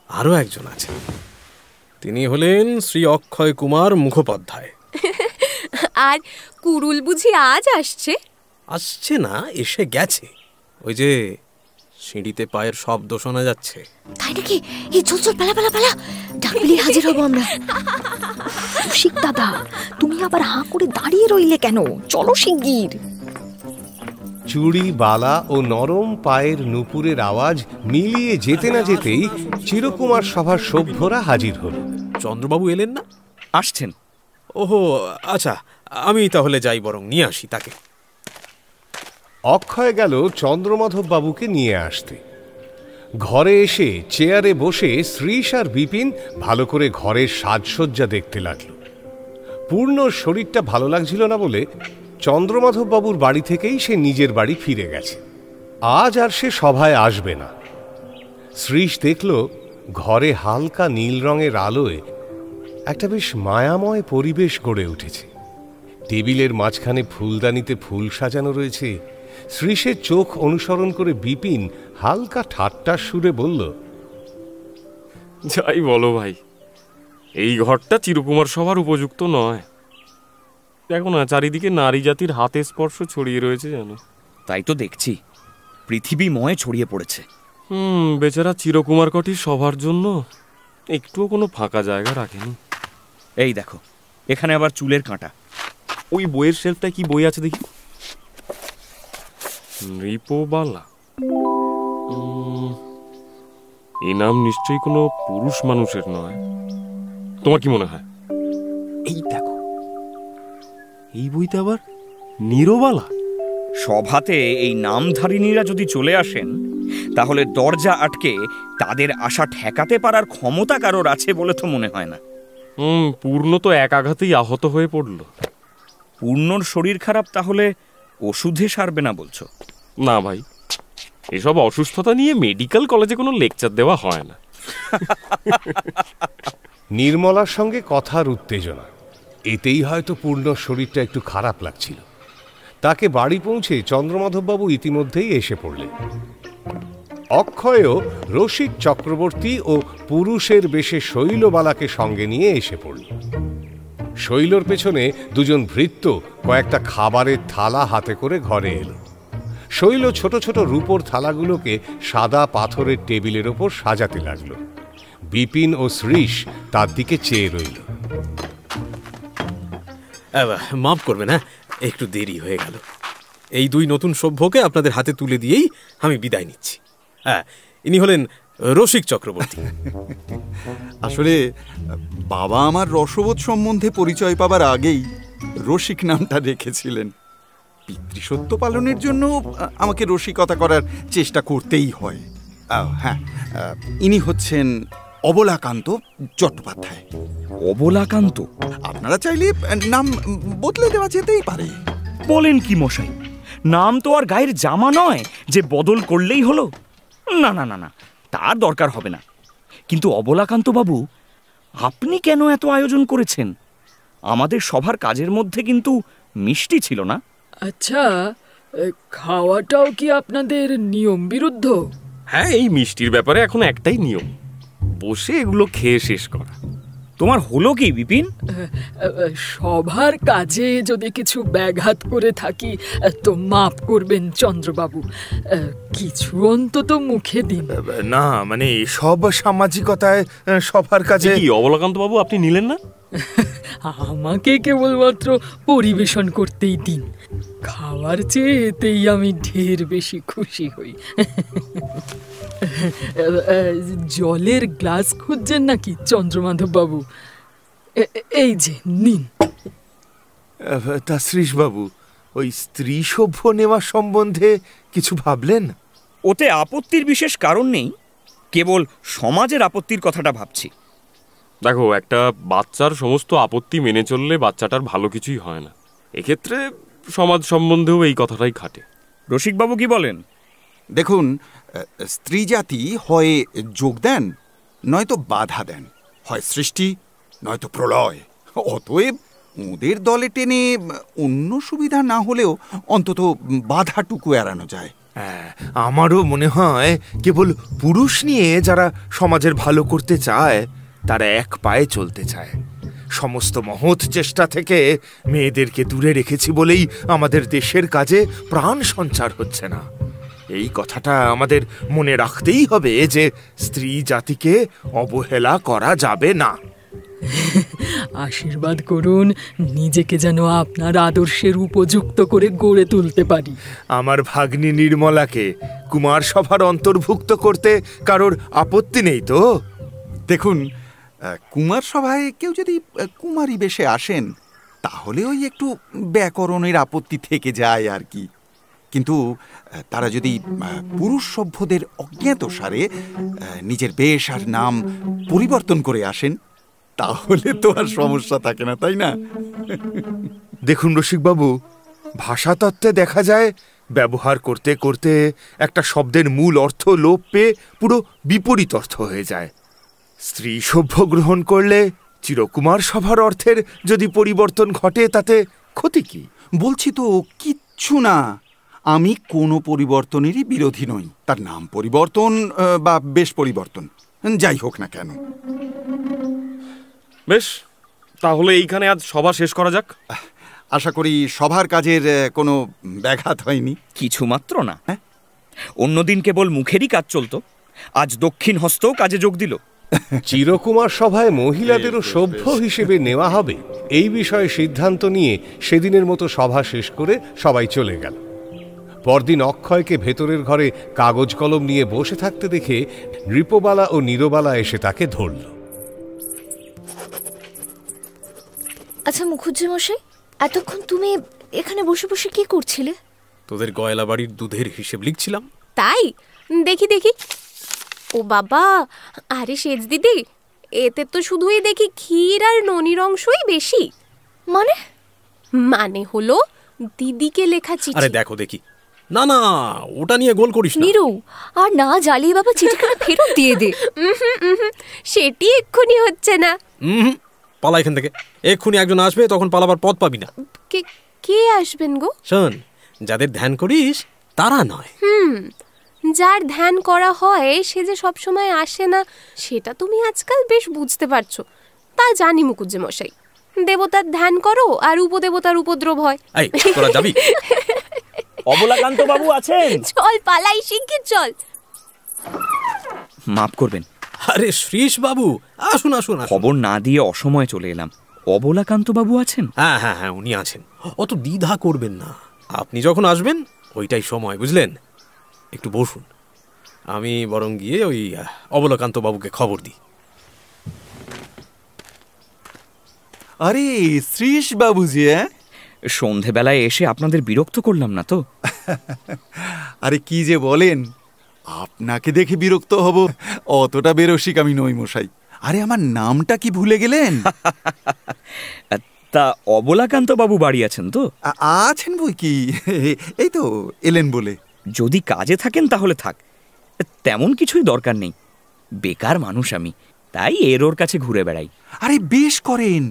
আরো একজন আছেন, তিনি হলেন শ্রী অক্ষয় কুমার মুখোপাধ্যায়। আর কুরুল বুঝি আজ আসছে? আসছে না, এসে গেছে। ওই যে সিঁড়িতে পায়ের শব্দ শোনা যাচ্ছে। তাই নাকি? এই চল চল, পালা পালা পালা, ডাকলি হাজির হব আমরা। রসিক দাদা, তুমি আবার হাঁ করে দাঁড়িয়ে রইলে কেন? চলো শিগগির। চুড়ি বালা ও নরম পায়ের নুপুরের আওয়াজ মিলিয়ে যেতে না যেতেই চিরকুমার সভার সভ্যরা হাজির হল। চন্দ্রবাবু এলেন না? আসছেন? ওহো আচ্ছা, আমি তাহলে যাই, বরং নিয়ে আসি তাকে। অক্ষয় গেল চন্দ্রমাধব বাবুকে নিয়ে আসতে। ঘরে এসে চেয়ারে বসে শ্রীশ আর বিপিন ভালো করে ঘরের সাজসজ্জা দেখতে লাগলো। পূর্ণর শরীরটা ভালো লাগছিল না বলে চন্দ্রমাধব বাবুর বাড়ি থেকেই সে নিজের বাড়ি ফিরে গেছে। আজ আর সে সভায় আসবে না। শ্রীশ দেখল ঘরে হালকা নীল রঙের আলোয় একটা বেশ মায়াময় পরিবেশ গড়ে উঠেছে। টেবিলের মাঝখানে ফুলদানিতে ফুল সাজানো রয়েছে। শ্রীশের চোখ অনুসরণ করে বিপিন হালকা ঠাট্টার সুরে বলল, যাই বলো ভাই, এই ঘরটা চিরকুমার সভার উপযুক্ত নয়। দেখো না, চারিদিকে নারী জাতির হাতের স্পর্শ ছড়িয়ে রয়েছে জানো। তাই তো দেখছি, পৃথিবীময় ছড়িয়ে পড়েছে। বেচারা চিরকুমার কটির সভার জন্য একটুও কোনো ফাঁকা জায়গা রাখেনি। এই দেখো, এখানে আবার চুলের কাঁটা। ওই বইয়ের শেলফটায় কি বই আছে দেখি। নৃপবালা, এই নাম নিশ্চয়ই কোনো পুরুষ মানুষের নয়। তোমার কি মনে হয়? এই দেখো, এই বইতে আবার নীরবালা। সভাতে এই নামধারিণীরা যদি চলে আসেন, তাহলে দরজা আটকে তাদের আশা ঠেকাতে পারার ক্ষমতা কারোর আছে বলে তো মনে হয় না। পূর্ণ তো এক আঘাতেই আহত হয়ে পড়ল। পূর্ণর শরীর খারাপ, তাহলে ওষুধে সারবে না বলছো? না ভাই, এসব অসুস্থতা নিয়ে মেডিকেল কলেজে কোনো লেকচার দেওয়া হয় না। নির্মলার সঙ্গে কথার উত্তেজনা, এতেই হয়তো পূর্ণর শরীরটা একটু খারাপ লাগছিল। তাকে বাড়ি পৌঁছে চন্দ্রমাধববাবু ইতিমধ্যেই এসে পড়লেন। অক্ষয়ও রসিক চক্রবর্তী ও পুরুষের বেশে শৈলবালাকে সঙ্গে নিয়ে এসে পড়ল। শৈলর পেছনে দুজন ভৃত্য কয়েকটা খাবারের থালা হাতে করে ঘরে এলো। শৈল ছোট ছোট রূপোর থালাগুলোকে সাদা পাথরের টেবিলের ওপর সাজাতে লাগলো। বিপিন ও শ্রীশ তার দিকে চেয়ে রইল। মাফ করবে না, একটু দেরি হয়ে গেল। এই দুই নতুন সভ্যকে আপনাদের হাতে তুলে দিয়েই আমি বিদায় নিচ্ছি। হ্যাঁ, ইনি হলেন রসিক চক্রবর্তী। আসলে বাবা আমার রসবোধ সম্বন্ধে পরিচয় পাবার আগেই রসিক নামটা রেখেছিলেন। পিতৃসত্য পালনের জন্য আমাকে রসিকতা করার চেষ্টা করতেই হয়। হ্যাঁ, ইনি হচ্ছেন অবলাকান্ত চট্টোপাধ্যায়। অবলাকান্ত? আপনারা চাইলে নাম বদলে দেওয়া যেতেই পারে। বলেন কি মশাই, নাম তো আর গায়ের জামা নয় যে বদল করলেই হলো। না না না না, তার দরকার হবে না। কিন্তু অবলাকান্ত বাবু, আপনি কেন এত আয়োজন করেছেন? আমাদের সভার কাজের মধ্যে কিন্তু মিষ্টি ছিল না। আচ্ছা, খাওয়াটাও কি আপনাদের নিয়ম বিরুদ্ধ? হ্যাঁ, এই মিষ্টির ব্যাপারে এখন একটাই নিয়ম, বসে এগুলো খেয়ে শেষ করা। তোমার হলো কি বিপিন? সবার কাজে যদি কিছু ব্যাঘাত করে থাকি তো মাফ করবেন চন্দ্রবাবু, কিছু অন্তত মুখে দিন। না মানে সব সামাজিকতায় সবার কাজে। কি অবলাকান্ত বাবু, আপনি নিলেন না? আমাকে কেবলমাত্র পরিবেশন করতেই দিন, খাওয়ার চেয়ে এতেই আমি ঢের বেশি খুশি হই। জলের গ্লাস খুঁজছেন নাকি চন্দ্রমাধব বাবু? এই যে নিন। তা শ্রীশবাবু, ওই স্ত্রী সভ্য নেওয়া সম্বন্ধে কিছু ভাবলেন? ওতে আপত্তির বিশেষ কারণ নেই, কেবল সমাজের আপত্তির কথাটা ভাবছি। দেখো, একটা বাচ্চার সমস্ত আপত্তি মেনে চললে বাচ্চাটার ভালো কিছুই হয় না। এক্ষেত্রে সমাজ সম্বন্ধেও এই কথাটাই খাটে। রসিকবাবু কি বলেন? দেখুন, স্ত্রী জাতি হয় যোগ দেন, নয়তো বাধা দেন, হয় সৃষ্টি নয়তো প্রলয়। অতএব ওদের দলে টেনে অন্য সুবিধা না হলেও অন্তত বাধাটুকু এড়ানো যায়। আমারও মনে হয় কেবল পুরুষ নিয়ে যারা সমাজের ভালো করতে চায় তারা এক পায়ে চলতে চায়। সমস্ত মহৎ চেষ্টা থেকে মেয়েদেরকে দূরে রেখেছি বলেই আমাদের দেশের কাজে প্রাণ সঞ্চার হচ্ছে না। এই কথাটা আমাদের মনে রাখতেই হবে যে স্ত্রী জাতিকে অবহেলা করা যাবে না। আশীর্বাদ করুন, নিজেকে যেন আপনার আদর্শের উপযুক্ত করে গড়ে তুলতে পারি। আমার ভাগ্নি নির্মলাকে কুমার সভার অন্তর্ভুক্ত করতে কারোর আপত্তি নেই তো? দেখুন, কুমার সভায় কেউ যদি কুমারী বেশে আসেন তাহলে ওই একটু ব্যাকরণের আপত্তি থেকে যায় আর কি। কিন্তু তারা যদি পুরুষ সভ্যদের অজ্ঞাতসারে নিজের বেশ আর নাম পরিবর্তন করে আসেন তাহলে তো আর সমস্যা থাকে না, তাই না? দেখুন রসিকবাবু, ভাষাতত্ত্বে দেখা যায় ব্যবহার করতে করতে একটা শব্দের মূল অর্থ লোপ পেয়ে পুরো বিপরীত অর্থ হয়ে যায়। স্ত্রী সভ্য গ্রহণ করলে চিরকুমার সভার অর্থের যদি পরিবর্তন ঘটে তাতে ক্ষতি কি? বলছি তো কিচ্ছু না, আমি কোনো পরিবর্তনেরই বিরোধী নই। তার নাম পরিবর্তন বা বেশ পরিবর্তন যাই হোক না কেন। বেশ, তাহলে এইখানে আজ সভা শেষ করা যাক। আশা করি সভার কাজের কোনো ব্যাঘাত হয়নি। কিছু মাত্র না। অন্যদিন কেবল মুখেরই কাজ চলতো, আজ দক্ষিণ হস্তও কাজে যোগ দিল। চিরকুমার সভায় মহিলাদেরও সভ্য হিসেবে নেওয়া হবে এই বিষয়ে সিদ্ধান্ত নিয়ে সেদিনের মতো সভা শেষ করে সবাই চলে গেল। পরদিন অক্ষয়কে ভেতরের ঘরে কাগজ কলম নিয়ে বসে থাকতে দেখে নৃপবালা ও নীরবালা এসে তাকে ধরল। আচ্ছা মুখুজ্জে মশাই, এতক্ষণ তুমি এখানে বসে বসে কি করছিলে? তোদের গয়লা বাড়ির দুধের হিসেব লিখছিলাম। তাই? দেখি দেখি। ও বাবা, আরে সেজ দিদি, এতে তো শুধুই দেখি ক্ষীর আর ননির অংশই বেশি। মানে? মানে হলো দিদিকে লেখা চিঠি। আরে দেখো দেখি। না না, ওটা নিয়ে গোল করিস না। নীরু, আর না জ্বালিয়ে বাবা চিঠিখানা ফেরত দিয়ে দে। সেটি এক্ষুনি হচ্ছে না। পালা এখান থেকে। এক্ষুনি একজন আসবে, তখন পালাবার পথ পাবি না। কে আসবেন গো? শোন, যাদের ধ্যান করিস তারা নয়। যার ধ্যান করা হয় সে যে সবসময় আসে না সেটা তুমি আজকাল বেশ বুঝতে পারছো। তা জানি মুকুজ্জে মশাই, দেবতার ধ্যান করো আর উপদেবতার উপদ্রব হয়। এই তোরা যাবি? অবলাকান্ত বাবু আছেন? চল পালাই, শিগগির চল। মাফ করবেন। আরে শ্রীশ বাবু, আসুন আসুন। খবর না দিয়ে অসময়ে চলে এলাম। অবলাকান্ত বাবু আছেন? হ্যাঁ হ্যাঁ হ্যাঁ, উনি আছেন। অত দ্বিধা করবেন না, আপনি যখন আসবেন ওইটাই সময়, বুঝলেন? একটু বসুন, আমি বরং গিয়ে ওই অবলাকান্ত বাবুকে খবর দিই। আরে শ্রীশ বাবু যে, সন্ধেবেলায় এসে আপনাদের বিরক্ত করলাম না তো? আরে কি যে বলেন, আপনাকে দেখে বিরক্ত হব অতটা বেরসিক আমি নই মশাই। আরে আমার নামটা কি ভুলে গেলেন? তা অবলাকান্ত বাবু বাড়ি আছেন তো? আছেন বই কি, এই তো এলেন বলে। যদি কাজে থাকেন তাহলে থাক, তেমন কিছুই দরকার নেই। বেকার মানুষ আমি, তাই এর ওর কাছে ঘুরে বেড়াই। আরে বেশ করেন,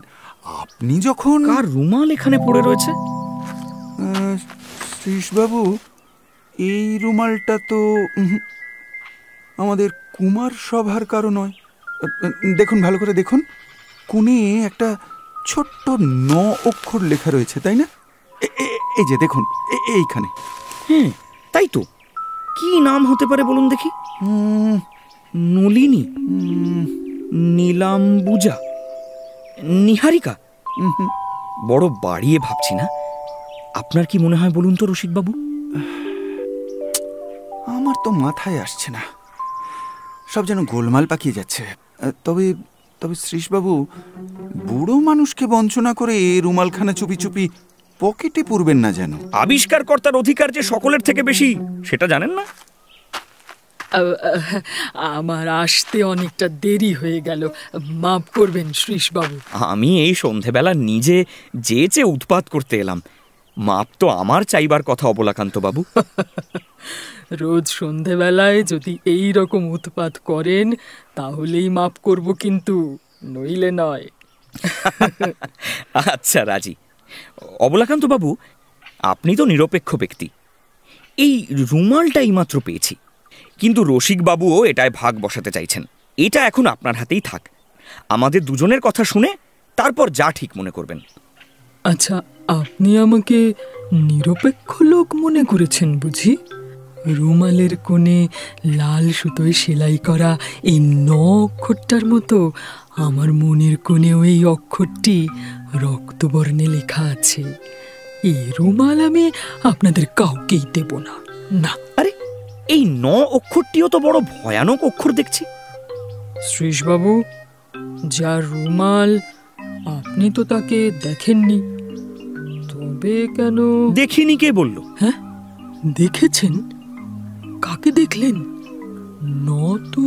আপনি যখন কার রুমাল এখানে পড়ে রয়েছে? শ্রীশবাবু, এই রুমালটা তো আমাদের কুমার সভার কারো নয়। দেখুন, ভালো করে দেখুন, কোণে একটা ছোট্ট 9 অক্ষর লেখা রয়েছে, তাই না? এই যে দেখুন, এইখানে। হ্যাঁ, তাই তো। কি নাম হতে পারে বলুন দেখি? নলিনী, নীলাম্বুজা, নিহারিকা। বড় বাড়িয়ে ভাবছি না? আপনার কি মনে হয় বলুন তো রসিকবাবু? আমার তো মাথায় আসছে না, সব যেন গোলমাল পাকিয়ে যাচ্ছে। তবে তবে শ্রীশবাবু, বুড়ো মানুষকে বঞ্চনা করে রুমালখানা চুপি চুপি পকেটে পুরবেন না যেন। আবিষ্কারকর্তার অধিকার যে সকলের থেকে বেশি, সেটা জানেন না? আমার আসতে অনেকটা দেরি হয়ে গেল, মাফ করবেন শ্রীশবাবু। আমি এই সন্ধেবেলা নিজে যেচে উৎপাত করতে এলাম। মাপ তো আমার চাইবার কথা অবলাকান্ত বাবু। রোজ সন্ধেবেলায় যদি এই রকম উৎপাত করেন তাহলেই মাপ করব, কিন্তু নইলে নয়। আচ্ছা রাজি। অবলাকান্ত বাবু, আপনি তো নিরপেক্ষ ব্যক্তি। এই রুমালটাই মাত্র পেয়েছি, কিন্তু রসিকবাবুও এটায় ভাগ বসাতে চাইছেন। এটা এখন আপনার হাতেই থাক। আমাদের দুজনের কথা শুনে তারপর যা ঠিক মনে করবেন। আচ্ছা, আপনি আমাকে নিরপেক্ষ লোক মনে করেছেন বুঝি? রুমালের কোণে লাল সুতোয় সেলাই করা এই 9 অক্ষরটার মতো আমার মনের কোণেও এই অক্ষরটি রক্তবর্ণে লেখা আছে। এই রুমাল আমি আপনাদের কাউকেই দেব না। না। আরে, এই 9 অক্ষরটিও তো বড় ভয়ানক অক্ষর দেখছি। শ্রীশবাবু, যার রুমাল, আপনি তো তাকে দেখেননি, তবে কেন? দেখিনি কে বলল? হ্যাঁ, দেখেছেন। কাকে দেখলেন? 9 তো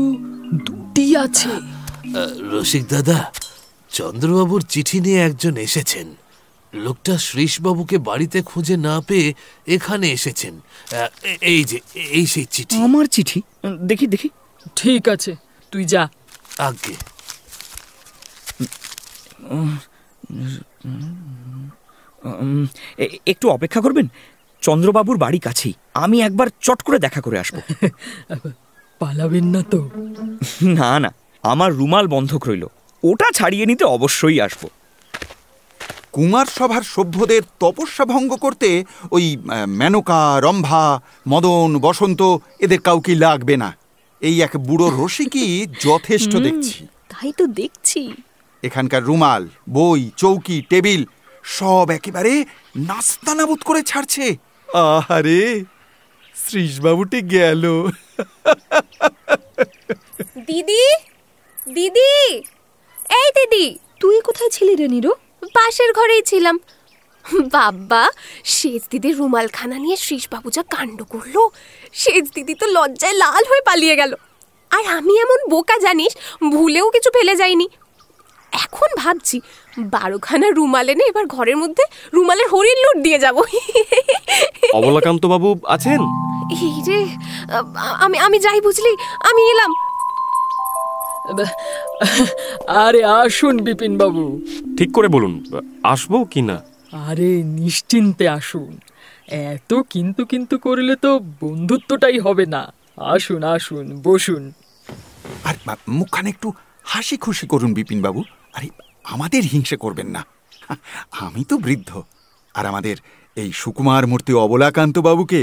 2টি আছে। রসিক দাদা, চন্দ্রবাবুর চিঠি নিয়ে একজন এসেছেন। লোকটা শ্রীশবাবুকে বাড়িতে খুঁজে না পেয়ে এখানে এসেছেন। এই যে, এই সেই চিঠি। আমার চিঠি? দেখি দেখি। ঠিক আছে, তুই যা। আগে একটু অপেক্ষা করবেন? চন্দ্রবাবুর বাড়ি কাছেই, আমি একবার চট করে দেখা করে আসবো। পালাবেন না তো? না না, আমার রুমাল বন্ধক রইল, ওটা ছাড়িয়ে নিতে অবশ্যই আসবো। কুমার সভার সভ্যদের তপস্যা ভঙ্গ করতে ওই মেনকা, রম্ভা, মদন, বসন্ত এদের কাউকে লাগবে না। এই এক বুড়ো রসিকই যথেষ্ট দেখছি। তাই তো দেখছি। এখানকার রুমাল, বই, চৌকি, টেবিল সব একেবারে নাস্তানাবুদ করে ছাড়ছে। আহারে, শ্রীশবাবুটি গেল। দিদি, দিদি, এই দিদি, তুই কোথায় ছিলি রে নীরু? পাশের ঘরেই ছিলাম। বাবা, সেজ দিদির রুমালখানা নিয়ে শ্রীশবাবু যা কাণ্ড করলো, সেজ দিদি তো লজ্জায় লাল হয়ে পালিয়ে গেল। আর আমি এমন বোকা জানিস, ভুলেও কিছু ফেলে যাইনি। এখন ভাবছি 12খানা রুমাল এনে এবার ঘরের মধ্যে রুমালের হরিণ লুট দিয়ে যাব। অবলাকান্ত বাবু আছেন? এই রে, আমি যাই বুঝলি, আমি এলাম। আরে আসুন বিপিন বাবু। ঠিক করে বলুন, আসবো কি না? আরে নিশ্চিন্তে আসুন, এত কিন্তু কিন্তু করলে তো বন্ধুত্বটাই হবে না। আসুন আসুন, বসুন। আর মুখখানে একটু হাসি খুশি করুন বিপিন বাবু। আরে, আমাদের হিংসে করবেন না, আমি তো বৃদ্ধ। আর আমাদের এই সুকুমার মূর্তি অবলাকান্ত বাবুকে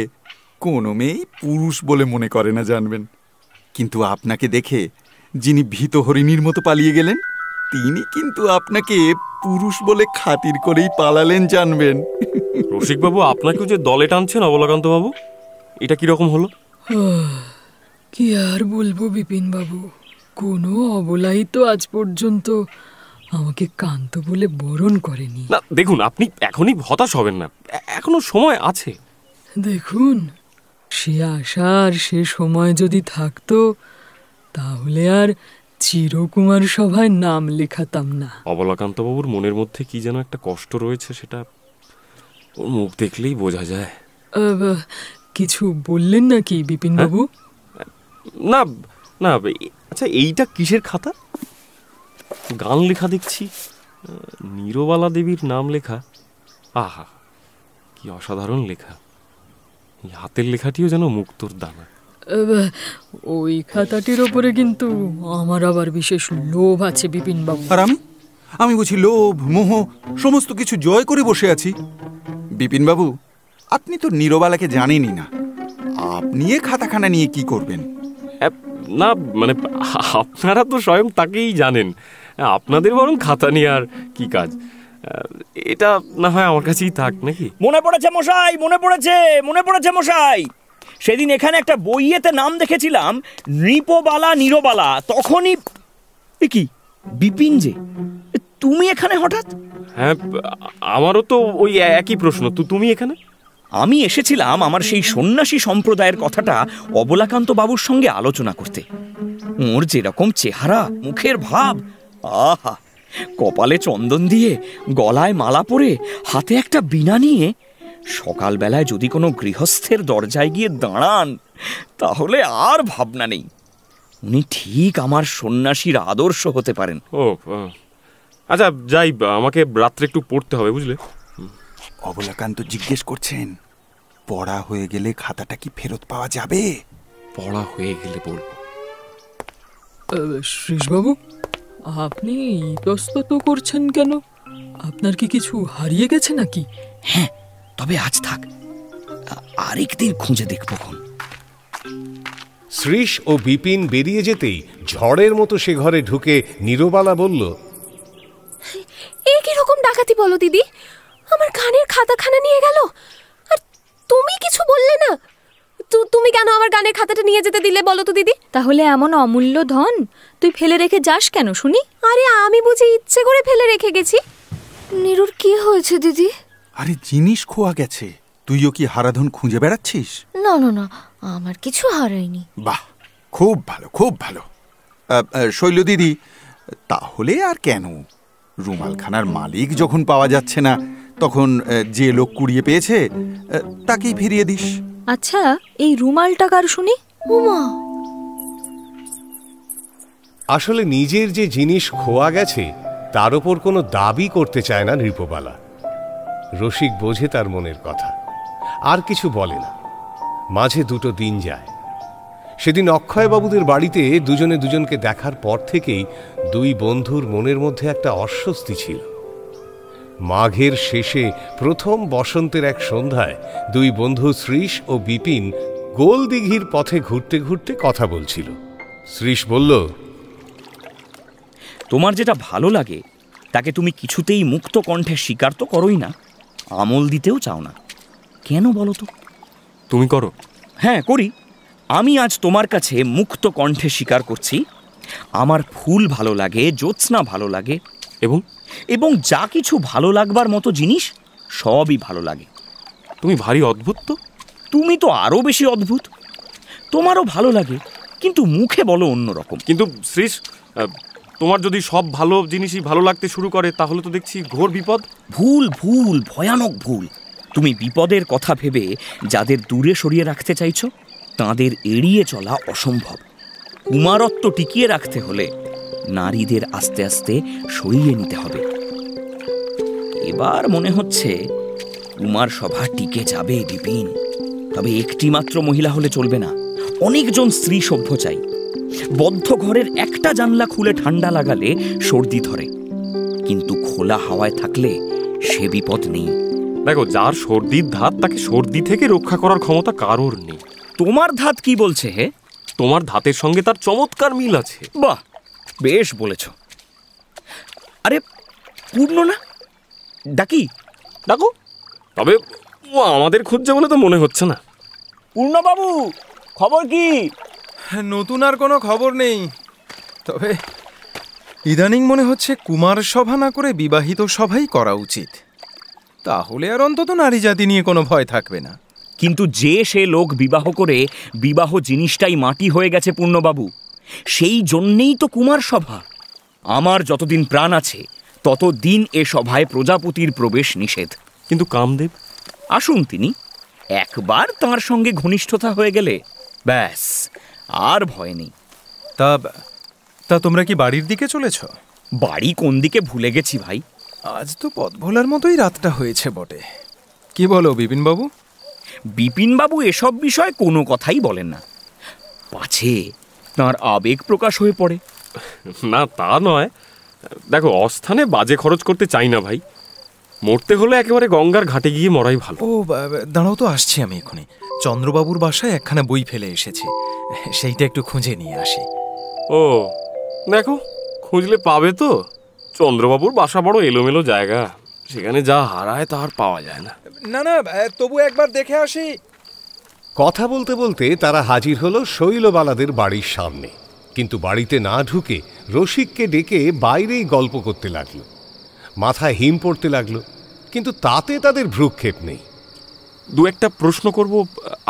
কোনো মেয়েই পুরুষ বলে মনে করে না, জানবেন। কিন্তু আপনাকে দেখে যিনি ভীত হরিণীর মতো পালিয়ে গেলেন, তিনি কিন্তু আপনাকে পুরুষ বলে খাতির করেই পালালেন, জানবেন। রসিকবাবু, আপনাকেও যে দলে টানছেন অবলাকান্ত বাবু, এটা কিরকম হলো? কি আর বলবো বিপিন বাবু, কোনো অবলাই তো আজ পর্যন্ত আমাকে কান্ত বলে বরণ করেনি। না দেখুন, আপনি এখনই হতাশ হবেন না, এখনো সময় আছে। দেখুন, সে আশার সে সময় যদি থাকতো তাহলে আর চিরকুমার সভায় নাম লেখাতাম না। অবলাকান্ত বাবুর মনের মধ্যে কি যেন একটা কষ্ট রয়েছে, সেটা ওর মুখ দেখলেই বোঝা যায়। কিছু বললেন নাকি বিপিন বাবু? না না। আচ্ছা, এইটা কিসের খাতা? গান লেখা দেখছি। নীরবালা দেবীর নাম লেখা। আহা, কি অসাধারণ লেখা! এই হাতের লেখাটিও যেন মুক্তোর দানা। ওই খাতাটির ওপরে কিন্তু আমার আবার বিশেষ লোভ আছে বিপিনবাবু। আর আমি বুঝি লোভ মোহ সমস্ত কিছু জয় করে বসে আছি। বিপিনবাবু, আপনি তো নীরবালাকে জানেনই না, আপনি এ খাতাখানা নিয়ে কি করবেন? না মানে আপনারা তো স্বয়ং তাকেই জানেন, আপনাদের বরং খাতা নিয়ে আর কি কাজ। এটা না হয় আমার কাছেই থাক নাকি? মনে পড়েছে মশাই, মনে পড়েছে মশাই। সেদিন এখানে একটা বইয়েতে নাম দেখেছিলাম নৃপবালা নীরবালা। তখনই কি বিপিন যে, তুমি এখানে হঠাৎ? হ্যাঁ, আমারও তো ওই একই প্রশ্ন। তুমি এখানে? আমি এসেছিলাম আমার সেই সন্ন্যাসী সম্প্রদায়ের কথাটা অবলাকান্ত বাবুর সঙ্গে আলোচনা করতে। ওর যেরকম চেহারা, মুখের ভাব, আহা! কপালে চন্দন দিয়ে, গলায় মালা পরে, হাতে একটা বীণা নিয়ে সকালবেলায় যদি কোনো গৃহস্থের দরজায় গিয়ে দাঁড়ান, তাহলে আর ভাবনা নেই, উনি ঠিক আমার সন্ন্যাসীর আদর্শ হতে পারেন। ও আচ্ছা, যাই, আমাকে রাত্রে একটু পড়তে হবে, বুঝলে? অবলাকান্ত জিজ্ঞেস করছেন, পড়া হয়ে গেলে খাতাটা কি ফেরত পাওয়া যাবে? পড়া হয়ে গেলে বলবো। শ্রীশবাবু, আপনি ইতস্তত করছেন কেন? আপনার কি কিছু হারিয়ে গেছে নাকি? হ্যাঁ, তবে আজ থাক, আরেকদিন খুঁজে দেখব। শ্রীশ ও বিপিন বেরিয়ে যেতেই ঝড়ের মতো সে ঘরে ঢুকে নীরবালা বলল, এ কিরকম ডাকাতি বলো দিদি? আমার গানের খাতাখানা নিয়ে গেল, আর তুমি কিছু বললে না। তুমি কেন আমার গানের খাতাটা নিয়ে যেতে দিলে বলো তো দিদি? তাহলে এমন অমূল্য ধন তুই ফেলে রেখে যাস কেন শুনি? আরে আমি বুঝি ইচ্ছে করে ফেলে রেখে গেছি। নীরুর কি হয়েছে দিদি? আরে জিনিস খোয়া গেছে, তুইও কি হারাধন খুঁজে বেড়াচ্ছিস? না না না, আমার কিছু হারায়নি। বাহ, খুব ভালো, খুব ভালো। শৈল দিদি, তাহলে আর কেন? রুমালখানার মালিক যখন পাওয়া যাচ্ছে না, তখন যে লোক কুড়িয়ে পেয়েছে তাকেই ফিরিয়ে দিস। আচ্ছা, এই রুমালটা কার শুনি? উমা, আসলে নিজের যে জিনিস খোয়া গেছে তার উপর কোনো দাবি করতে চায় না নৃপবালা। রসিক বোঝে তার মনের কথা, আর কিছু বলে না। মাঝে দুটো দিন যায়। সেদিন অক্ষয়বাবুদের বাড়িতে দুজনে দুজনকে দেখার পর থেকেই দুই বন্ধুর মনের মধ্যে একটা অস্বস্তি ছিল। মাঘের শেষে প্রথম বসন্তের এক সন্ধ্যায় দুই বন্ধু শ্রীশ ও বিপিন গোলদিঘির পথে ঘুরতে ঘুরতে কথা বলছিল। শ্রীশ বলল, তোমার যেটা ভালো লাগে তাকে তুমি কিছুতেই মুক্ত কণ্ঠে স্বীকার তো করোই না, আমল দিতেও চাও না। কেন বলো তো? তুমি করো। হ্যাঁ, করি। আমি আজ তোমার কাছে মুক্ত কণ্ঠে স্বীকার করছি, আমার ফুল ভালো লাগে, জ্যোৎস্না ভালো লাগে, এবং যা কিছু ভালো লাগবার মতো জিনিস সবই ভালো লাগে। তুমি ভারী অদ্ভুত তো। তুমি তো আরো বেশি অদ্ভুত। তোমারও ভালো লাগে, কিন্তু মুখে বলো অন্যরকম। কিন্তু শ্রীশ, তোমার যদি সব ভালো জিনিসই ভালো লাগতে শুরু করে, তাহলে তো দেখছি ঘোর বিপদ। ভুল, ভুল, ভয়ানক ভুল। তুমি বিপদের কথা ভেবে যাদের দূরে সরিয়ে রাখতে চাইছো, তাদের এড়িয়ে চলা অসম্ভব। কুমারত্ব টিকিয়ে রাখতে হলে নারীদের আস্তে আস্তে সরিয়ে নিতে হবে। এবার মনে হচ্ছে কুমার সভা টিকে যাবে বিপিন। তবে একটি মাত্র মহিলা হলে চলবে না, অনেকজন স্ত্রী সভ্য চাই। বদ্ধ ঘরের একটা জানলা খুলে ঠান্ডা লাগালে সর্দি ধরে, কিন্তু খোলা হাওয়ায় থাকলে সে বিপদ নেই। দেখো, যার সর্দির ধাত তাকে সর্দি থেকে রক্ষা করার ক্ষমতা কারোর নেই। তোমার ধাত কি বলছে হে? তোমার ধাতের সঙ্গে তার চমৎকার মিল আছে। বাহ, বেশ বলেছ। আরে পূর্ণ না? ডাকি? ডাকো। তবে ও আমাদের খুঁজছে বলে তো মনে হচ্ছে না। পূর্ণবাবু, খবর কি? নতুন আর কোনো খবর নেই, তবে ইদানিং মনে হচ্ছে কুমার সভা না করে বিবাহিত সভাই করা উচিত। তাহলে আর অন্তত নারী জাতি নিয়ে কোনো ভয় থাকবে না। কিন্তু যে সে লোক বিবাহ করে বিবাহ জিনিসটাই মাটি হয়ে গেছে পূর্ণবাবু, সেই জন্যেই তো কুমার সভা। আমার যতদিন প্রাণ আছে ততদিন এ সভায় প্রজাপতির প্রবেশ নিষেধ। কিন্তু কামদেব আসুন, তিনি একবার তাঁর সঙ্গে ঘনিষ্ঠতা হয়ে গেলে ব্যাস, আর ভয় নেই। তা তোমরা কি বাড়ির দিকে চলেছ? বাড়ি কোন দিকে ভুলে গেছি ভাই। আজ তো পথ ভোলার মতোই রাতটা হয়েছে বটে। কি বলো বিপিনবাবু? বিপিনবাবু এসব বিষয়ে কোনো কথাই বলেন না, পাছে তাঁর আবেগ প্রকাশ হয়ে পড়ে। না তা নয়, দেখো অস্থানে বাজে খরচ করতে চাই না ভাই। মরতে হলে একেবারে গঙ্গার ঘাটে গিয়ে মরাই ভালো। ও দাঁড়াও তো, আসছি আমি এক্ষুনি। চন্দ্রবাবুর বাসায় একখানা বই ফেলে এসেছি, সেইটা একটু খুঁজে নিয়ে আসি। ও দেখো, খুঁজলে পাবে তো। চন্দ্রবাবুর বাসা বড় এলোমেলো জায়গা, সেখানে যা হারায় তা আর পাওয়া যায় না। না না, তবু একবার দেখে আসি। কথা বলতে বলতে তারা হাজির হলো শৈলবালাদের বাড়ির সামনে। কিন্তু বাড়িতে না ঢুকে রসিককে ডেকে বাইরেই গল্প করতে লাগলো। মাথায় হিম পড়তে লাগলো, কিন্তু তাতে তাদের ভ্রুক্ষেপ নেই। দু একটা প্রশ্ন করব,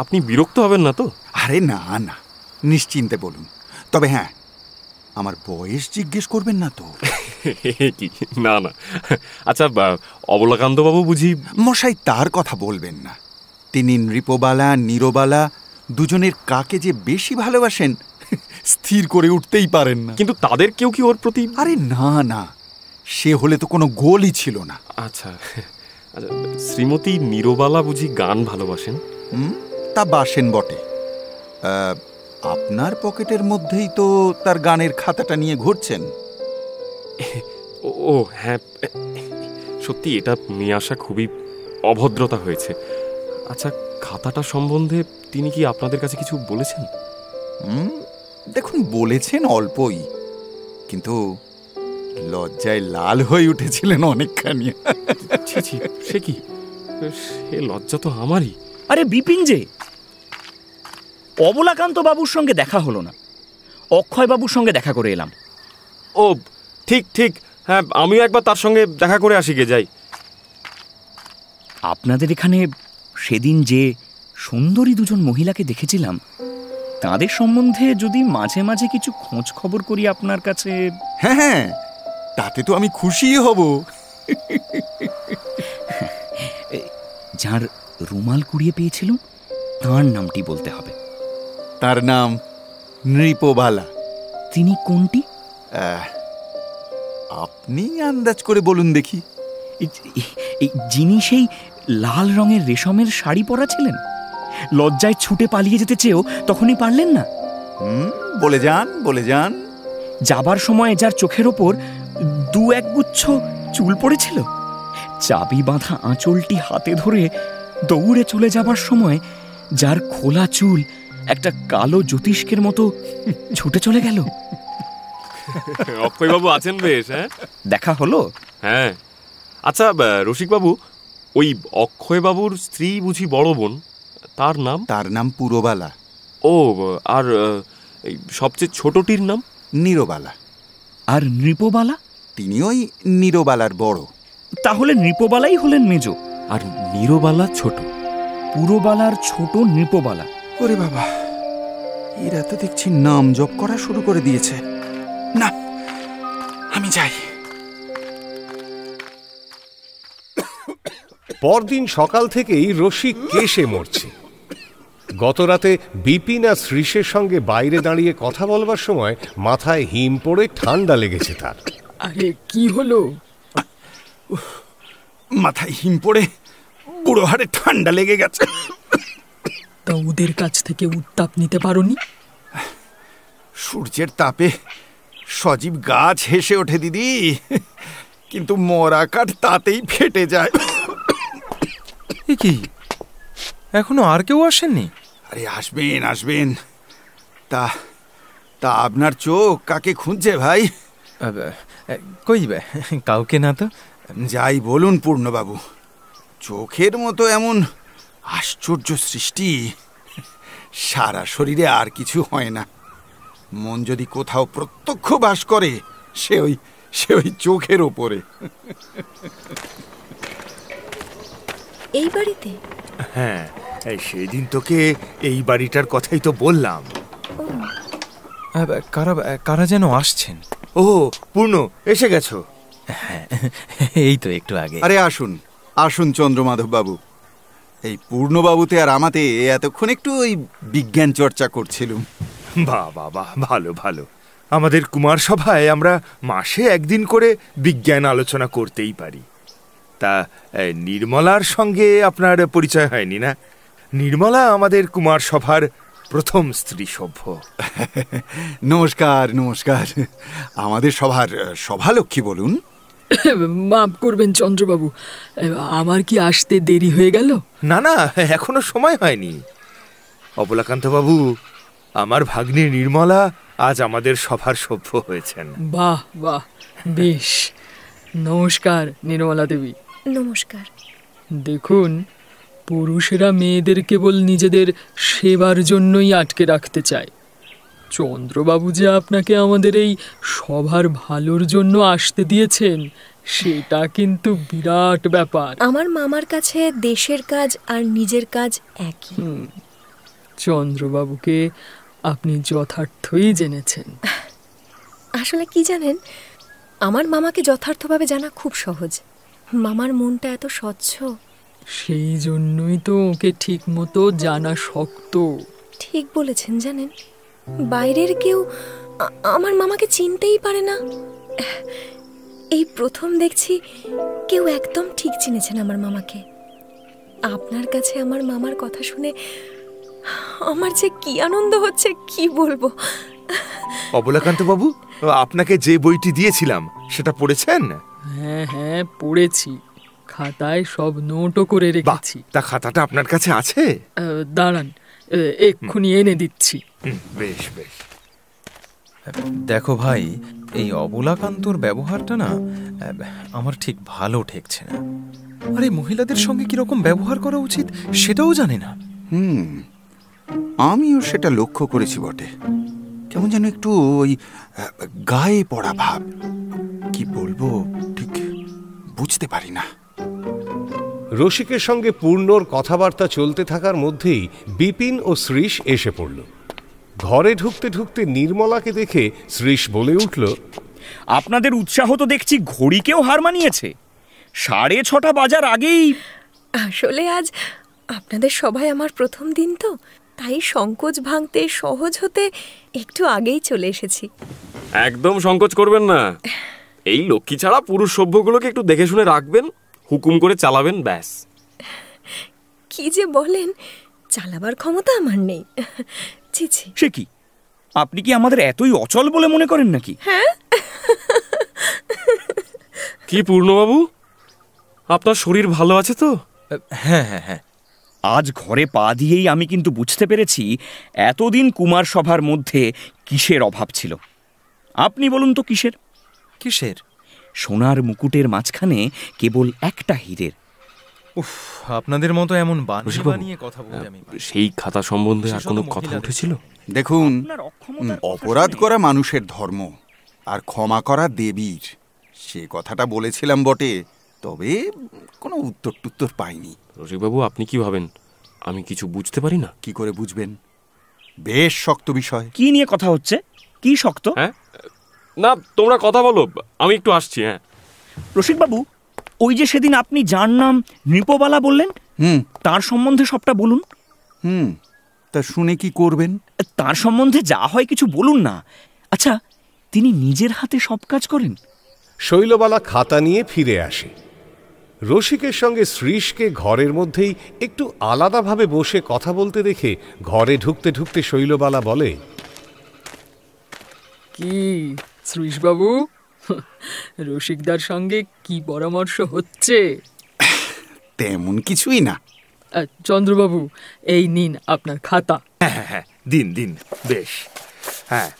আপনি বিরক্ত হবেন না তো? আরে না না, নিশ্চিন্তে বলুন। তবে হ্যাঁ, আমার বয়স জিজ্ঞেস করবেন না তো? কি না না, আচ্ছা অবলাকান্তবাবু বুঝি? মশাই তার কথা বলবেন না। তিনি নৃপবালা নীরবালা দুজনের কাকে যে বেশি ভালোবাসেন স্থির করে উঠতেই পারেন না। কিন্তু তাদের কেউ কি ওর প্রতি? আরে না না, সে হলে তো কোনো গোলই ছিল না। আচ্ছা, শ্রীমতী নীরবালা বুঝি গান ভালোবাসেন? তা বাসেন বটে। আপনার পকেটের মধ্যেই তো তার গানের খাতাটা নিয়ে ঘুরছেন। ও হ্যাঁ, সত্যি এটা নিয়ে আসা খুবই অভদ্রতা হয়েছে। আচ্ছা, খাতাটা সম্বন্ধে তিনি কি আপনাদের কাছে কিছু বলেছেন? দেখুন, বলেছেন অল্পই, কিন্তু লজ্জায় লাল হয়ে উঠেছিলেন অনেকখানি। সে কি, সে লজ্জা তো আমারই। আরে বিপিন যে, অবলাকান্ত বাবুর সঙ্গে দেখা হলো না, অক্ষয় বাবুর সঙ্গে দেখা করে এলাম। ও ঠিক ঠিক, হ্যাঁ আমিও একবার তার সঙ্গে দেখা করে আসি গে যাই। আপনাদের এখানে সেদিন যে সুন্দরী দুজন মহিলাকে দেখেছিলাম, তাদের সম্বন্ধে যদি মাঝে মাঝে কিছু খোঁজ খবর করি আপনার কাছে। হ্যাঁ হ্যাঁ, তাতে তো আমি খুশি হব। যার রুমাল কুড়িয়ে পেয়েছিল তার নামটি বলতে হবে। তার নাম নৃপবালা। তিনি কোনটি? আপনি আন্দাজ করে বলুন দেখি। যিনি সেই লাল রঙের রেশমের শাড়ি পরা ছিলেন, লজ্জায় ছুটে পালিয়ে যেতে চেয়েও তখনই পারলেন না। বলে যান বলে যান। যাবার সময় যার চোখের ওপর দু এক গুচ্ছ চুল পড়েছিল, চাবি বাঁধা আঁচলটি হাতে ধরে দৌড়ে চলে যাবার সময় যার খোলা চুল একটা কালো জ্যোতিষ্কের মতো ছুটে চলে গেল। অক্ষয়বাবু আছেন বেশ? হ্যাঁ, দেখা হলো। হ্যাঁ, আচ্ছা রসিকবাবু, ওই অক্ষয়বাবুর স্ত্রী বুঝি বড় বোন, তার নাম? তার নাম পুরবালা। ও, আর সবচেয়ে ছোটটির নাম? নীরবালা। আর নৃপবালা? তিনি ওই নীরবালার বড়। তাহলে নৃপবালাই হলেন মেজ, আর নীরবালা ছোট। পুরবালার ছোট নৃপবালা। ওরে বাবা, এরা তো দেখছি নাম জপ করা শুরু করে দিয়েছে। না, আমি যাই। পরদিন সকাল থেকেই রসিক কেশে মরছে। গতরাতে বিপিন আর শ্রীশের সঙ্গে বাইরে দাঁড়িয়ে কথা বলবার সময় মাথায় হিম পড়ে ঠান্ডা লেগেছে তার। আরে কি হলো? মাথায় হিম পড়ে বুড়ো হাড়ে ঠান্ডা লেগে গেছে। তা ওদের কাছ থেকে উত্তাপ নিতে পারোনি? সূর্যের তাপে সজীব গাছ হেসে ওঠে দিদি, কিন্তু মরা কাঠ তাতেই ফেটে যায়। কি এখনো আর কেউ আসেননি? আরে আসবেন আসবেন। তা তা আপনার চোখ কাকে খুঁজছে ভাই? কই কাউকে না তো। যাই বলুন পূর্ণবাবু, চোখের মতো এমন আশ্চর্য সৃষ্টি সারা শরীরে আর কিছু হয় না। মন যদি কোথাও প্রত্যক্ষ বাস করে, সে ওই চোখের ওপরে। এই বাড়িতে? হ্যাঁ, সেদিন তোকে এই বাড়িটার কথাই তো বললাম। কারা যেন আসছেন। ও পূর্ণ, এসে গেছো? হ্যাঁ, এই তো একটু আগে। আরে আসুন আসুন চন্দ্রমাধব বাবু। এই পূর্ণবাবুতে আর আমাতে এতক্ষণ একটু ওই বিজ্ঞান চর্চা করছিলুম। বাহ বাহ বাহ, ভালো ভালো। আমাদের কুমার সভায় আমরা মাসে একদিন করে বিজ্ঞান আলোচনা করতেই পারি। তা নির্মলার সঙ্গে আপনার পরিচয় হয়নি না? নির্মলা আমাদের কুমার সভার প্রথম স্ত্রী সভ্য। নমস্কার নমস্কার। আমাদের সভার সভালক্ষ্মী বলুন। মাফ করবেন চন্দ্রবাবু, আমার কি আসতে দেরি হয়ে গেল? না না, এখনো সময় হয়নি। অবলাকান্ত বাবু, আমার ভাগ্নি নির্মলা আজ আমাদের সভার সভ্য হয়েছেন। বাহ বাহ, বেশ। নমস্কার নির্মলা দেবী। নমস্কার। দেখুন, পুরুষেরা মেয়েদের কেবল নিজেদের সেবার জন্যই আটকে রাখতে চায়। চন্দ্রবাবু যে আপনাকে আমাদের এই সভার ভালোর জন্য আসতে দিয়েছেন, সেটা কিন্তু বিরাট ব্যাপার। আমার মামার কাছে দেশের কাজ আর নিজের কাজ একই। চন্দ্রবাবুকে আপনি যথার্থই জেনেছেন। আসলে কি জানেন, আমার মামাকে যথার্থভাবে জানা খুব সহজ। মামার মনটা এত স্বচ্ছ। সেই জন্যই তো ওকে ঠিক মতো জানা শক্ত। ঠিক বলেছেন। জানেন, বাইরের কেউ আমার মামাকে চিনতেই পারে না। এই প্রথম দেখছি কেউ একদম ঠিক চিনেছেন আমার মামাকে। আপনার কাছে আমার মামার কথা শুনে আমার যে কি আনন্দ হচ্ছে, কি বলবো। অবলাকান্ত বাবু, আপনাকে যে বইটি দিয়েছিলাম সেটা পড়েছেন? হ্যাঁ হ্যাঁ, পড়েছি। খাতায় সব নোটও করে রেখেছি। তা খাতাটা আপনার কাছে আছে? দাঁড়ান, এক্ষুনি এনে দিচ্ছি। বেশ বেশ। দেখো ভাই, এই অবলাকান্তর ব্যবহারটা না আমার ঠিক ভালো ঠেকছে না। আরে মহিলাদের সঙ্গে কিরকম ব্যবহার করা উচিত সেটাও জানে না। আমিও সেটা লক্ষ্য করেছি বটে। কেমন যেন একটু ওই গায়ে পড়া ভাব। কি বলবো ঠিক বুঝতে পারি না। রসিকের সঙ্গে পূর্ণর কথাবার্তা চলতে থাকার মধ্যেই বিপিন ও শ্রীশ এসে পড়ল। ঘরে ঢুকতে ঢুকতে নির্মলাকে দেখে শ্রীশ বলে উঠল, আপনাদের উৎসাহ তো দেখছি ঘড়িকেও হার মানিয়েছে। 6:30 বাজার আগেই। আসলে আজ আপনাদের সভায় আমার প্রথম দিন তো, তাই সংকোচ ভাঙতে সহজ হতে একটু আগেই চলে এসেছি। একদম সংকোচ করবেন না। এই লক্ষ্মী ছাড়া পুরুষ সভ্যগুলোকে একটু দেখে শুনে রাখবেন, হুকুম করে চালাবেন, ব্যাস। কি যে বলেন, চালাবার ক্ষমতা আমার নেই। ছি। সে কি, আপনি কি আমাদের এতই অচল বলে মনে করেন নাকি? হ্যাঁ। কি পূর্ণবাবু, আপনার শরীর ভালো আছে তো? হ্যাঁ হ্যাঁ হ্যাঁ। আজ ঘরে পা দিয়েই আমি কিন্তু বুঝতে পেরেছি এতদিন কুমার সভার মধ্যে কিসের অভাব ছিল। আপনি বলুন তো কিসের? কিসের? সোনার মুকুটের মাঝখানে কেবল একটা হীরের। উফ, আপনাদের মতো এমন বানিয়ে কথা বলতে আমি। সেই খাতা সম্বন্ধে আর কোনো কথা উঠেছিল? দেখুন, অপরাধ করা মানুষের ধর্ম আর ক্ষমা করা দেবীর, সে কথাটা বলেছিলাম বটে, তবে কোনো উত্তর পাইনি। রসিকবাবু, আপনি কি ভাবেন আমি কিছু বুঝতে পারি না? কি করে বুঝবেন? বেশ শক্ত বিষয়। কি নিয়ে কথা হচ্ছে? কি শক্ত? হ্যাঁ না, তোমরা কথা বলো, আমি একটু আসছি। হ্যাঁ রসিকবাবু, ওই যে সেদিন আপনি যার নাম নৃপবালা বললেন, তার সম্বন্ধে সবটা বলুন। তা শুনে কি করবেন? তার সম্বন্ধে যা হয় কিছু বলুন না। আচ্ছা, তিনি নিজের হাতে সব কাজ করেন? শৈলবালা খাতা নিয়ে ফিরে আসে। রসিকের সঙ্গে শ্রীশকে ঘরের মধ্যেই একটু আলাদাভাবে বসে কথা বলতে দেখে ঘরে ঢুকতে ঢুকতে শৈলবালা বলে, কি শ্রীশবাবু, রসিকদার সঙ্গে কি পরামর্শ হচ্ছে? তেমন কিছুই না। চন্দ্রবাবু, এই নিন আপনার খাতা। হ্যাঁ, দিন, বেশ। হ্যাঁ,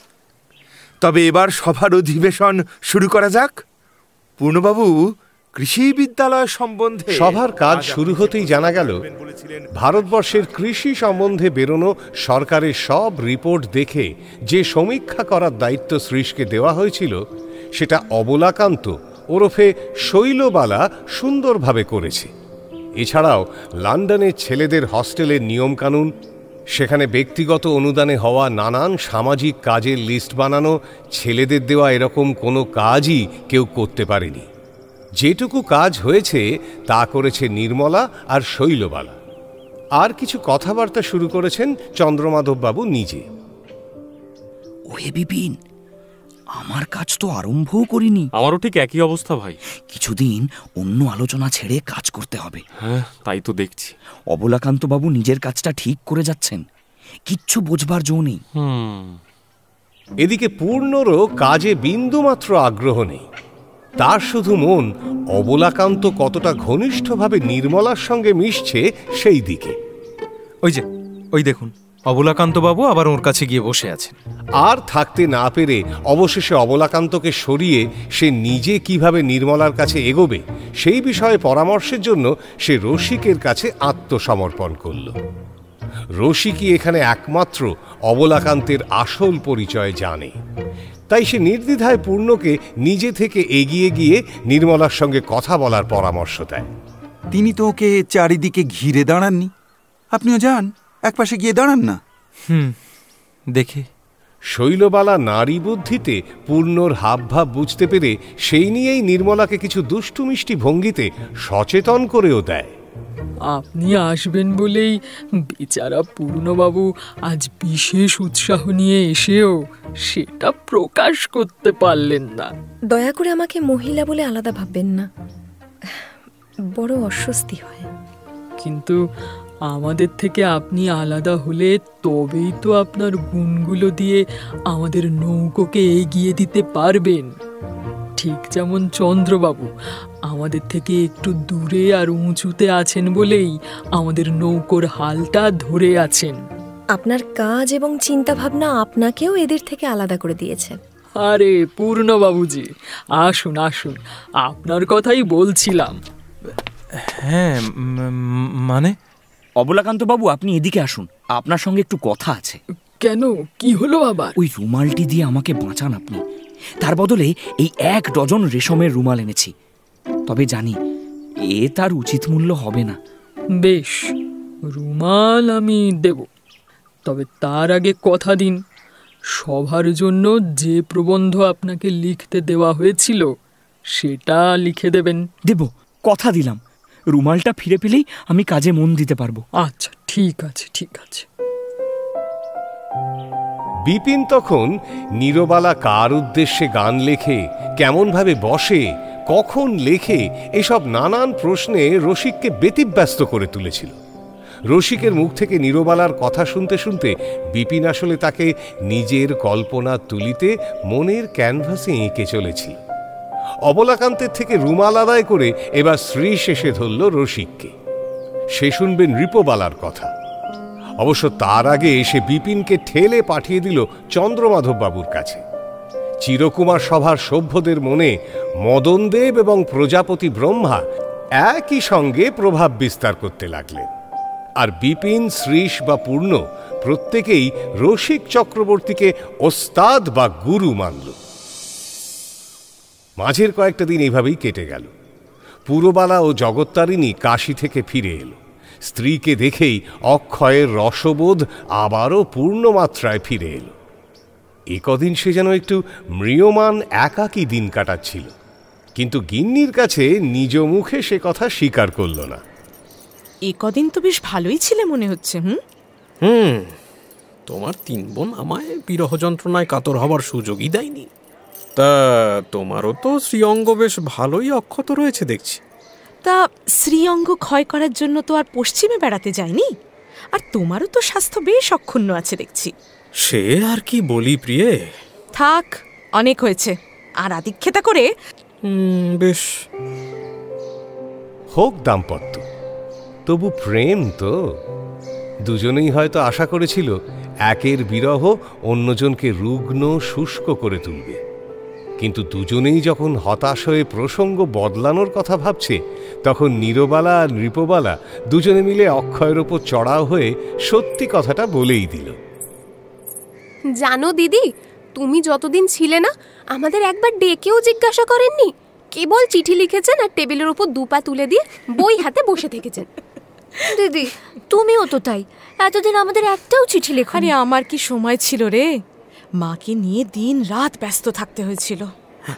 তবে এবার সভার অধিবেশন শুরু করা যাক। পূর্ণবাবু, কৃষি বিদ্যালয় সম্বন্ধে সভার কাজ শুরু হতেই জানা গেল ভারতবর্ষের কৃষি সম্বন্ধে বেরোনো সরকারের সব রিপোর্ট দেখে যে সমীক্ষা করার দায়িত্ব শ্রীশকে দেওয়া হয়েছিল, সেটা অবলাকান্ত ওরফে শৈলবালা সুন্দরভাবে করেছে। এছাড়াও লন্ডনের ছেলেদের হস্টেলের নিয়মকানুন, সেখানে ব্যক্তিগত অনুদানে হওয়া নানান সামাজিক কাজের লিস্ট বানানো, ছেলেদের দেওয়া এরকম কোনো কাজই কেউ করতে পারেনি। যেটুকু কাজ হয়েছে তা করেছে নির্মলা আর শৈলবালা। আর কিছু কথাবার্তা শুরু করেছেন চন্দ্রমাধববাবু নিজে। ওহে বিপিন, আমার কাজ তো আরম্ভও করিনি। আমারও ঠিক একই অবস্থা ভাই। কিছুদিন অন্য আলোচনা ছেড়ে কাজ করতে হবে। হ্যাঁ, তাই তো দেখছি। অবলাকান্ত বাবু নিজের কাজটা ঠিক করে যাচ্ছেন, কিচ্ছু বোঝবার জো নেই। এদিকে পূর্ণরও কাজে বিন্দুমাত্র আগ্রহ নেই। তার শুধু মন অবলাকান্ত কতটা ঘনিষ্ঠভাবে নির্মলার সঙ্গে মিশছে সেই দিকে। ওই দেখুন, অবলাকান্ত বাবু আবার ওর কাছে গিয়ে বসে আছেন। আর থাকতে না পেরে অবশেষে অবলাকান্তকে সরিয়ে সে নিজে কিভাবে নির্মলার কাছে এগোবে সেই বিষয়ে পরামর্শের জন্য সে রসিকের কাছে আত্মসমর্পণ করল। রসিকই এখানে একমাত্র অবলাকান্তের আসল পরিচয় জানে, তাই সে নির্দ্বিধায় পূর্ণকে নিজে থেকে এগিয়ে গিয়ে নির্মলার সঙ্গে কথা বলার পরামর্শ দেয়। তিনি তো ওকে চারিদিকে ঘিরে দাঁড়াননি, আপনিও যান একপাশে গিয়ে দাঁড়ান না। দেখে শৈলবালা নারী বুদ্ধিতে পূর্ণর হাবভাব বুঝতে পেরে সেই নিয়েই নির্মলাকে কিছু দুষ্টু মিষ্টি ভঙ্গিতে সচেতন করেও দেয়। আপনি আসবেন বলেই বেচারা পূর্ণবাবু আজ বিশেষ উৎসাহ নিয়ে এসেও সেটা প্রকাশ করতে পারলেন না। দয়া করে আমাকে মহিলা বলে আলাদা ভাববেন না, বড় অস্বস্তি হয়। কিন্তু আমাদের থেকে আপনি আলাদা হলে তবেই তো আপনার গুণগুলো দিয়ে আমাদের নৌকোকে এগিয়ে দিতে পারবেন। ঠিক যেমন চন্দ্রবাবু আমাদের থেকে একটু দূরে আর উঁচুতে আছেন বলেই আমাদের নৌকোর হালটা ধরে আছেন। আপনার কাজ এবং চিন্তা ভাবনা আপনাকেও এদের থেকে আলাদা করে দিয়েছে। আরে পূর্ণবাবুজি, আসুন আসুন, আপনার কথাই বলছিলাম। হ্যাঁ, মানে অবলাকান্ত বাবু আপনি এদিকে আসুন, আপনার সঙ্গে একটু কথা আছে। কেন, কি হলো আবার? ওই রুমালটি দিয়ে আমাকে বাঁচান আপনি। তার বদলে এই 1 ডজন রেশমের রুমাল এনেছি, তবে জানি এ তার উচিত মূল্য হবে না। বেশ, রুমাল আমি দেব, তবে তার আগে কথা দিন সভার জন্য যে প্রবন্ধ আপনাকে লিখতে দেওয়া হয়েছিল সেটা লিখে দেবেন। দেব, কথা দিলাম। রুমালটা ফিরে পেলেই আমি কাজে মন দিতে পারবো। আচ্ছা, ঠিক আছে ঠিক আছে। বিপিন তখন নীরবালা কার উদ্দেশ্যে গান লেখে, কেমন ভাবে বসে, কখন লেখে, এসব নানান প্রশ্নে রসিককে ব্যতিব্যস্ত করে তুলেছিল। রসিকের মুখ থেকে নীরবালার কথা শুনতে শুনতে বিপিন আসলে তাকে নিজের কল্পনা তুলিতে মনের ক্যানভাসে এঁকে চলেছিল। অবলাকান্তের থেকে রুমাল আদায় করে এবার শ্রীশ এসে ধরল রসিককে। সে শুনবেন রিপোবালার কথা। অবশ্য তার আগে সে বিপিনকে ঠেলে পাঠিয়ে দিল চন্দ্রমাধব বাবুর কাছে। চিরকুমার সভার সভ্যদের মনে মদনদেব এবং প্রজাপতি ব্রহ্মা একই সঙ্গে প্রভাব বিস্তার করতে লাগলেন। আর বিপিন, শ্রীশ বা পূর্ণ প্রত্যেকেই রসিক চক্রবর্তীকে ওস্তাদ বা গুরু মানল। মাঝের কয়েকটা দিন এইভাবেই কেটে গেল। পুরবালা ও জগত্তারিণী কাশী থেকে ফিরে এলো। স্ত্রীকে দেখেই অক্ষয়ের রসবোধ আবারও পূর্ণমাত্রায় ফিরে এলো। এ কদিন সে যেন একটু ম্রিয়মান একাকী দিন কাটাচ্ছিল, কিন্তু গিন্নির কাছে নিজ মুখে সে কথা স্বীকার করল না। এ কদিন তো বেশ ভালোই ছিলে মনে হচ্ছে। তোমার 3 বোন আমায় বিরহ যন্ত্রণায় কাতর হবার সুযোগই দেয়নি। তা তোমারও তো শ্রীঅঙ্গ বেশ ভালোই অক্ষত রয়েছে দেখছি। তা শ্রীঅঙ্গ ক্ষয় করার জন্য তো আর পশ্চিমে বেড়াতে যায়নি, আর তোমারও তো স্বাস্থ্য বেশ অক্ষুণ্ণ আছে দেখছি। সে আর কি বলি প্রিয়ে। থাক, অনেক হয়েছে, আর আদিক্ষেতা করে। বেশ, হোক দাম্পত্য, তবু প্রেম তো। দুজনেই হয়তো আশা করেছিল একের বিরহ অন্যজনকে রুগ্ন শুষ্ক করে তুলবে, কিন্তু দুজনেই যখন হতাশ হয়ে প্রসঙ্গ বদলানোর কথা ভাবছে, তখন নীরবালা আর নৃপবালা দুজনে মিলে অক্ষয়ের ওপর চড়াও হয়ে সত্যি কথাটা বলেই দিল। জানো দিদি, তুমি যতদিন ছিলে না আমাদের একবার ডেকেও জিজ্ঞাসা করেননি, কেবল চিঠি লিখেছেন আর টেবিলের উপর 2 পা তুলে দিয়ে বই হাতে বসে থেকেছেন। দিদি তুমিও তো তাই, এতদিন আমাদের একটাও চিঠি লেখো। আরে আমার কি সময় ছিল রে, মাকে নিয়ে দিন রাত ব্যস্ত থাকতে হয়েছিল।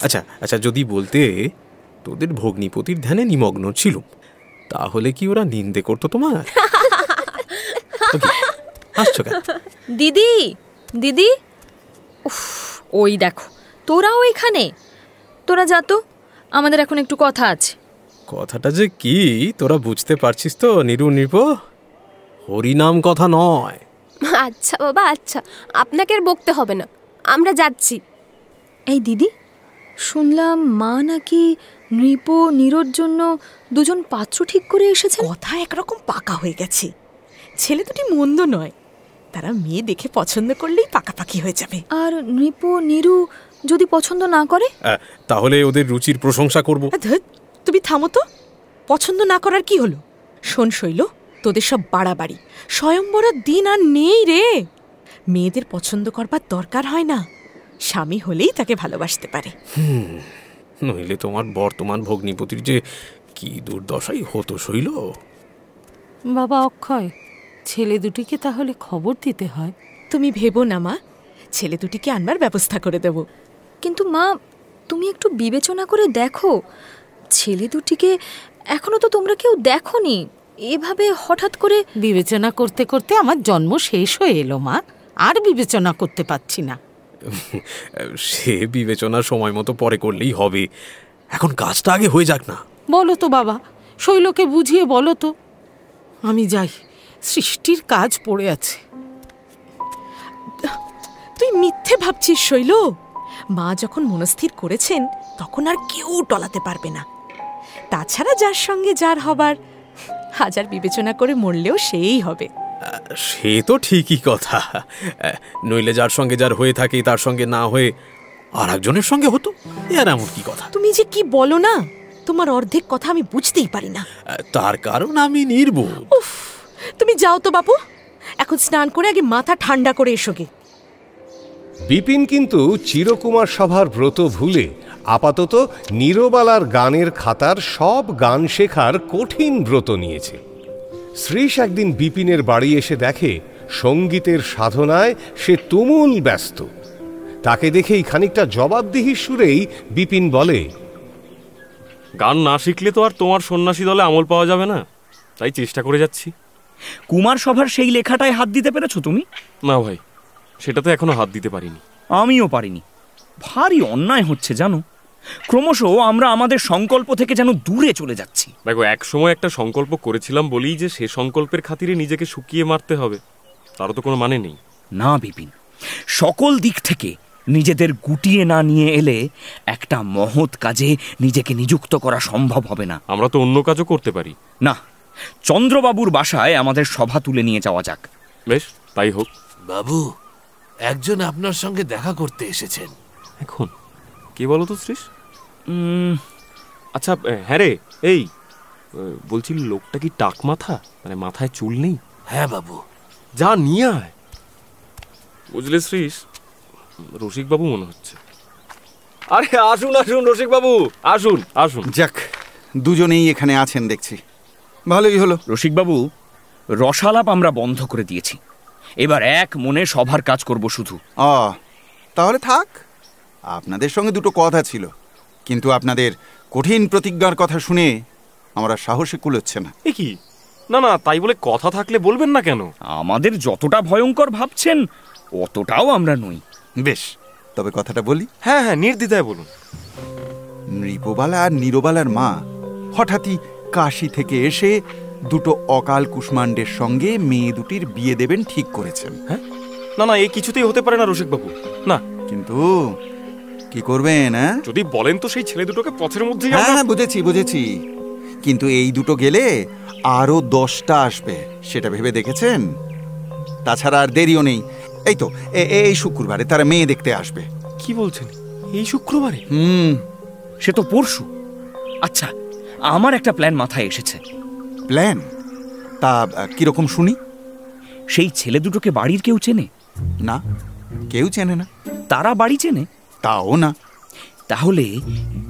আচ্ছা আচ্ছা, যদি বলতে তোদের ভগ্নিপতির ধ্যানে নিমগ্ন ছিল, তাহলে কি ওরা নিন্দে করতো তোমার? দিদি দিদি, ওই দেখো তোরাও এখানে? তোরা যা তো, আমাদের এখন একটু কথা আছে। কথাটা যে কি তোরা বুঝতে পারছিস তো নিরূপ? হরিনাম কথা নয়। আচ্ছা বাবা, আচ্ছা, আপনাকে আর বকতে হবে না, আমরা যাচ্ছি। এই দিদি, শুনলাম মা নাকি নৃপ নীরোর জন্য দুজন পাত্র ঠিক করে এসেছে। কথা একরকম পাকা হয়ে গেছে। ছেলে দুটি মন্দ নয়, তারা মেয়ে দেখে পছন্দ করলেই পাকাপাকি হয়ে যাবে। আর নৃপ নীরু যদি পছন্দ না করে? তাহলে ওদের রুচির প্রশংসা করব। তুমি থামো তো, পছন্দ না করার কি হলো? শোন শৈল, তোদের সব বাড়াবাড়ি, স্বয়ংবরের দিন আর নেই রে। মেয়েদের পছন্দ করবার দরকার হয় না, স্বামী হলেই তাকে ভালোবাসতে পারে। নইলে তোমার বর্তমান ভগ্নিপতির যে কি দুর্দশাই হতো শৈল। বাবা অক্ষয়, ছেলে দুটিকে তাহলে খবর দিতে হয়। তুমি ভেবো না মা, ছেলে দুটিকে আনবার ব্যবস্থা করে দেব। কিন্তু মা, তুমি একটু বিবেচনা করে দেখো, ছেলে দুটিকে এখনো তো তোমরা কেউ দেখোনি। এভাবে হঠাৎ করে বিবেচনা করতে করতে আমার জন্ম শেষ হয়ে এলো মা, আর বিবেচনা করতে পারছি না। সে বিবেচনা সময় মতো পরে করলেই হবে, এখন কাজটা আগে হয়ে যাক না। বলো তো বাবা, শৈলকে বুঝিয়ে বলো তো। আমি যাই, সৃষ্টির কাজ পড়ে আছে। তুই মিথ্যে ভাবছিস শৈল। মা যখন মনস্থির করেছেন তখন আর কেউ টলাতে পারবে না। তাছাড়া যার সঙ্গে যার হবার, হাজার বিবেচনা করে মরলেও সেই হবে। সে তো ঠিকই কথা, নইলে যার সঙ্গে যার হয়ে থাকে তার সঙ্গে না হয়ে আর একজনের সঙ্গে হতো, এর এমন কি কথা? তুমি যে কি বলো না, তোমার অর্ধেক কথা আমি বুঝতেই পারি না। তার কারণ আমি নির্বোধ। উফ, তুমি যাও তো বাপু, এখন স্নান করে আগে মাথা ঠান্ডা করে এসোগে। বিপিন কিন্তু চিরকুমার সভার ব্রত ভুলে আপাতত নীরবালার গানের খাতার সব গান শেখার কঠিন ব্রত নিয়েছে। শ্রীশ একদিন বিপিনের বাড়ি এসে দেখে সঙ্গীতের সাধনায় সে তুমুল ব্যস্ত। তাকে দেখেই খানিকটা জবাবদিহির সুরেই বিপিন বলে, গান না শিখলে তো আর তোমার সন্ন্যাসী দলে আমল পাওয়া যাবে না, তাই চেষ্টা করে যাচ্ছি। কুমার সভার সেই লেখাটায় হাত দিতে পেরেছো তুমি? না ভাই, সেটাতে এখনো হাত দিতে পারিনি। আমিও পারিনি। ভারী অন্যায় হচ্ছে জানো, ক্রমশ আমরা আমাদের সংকল্প থেকে যেন দূরে চলে যাচ্ছি। দেখো, এক সময় একটা সংকল্প করেছিলাম বলেই যে সে সংকল্পের খাতিরে নিজেকে শুকিয়ে মারতে হবে, তারও তো কোনো মানে নেই। না বিপিন, সকল দিক থেকে নিজেদের গুটিয়ে না নিয়ে এলে একটা মহৎ কাজে নিজেকে নিযুক্ত করা সম্ভব হবে না। আমরা তো অন্য কাজও করতে পারি। না, চন্দ্রবাবুর বাসায় আমাদের সভা তুলে নিয়ে যাওয়া যাক। বেশ, তাই হোক। বাবু, একজন আপনার সঙ্গে দেখা করতে এসেছেন। এখন কে বলো তো শ্রীশ? আচ্ছা হ্যাঁ রে, এই বলছি, লোকটা কি টাক মাথা, মানে মাথায় চুল নেই? হ্যাঁ বাবু। যা নিয়ে আয়। বুঝলে শ্রীশ, রসিকবাবু মনে হচ্ছে। আরে আসুন আসুন রসিকবাবু, আসুন আসুন। যাক, দুজনেই এখানে আছেন দেখছি, ভালোই হলো। রসিকবাবু, রসালাপ আমরা বন্ধ করে দিয়েছি, এবার এক মনে সভার কাজ করব শুধু। তাহলে থাক, আপনাদের সঙ্গে দুটো কথা ছিল, কিন্তু আপনাদের কঠিন প্রতিজ্ঞার কথা শুনে আমরা সাহসে কুলোচ্ছে না। এ কি? না না, তাই বলে কথা থাকলে বলবেন না কেন? আমাদের যতটা ভয়ঙ্কর ভাবছেন অতটাও আমরা নই। বেশ, তবে কথাটা বলি। হ্যাঁ হ্যাঁ, নির্দ্বিধায় বলুন। নৃপবালা আর নীরবালার মা হঠাৎই কাশী থেকে এসে দুটো অকাল কুষ্মাণ্ডের সঙ্গে মেয়ে দুটির বিয়ে দেবেন ঠিক করেছেন। হ্যাঁ? না না, এ কিছুতেই হতে পারে না রসিকবাবু, না। কিন্তু কি করবেন? যদি বলেন তো সেই ছেলে দুটোকে পথের মধ্যে। হ্যাঁ, বুঝেছি, কিন্তু এই দুটো গেলে আরো 10টা আসবে, সেটা ভেবে দেখেছেন? তাছাড়া আর দেরিও নেই, এই তো এই শুক্রবারে তারা মেয়ে দেখতে আসবে। কি বলছেন, এই শুক্রবারে? সে তো পরশু। আচ্ছা, আমার একটা প্ল্যান মাথায় এসেছে। প্ল্যান? তা কিরকম শুনি? সেই ছেলে দুটোকে বাড়ির কেউ চেনে? না, কেউ চেনে না। তারা বাড়ি চেনে? তাও না। তাহলে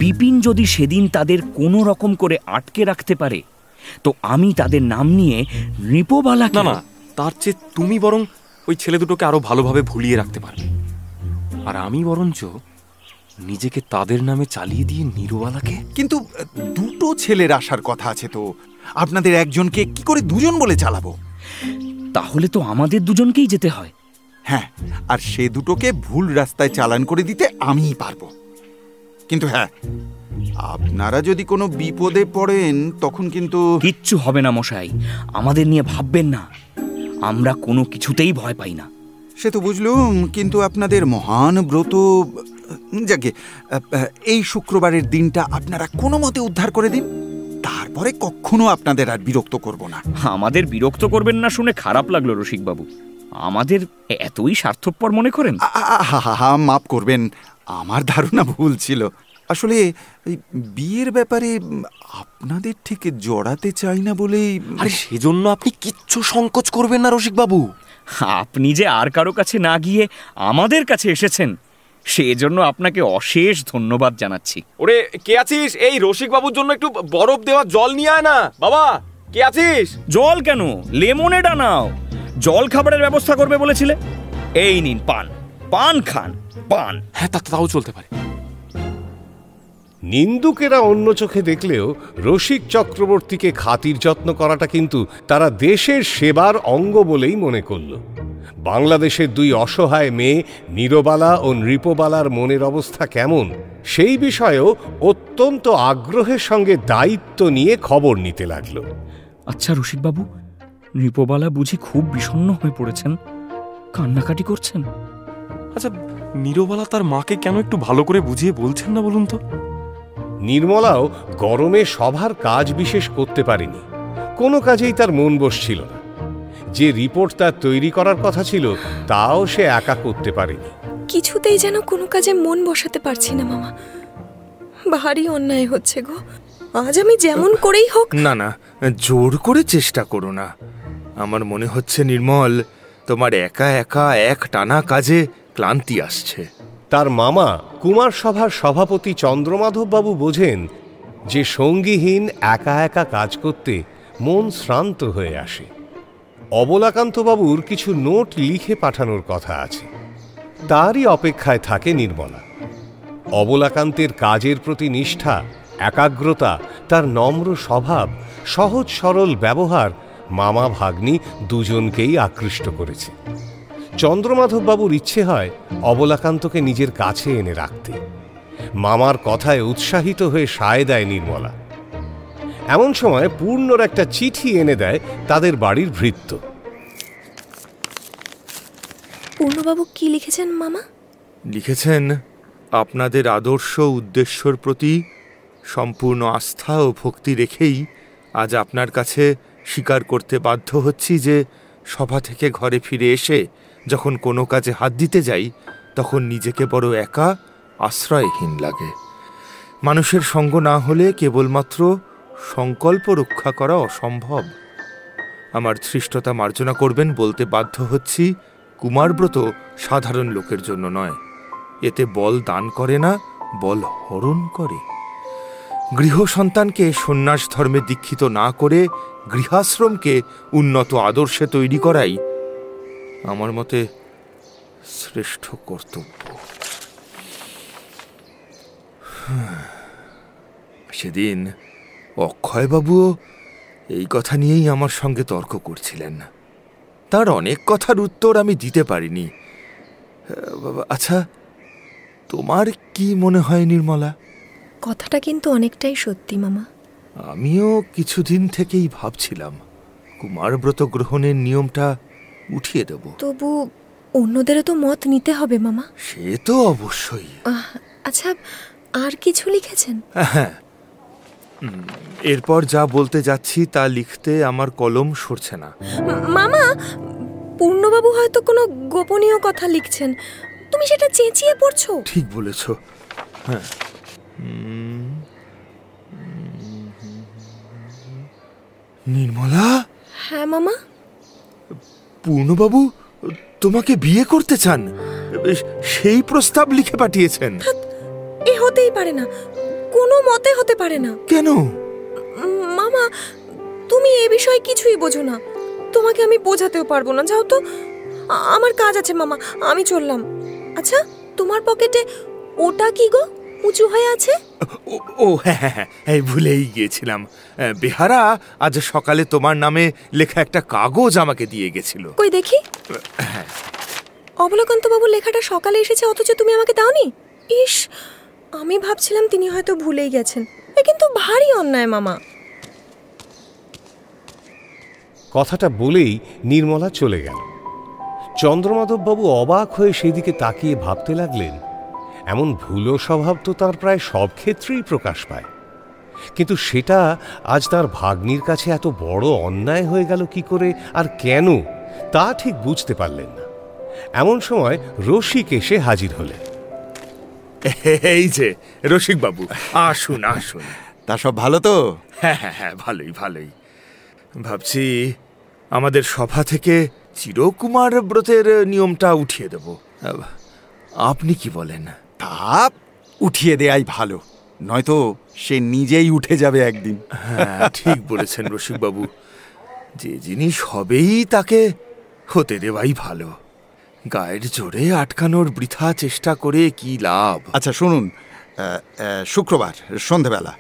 বিপিন যদি সেদিন তাদের কোনো রকম করে আটকে রাখতে পারে, তো আমি তাদের নাম নিয়ে নৃপবালা। না না, তার চেয়ে তুমি বরং ওই ছেলে দুটোকে আরো ভালোভাবে ভুলিয়ে রাখতে পারবে, আর আমি বরঞ্চ নিজেকে তাদের নামে চালিয়ে দিয়ে নীরবালাকে। কিন্তু দুটো ছেলের আসার কথা আছে, তো আপনাদের একজনকে কি করে দুজন বলে চালাবো? তাহলে তো আমাদের দুজনকেই যেতে হয়। হ্যাঁ, আর সে দুটোকে ভুল রাস্তায় চালান করে দিতে আমিই পারবো। কিন্তু হ্যাঁ, আপনারা যদি কোনো বিপদে পড়েন তখন কিন্তু কিচ্ছু হবে না মশাই, আমাদের নিয়ে ভাববেন না, আমরা কোনো কিছুতেই ভয় পাই না। সে তো বুঝলুম, কিন্তু আপনাদের মহান ব্রত, যাকে এই শুক্রবারের দিনটা আপনারা কোনো মতে উদ্ধার করে দিন, তারপরে কখনো আপনাদের আর বিরক্ত করব না। আমাদের বিরক্ত করবেন না শুনে খারাপ লাগলো রসিকবাবু, আমাদের এতই স্বার্থপর মনে করেন? মাফ করবেন, আমার ধারণা ভুল ছিল। আসলে বিয়ের ব্যাপারে আপনাদের ঠিক জড়াতে চাই না বলেই। আরে সেজন্য আপনি কিচ্ছু সংকোচ করবেন না রসিকবাবু। আপনি যে আর কারো কাছে না গিয়ে আমাদের কাছে এসেছেন, সেজন্য আপনাকে অশেষ ধন্যবাদ জানাচ্ছি। ওরে কে আছিস? এই রসিকবাবুর জন্য একটু বরফ দেওয়া জল নিয়ে আয় না বাবা। কে আছিস? জল কেন, লেমনেড আনাও। জল খাবারের ব্যবস্থা করবে বলেছিলে, এই নিন পান, পান খান, পান। হ্যাঁ, তাও চলতে পারে। নিন্দুকেরা অন্য চোখে দেখলেও রসিক চক্রবর্তীকে খাতির যত্ন করাটা কিন্তু তারা দেশের সেবার অঙ্গ বলেই মনে করল। বাংলাদেশের দুই অসহায় মেয়ে নীরবালা ও নৃপবালার মনের অবস্থা কেমন সেই বিষয়েও অত্যন্ত আগ্রহের সঙ্গে দায়িত্ব নিয়ে খবর নিতে লাগল। আচ্ছা রসিকবাবু, নৃপবালা বুঝি খুব বিষণ্ণ হয়ে পড়েছেন, কান্নাকাটি করছেন? আচ্ছা, নীরবালা তার মাকে কেন একটু ভালো করে বুঝিয়ে বলছেন না বলুন তো? নির্মলাও গরমে সভার কাজ বিশেষ করতে পারেনি, কোনো কাজেই তার মন বসছিল না। যে রিপোর্ট তার তৈরি করার কথা ছিল তাও সে একা করতে পারেনি। কিছুতেই যেন কোনো কাজে মন বসাতে পারছি না মামা, ভারী অন্যায় হচ্ছে গো। আজ আমি যেমন করেই হোক। না না, জোর করে চেষ্টা করো না। আমার মনে হচ্ছে নির্মল, তোমার একা একা এক টানা কাজে ক্লান্তি আসছে। তার মামা কুমার সভার সভাপতি চন্দ্রমাধববাবু বোঝেন যে সঙ্গীহীন একা একা কাজ করতে মন শ্রান্ত হয়ে আসে। অবলাকান্তবাবুর কিছু নোট লিখে পাঠানোর কথা আছে, তারই অপেক্ষায় থাকে নির্মলা। অবলাকান্তের কাজের প্রতি নিষ্ঠা, একাগ্রতা, তার নম্র স্বভাব, সহজ সরল ব্যবহার মামা ভাগ্নি দুজনকেই আকৃষ্ট করেছে। চন্দ্রমাধববাবুর ইচ্ছে হয় অবলাকান্তকে নিজের কাছে এনে রাখতে। মামার কথায় উৎসাহিত হয়ে সায় দেয় নির্মলা। এমন সময় পূর্ণর একটা চিঠি এনে দেয় তাদের বাড়ির ভৃত্য। পূর্ণবাবু কি লিখেছেন মামা? লিখেছেন, আপনাদের আদর্শ উদ্দেশ্যর প্রতি সম্পূর্ণ আস্থা ও ভক্তি রেখেই আজ আপনার কাছে স্বীকার করতে বাধ্য হচ্ছি যে সভা থেকে ঘরে ফিরে এসে যখন কোনো কাজে হাত দিতে যাই তখন নিজেকে বড় একা, আশ্রয়হীন লাগে। মানুষের সঙ্গ না হলে কেবলমাত্র সংকল্প রক্ষা করা অসম্ভব। আমার ধৃষ্টতা মার্জনা করবেন বলতে বাধ্য হচ্ছি, কুমারব্রত সাধারণ লোকের জন্য নয়। এতে বল দান করে না, বল হরণ করে। গৃহ সন্তানকে সন্ন্যাস ধর্মে দীক্ষিত না করে গৃহাশ্রমকে উন্নত আদর্শে তৈরি করাই আমার মতে শ্রেষ্ঠ কর্তব্য। সেদিন অক্ষয়বাবুও এই কথা নিয়েই আমার সঙ্গে তর্ক করছিলেন। তার অনেক কথার উত্তর আমি দিতে পারিনি। আচ্ছা, তোমার কি মনে হয় নির্মলা? কথাটা কিন্তু অনেকটাই সত্যি মামা। আমিও কিছুদিন থেকেই ভাবছিলাম কুমারব্রত গ্রহণের নিয়মটা উঠিয়ে দেব। তবু অন্যদেরও তো মত নিতে হবে মামা। সে তো অবশ্যই। আচ্ছা, আর কিছু লিখেছেন? হ্যাঁ, এরপর যা বলতে যাচ্ছি তা লিখতে আমার কলম সরছে না। মামা, পূর্ণবাবু হয়তো কোনো গোপনীয় কথা লিখছেন, তুমি সেটা চেঁচিয়ে পড়ছো। ঠিক বলেছ। হ্যাঁ, নির্মলা। হ্যাঁ মামা। পূর্ণবাবু তোমাকে বিয়ে করতে চান, সেই প্রস্তাব লিখে পাঠিয়েছেন। এ হতেই পারে না, কোনো মতে হতে পারে না। কেন মামা, তুমি এ বিষয়ে কিছুই বোঝো না, তোমাকে আমি বোঝাতেও পারবো না। যাও তো, আমার কাজ আছে মামা, আমি চললাম। আচ্ছা, তোমার পকেটে ওটা কি গো, উঁচু হয়ে আছে? ও হ্যাঁ হ্যাঁ হ্যাঁ, ভুলেই গিয়েছিলাম। বেহারা আজ সকালে তোমার নামে লেখা একটা কাগজ আমাকে দিয়ে গেছিল। কই দেখি। হ্যাঁ, অবলাকান্তবাবুর লেখাটা সকালে এসেছে, অথচ তুমি আমাকে দাওনি। ইস, আমি ভাবছিলাম তিনি হয়তো ভুলেই গেছেন। এ কিন্তু ভারী অন্যায় মামা। কথাটা বলেই নির্মলা চলে গেল। চন্দ্রমাধববাবু অবাক হয়ে সেদিকে তাকিয়ে ভাবতে লাগলেন, এমন ভুলো স্বভাব তো তার প্রায় সব ক্ষেত্রেই প্রকাশ পায়, কিন্তু সেটা আজ তার ভাগ্নির কাছে এত বড় অন্যায় হয়ে গেল কি করে আর কেন, তা ঠিক বুঝতে পারলেন না। এমন সময় রসিক এসে হাজির হলেন। এই যে রসিকবাবু, আসুন আসুন। তা সব ভালো তো? হ্যাঁ হ্যাঁ হ্যাঁ, ভালোই ভালোই। ভাবছি আমাদের সভা থেকে চিরকুমার ব্রতের নিয়মটা উঠিয়ে দেব। আপনি কি বলেন? তা উঠিয়ে দেয়াই ভালো, নয়তো সে নিজেই উঠে যাবে একদিন। হ্যাঁ, ঠিক বলেছেন রসিকবাবু। যে জিনিস হবেই তাকে হতে দেওয়াই ভালো। গায়ের জোরে আটকানোর বৃথা চেষ্টা করে কি লাভ? আচ্ছা শুনুন, শুক্রবার সন্ধেবেলা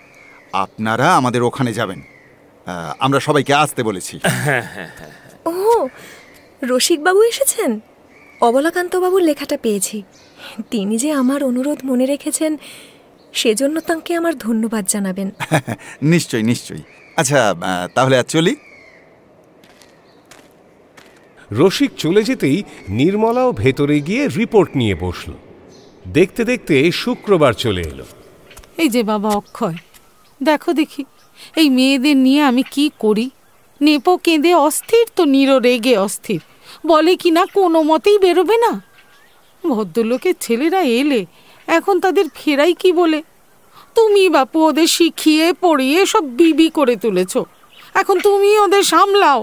আপনারা আমাদের ওখানে যাবেন। আমরা সবাইকে আসতে বলেছি। হ্যাঁ হ্যাঁ হ্যাঁ। ও, রসিকবাবু এসেছেন? অবলাকান্তবাবুর লেখাটা পেয়েছি। তিনি যে আমার অনুরোধ মনে রেখেছেন, সেজন্য তাঁকে আমার ধন্যবাদ জানাবেন। নিশ্চয়ই নিশ্চয়ই। আচ্ছা তাহলে আর চলি। রসিক চলে যেতেই নির্মলাও ভেতরে গিয়ে রিপোর্ট নিয়ে বসল। দেখতে দেখতে শুক্রবার চলে এলো। এই যে বাবা অক্ষয়, দেখো দেখি এই মেয়েদের নিয়ে আমি কি করি। নেপো কেঁদে অস্থির, তো নীরও রেগে অস্থির, বলে কি না কোনো মতেই বেরোবে না। ভদ্রলোকের ছেলেরা এলে এখন তাদের ফেরাই কি বলে? তুমি বাপু ওদের শিখিয়ে পড়িয়ে সব বিবি করে তুলেছ, এখন তুমি ওদের সামলাও।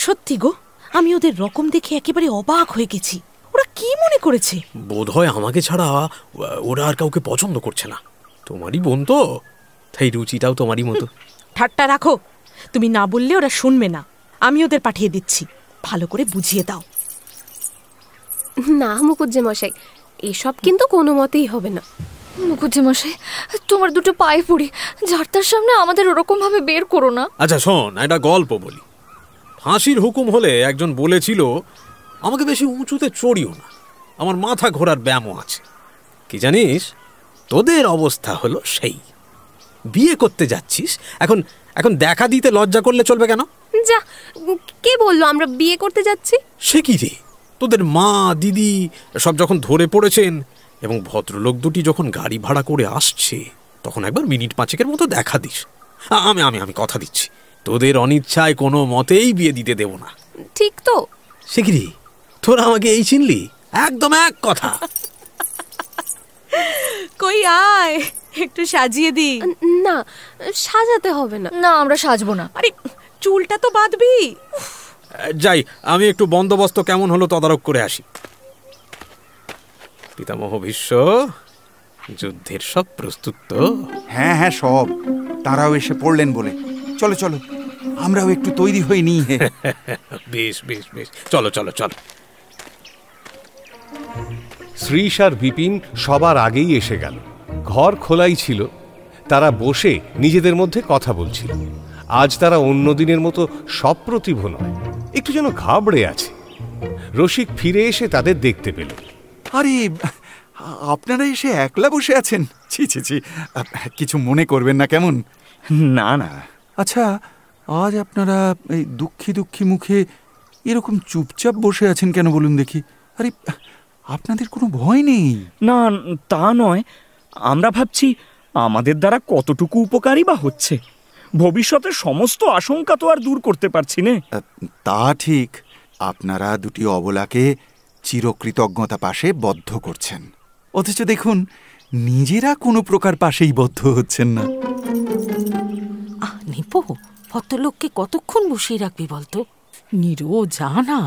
সত্যি গো, আমি ওদের রকম দেখে একেবারে অবাক হয়ে গেছি। ওরা কি মনে করেছে? বোধহয় আমাকে ছাড়া ওরা আর কাউকে পছন্দ করছে না। তোমারই বোন তো, তাই রুচিটাও তোমারই মতো। ঠাট্টা রাখো, তুমি না বললে ওরা শুনবে না। আমি ওদের পাঠিয়ে দিচ্ছি, ভালো করে বুঝিয়ে দাও। না মুকুজ্জে মশাই, এসব কিন্তু কোনো মতেই হবে না। মুকুজ্জে মশাই, তোমার দুটো পায়ে পড়ি, যার সামনে আমাদের ওরকম ভাবে বের করো না। আচ্ছা শোন, একটা গল্প বলি। ফাঁসির হুকুম হলে একজন বলেছিল, আমাকে বেশি উঁচুতে চড়িও না, আমার মাথা ঘোরার ব্যায়ামও আছে। কি জানিস, তোদের অবস্থা হলো সেই। বিয়ে করতে যাচ্ছিস, এখন এখন দেখা দিতে লজ্জা করলে চলবে কেন? যা, কে বললো আমরা বিয়ে করতে যাচ্ছি? সে কি রে, তোদের মা দিদি সব যখন ধরে পড়েছেন এবং ভদ্রলোক দুটি যখন গাড়ি ভাড়া করে আসছে, তখন একবার মিনিট 5 মতো দেখা দিস। আমি আমি আমি কথা দিচ্ছি, তোদের অনিচ্ছায় কোনো মতেই বিয়ে দিতে দেব না। ঠিক তো? সে কি রে, তোরা আমাকে এই চিনলি? একদম এক কথা। কই আয়, একটু সাজিয়ে দি। না, সাজাতে হবে না। না, আমরা সাজবো না। আরে চুলটা তো বাঁধবি। যাই, আমি একটু বন্দোবস্ত কেমন হলো তদারক করে আসি। পিতামহ ভীষ্ম, যুদ্ধের সব প্রস্তুত তো? হ্যাঁ হ্যাঁ সব। তারাও এসে পড়লেন বলে চলো চলো, আমরাও একটু তৈরি হয়ে নিই। বেশ বেশ বেশ, চলো চলো চলো। শ্রীশ আর বিপিন সবার আগেই এসে গেল। ঘর খোলাই ছিল, তারা বসে নিজেদের মধ্যে কথা বলছিল। আজ তারা অন্য দিনের মতো সপ্রতিভ নয়, একটু যেন ঘাবড়ে আছে। রসিক ফিরে এসে তাদের দেখতে পেল। আরে আপনারা এসে একলা বসে আছেন? ছি ছি ছি, কিছু মনে করবেন না কেমন? না না। আচ্ছা, আজ আপনারা এই দুঃখী দুঃখী মুখে এরকম চুপচাপ বসে আছেন কেন বলুন দেখি? আরে আপনাদের কোনো ভয় নেই? না, তা নয়, আমরা ভাবছি আমাদের দ্বারা কতটুকু উপকারই বা হচ্ছে। ভবিষ্যতের সমস্ত আশঙ্কা তো আর দূর করতে পারছি না। তা ঠিক, আপনারা দুটি অবলাকে চিরকৃতজ্ঞতা পাশে বদ্ধ করছেন, অথচ দেখুন নিজেরা কোনো প্রকার পাশেই বদ্ধ হচ্ছেন না। নিপো, ভদ্রলোককে কতক্ষণ বসিয়ে রাখবি বলতো? নিরো যা না,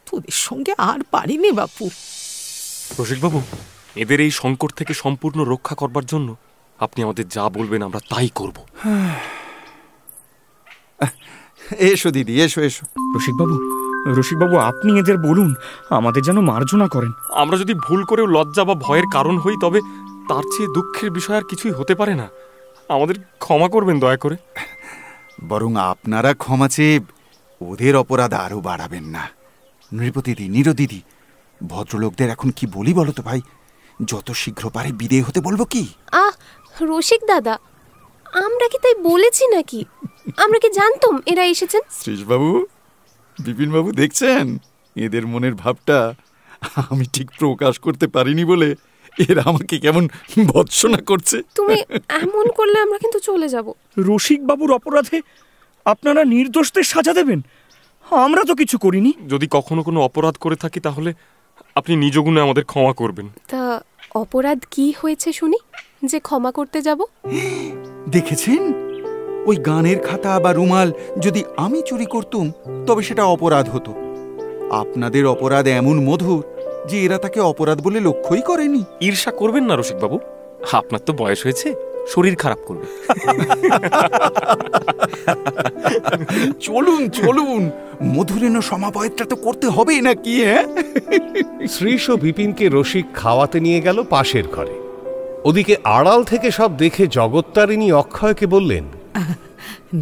তোদের সঙ্গে আর পারিনি বাপু। রসিকবাবু, এদের এই সংকট থেকে সম্পূর্ণ রক্ষা করবার জন্য আপনি আমাদের যা বলবেন আমরা তাই করব। এসো দিদি, এসো এসো। রসিকবাবু, আপনি এদের বলুন, আমাদের যেন মার্জনা করেন। আমরা যদি ভুল করেও লজ্জা বা ভয়ের কারণ হই, তবে তার চেয়ে দুঃখের বিষয় আর কিছুই হতে পারে না। আমাদের ক্ষমা করবেন দয়া করে। বরং আপনারা ক্ষমা চেয়ে ওদের অপরাধ আরও বাড়াবেন না। নৃপদিদি, নীরদিদি, ভদ্রলোকদের এখন কি বলি বলো তো ভাই? যত শীঘ্র পারে বিদেয় হতে বলবো কি? রসিক দাদা, আমরা কি তাই বলেছি নাকি? আমরা কি জানতাম এরা এসেছেন? শ্রীশবাবু, বিপিনবাবু দেখছেন এদের মনের ভাবটা আমি ঠিক প্রকাশ করতে পারিনি বলে এরা আমাকে কেমন ভৎসনা করছে। তুমি এমন করলে আমরা কিন্তু চলে যাব। রসিকবাবুর অপরাধে আপনারা নির্দোষদের সাজা দেবেন? আমরা তো কিছু করিনি। যদি কখনো কোনো অপরাধ করে থাকি তাহলে আপনি নিজ গুণে আমাদের ক্ষমা করবেন। তা অপরাধ কি হয়েছে শুনি, যে ক্ষমা করতে যাব? দেখেছেন, ওই গানের খাতা বা রুমাল যদি আমি চুরি করতুম তবে সেটা অপরাধ হতো। আপনাদের অপরাধ এমন মধুর যে এরা তাকে অপরাধ বলে লক্ষ্যই করেনি। ঈর্ষা করবেন না রসিকবাবু, আপনার তো বয়স হয়েছে, শরীর খারাপ করবে। চলুন চলুন, মধুরেণ সমাপয়টা তো করতে হবে নাকি? শ্রীশ ও বিপিনকে রসিক খাওয়াতে নিয়ে গেল পাশের ঘরে। ওদিকে আড়াল থেকে সব দেখে জগত্তারিণী অক্ষয়কে বললেন,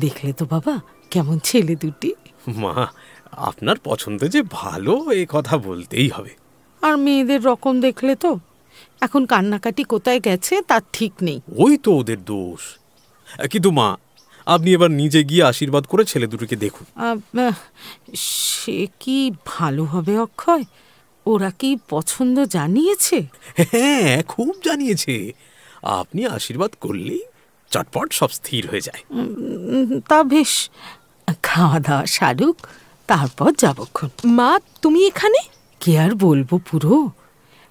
দেখলে তো বাবা কেমন ছেলে দুটি। মা, আপনার পছন্দ যে ভালো এ কথা বলতেই হবে। আর মেয়েদের রকম দেখলে তো এখন কান্নাকাটি কোথায় গেছে তার ঠিক নেই। ওই তো ওদের দোষ। কিন্তু মা, আপনি এবার নিজে গিয়ে আশীর্বাদ করে ছেলে দুটোকে দেখুন। সে কি ভালো হবে অক্ষয়? ওরা কি পছন্দ জানিয়েছে? হ্যাঁ, খুব জানিয়েছে। আপনি আশীর্বাদ করলেই চটপট সব স্থির হয়ে যায়। তা বেশ, খাওয়া দাওয়া সারুক, তারপর যাবক্ষণ। মা, তুমি এখানে? কে আর বলবো, পুরো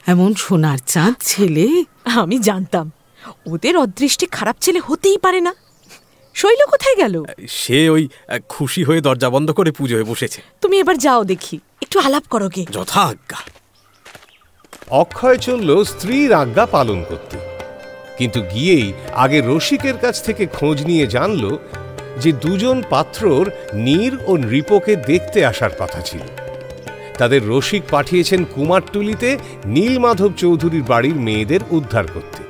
এমন সোনার চাঁদ ছেলে। আমি জানতাম ওদের অদৃষ্টে খারাপ ছেলে হতেই পারে না। শৈল কোথায় গেল? সে ওই খুশি হয়ে দরজা বন্ধ করে পুজোয় বসেছে। তুমি এবার যাও দেখি, একটু আলাপ করো গে। যথা আজ্ঞা। অক্ষয় চলল স্ত্রীর আজ্ঞা পালন করতে, কিন্তু গিয়েই আগে রসিকের কাছ থেকে খোঁজ নিয়ে জানল যে দুজন পাত্রর নীর ও নৃপকে দেখতে আসার কথা ছিল। তাদের রসিক পাঠিয়েছেন কুমারটুলিতে নীলমাধব চৌধুরীর বাড়ির মেয়েদের উদ্ধার করতে।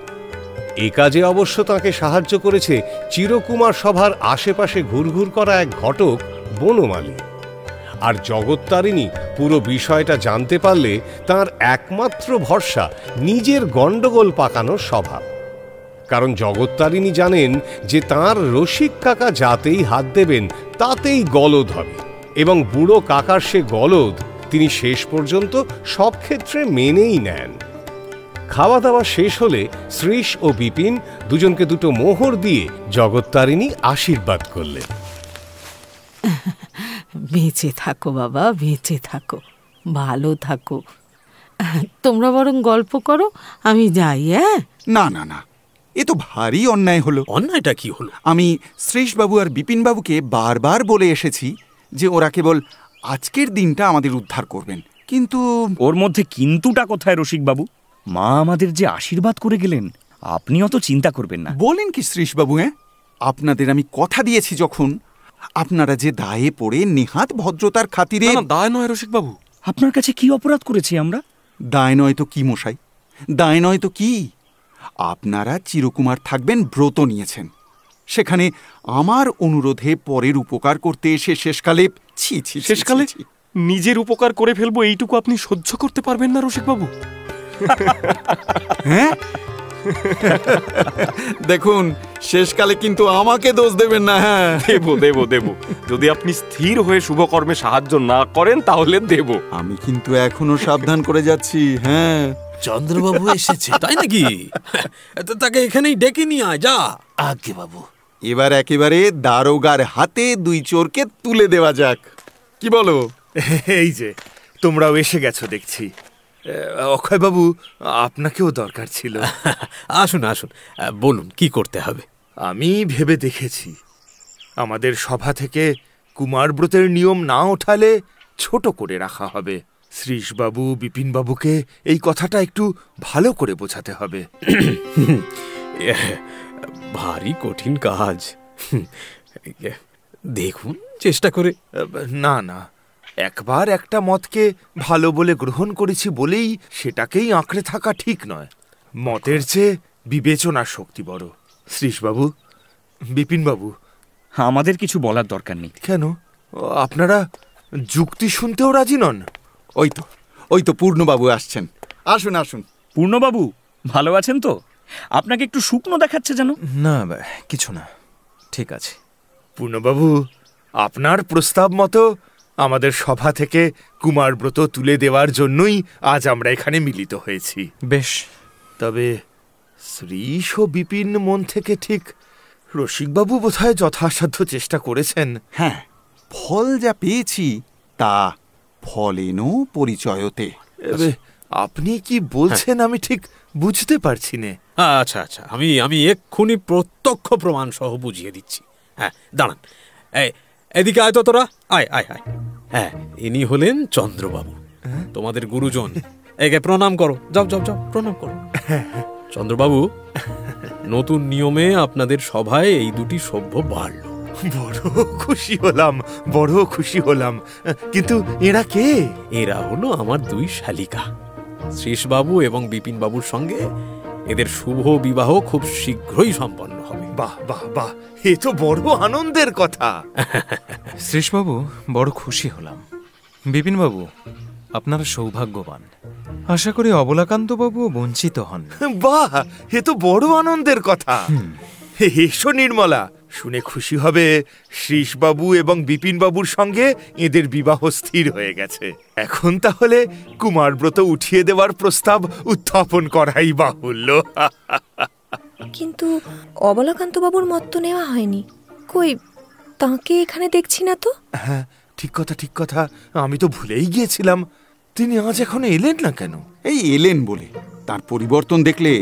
এ কাজে অবশ্য তাঁকে সাহায্য করেছে চিরকুমার সভার আশেপাশে ঘুরঘুর করা এক ঘটক বনমালী। আর জগত্তারিণী পুরো বিষয়টা জানতে পারলে তার একমাত্র ভরসা নিজের গণ্ডগোল পাকানোর স্বভাব। কারণ জগত্তারিণী জানেন যে তাঁর রসিক কাকা যাতেই হাত দেবেন তাতেই গলদ হবে, এবং বুড়ো কাকার সে গলদ তিনি শেষ পর্যন্ত সব ক্ষেত্রে মেনেই নেন। খাওয়া দাওয়া শেষ হলে শ্রীশ ও বিপিন দুজনকে দুটো মোহর দিয়ে জগত্তারিণী আশীর্বাদ করলেন। বেঁচে থাকো বাবা, বেঁচে থাকো, ভালো থাকো। তোমরা বরং গল্প করো, আমি যাই। না না না, এ তো ভারী অন্যায় হলো। অন্যায়টা কি হলো? আমি শ্রীশবাবু আর বিপিনবাবুকে বারবার বলে এসেছি যে ওরা কেবল আজকের দিনটা আমাদের উদ্ধার করবেন, কিন্তু ওর মধ্যে কিন্তুটা কোথায় রসিকবাবু? মা আমাদের যে আশীর্বাদ করে গেলেন, আপনি অত চিন্তা করবেন না। বলেন কি শ্রীশবাবু? আপনাদের আমি কথা দিয়েছি যখন, আপনারা যে দায়ে পড়ে নেহাত ভদ্রতার খাতিরে। দায় নয় রসিকবাবু। আপনার কাছে কি অপরাধ করেছি আমরা? দায় নয় তো কি মশাই, দায় নয় তো কি? আপনারা চিরকুমার থাকবেন ব্রত নিয়েছেন, সেখানে আমার অনুরোধে পরের উপকার করতে এসে শেষকালে শেষকালে নিজের উপকার করে ফেলবো এইটুকু আপনি সহ্য করতে পারবেন না রসিকবাবু? হ্যাঁ, দেখুন শেষকালে কিন্তু আমাকে দোষ দেবেন না। হ্যাঁ, দেবো দেবো দেবো, যদি আপনি স্থির হয়ে শুভকর্মে সাহায্য না করেন তাহলে দেব। আমি কিন্তু এখনো সাবধান করে যাচ্ছি। হ্যাঁ, চন্দ্রবাবু এসেছে। তাই নাকি? তাকে এখানেই ডেকে নিয়ে আয়, যা। আজ্ঞে বাবু। এবার একেবারে দারোগার হাতে দুই চোরকে তুলে দেওয়া যাক, কি বলো? এই যে তোমরাও এসে গেছো দেখছি। অক্ষয়বাবু, আপনাকেও দরকার ছিল। আসুন আসুন, বলুন কি করতে হবে। আমি ভেবে দেখেছি, আমাদের সভা থেকে কুমারব্রতের নিয়ম না ওঠালে ছোট করে রাখা হবে। শ্রীশবাবু, বিপিনবাবুকে এই কথাটা একটু ভালো করে বোঝাতে হবে। ভারী কঠিন কাজ, দেখুন চেষ্টা করে। না না, একবার একটা মতকে ভালো বলে গ্রহণ করেছি বলেই সেটাকেই আঁকড়ে থাকা ঠিক নয়। মতের চেয়ে বিবেচনার শক্তি বড়। শ্রীশবাবু, বিপিনবাবু, আমাদের কিছু বলার দরকার নেই। কেন? আপনারা যুক্তি শুনতেও রাজি নন? ওই তো পূর্ণবাবু আসছেন। আসুন আসুন। পূর্ণবাবু ভালো আছেন তো? আপনাকে একটু শুকনো দেখাচ্ছে যেন। না কিছু না, ঠিক আছে। পূর্ণবাবু, আপনার প্রস্তাব মতো আমাদের সভা থেকে কুমারব্রত তুলে দেওয়ার জন্যই আজ আমরা এখানে মিলিত হয়েছি। বেশ, তবে শ্রীশ ও বিপিন মন থেকে ঠিক রসিকবাবু বোধহয় যথাসাধ্য চেষ্টা করেছেন। হ্যাঁ, ফল যা পেয়েছি তা ফলেনও পরিচয়তে। আপনি কি বলছেন আমি ঠিক বুঝতে পারছি না। আচ্ছা আচ্ছা, আমি এক্ষুনি প্রত্যক্ষ প্রমাণ সহ বুঝিয়ে দিচ্ছি। হ্যাঁ দাঁড়ান, এদিকে আয় তো তোরা, আয় আয় আয়। হ্যাঁ, ইনি হলেন চন্দ্রবাবু, তোমাদের গুরুজন। একে প্রণাম করো, যাও যাও যাও, প্রণাম করো। চন্দ্রবাবু, নতুন নিয়মে আপনাদের সভায় এই দুটি সভ্য বাড়ল। বড় খুশি হলাম, বড় খুশি হলাম। কিন্তু এরা কে? এরা হলো আমার দুই শালিকা, শ্রীশবাবু এবং বিপিন বাবুর সঙ্গে এদের শুভ বিবাহ খুব শীঘ্রই সম্পন্ন হবে। বাহ বাহ বাহ, এ তো বড় আনন্দের কথা। শ্রীশবাবু, বড় খুশি হলাম। বিপিনবাবু, আপনারা সৌভাগ্যবান। আশা করি অবলাকান্তবাবুও বঞ্চিত হন। বাহ, এ তো বড় আনন্দের কথা। এসো নির্মলা, শুনে খুশি হবে শ্রীশবাবু এবং বিপিনবাবুর সঙ্গে এদের বিবাহ স্থির হয়ে গেছে। এখন তাহলে কুমারব্রত উঠিয়ে দেওয়ার প্রস্তাব উত্থাপন করাই বাহুল্য। কিন্তু অবলাকান্তবাবুর মত তো নেওয়া হয়নি। কই, তাঁকে এখানে দেখছি না তো। হ্যাঁ, ঠিক কথা ঠিক কথা, আমি তো ভুলেই গিয়েছিলাম। তিনি আজ এখনো এলেন না কেন? এই এলেন বলে তার পরিবর্তন দেখলে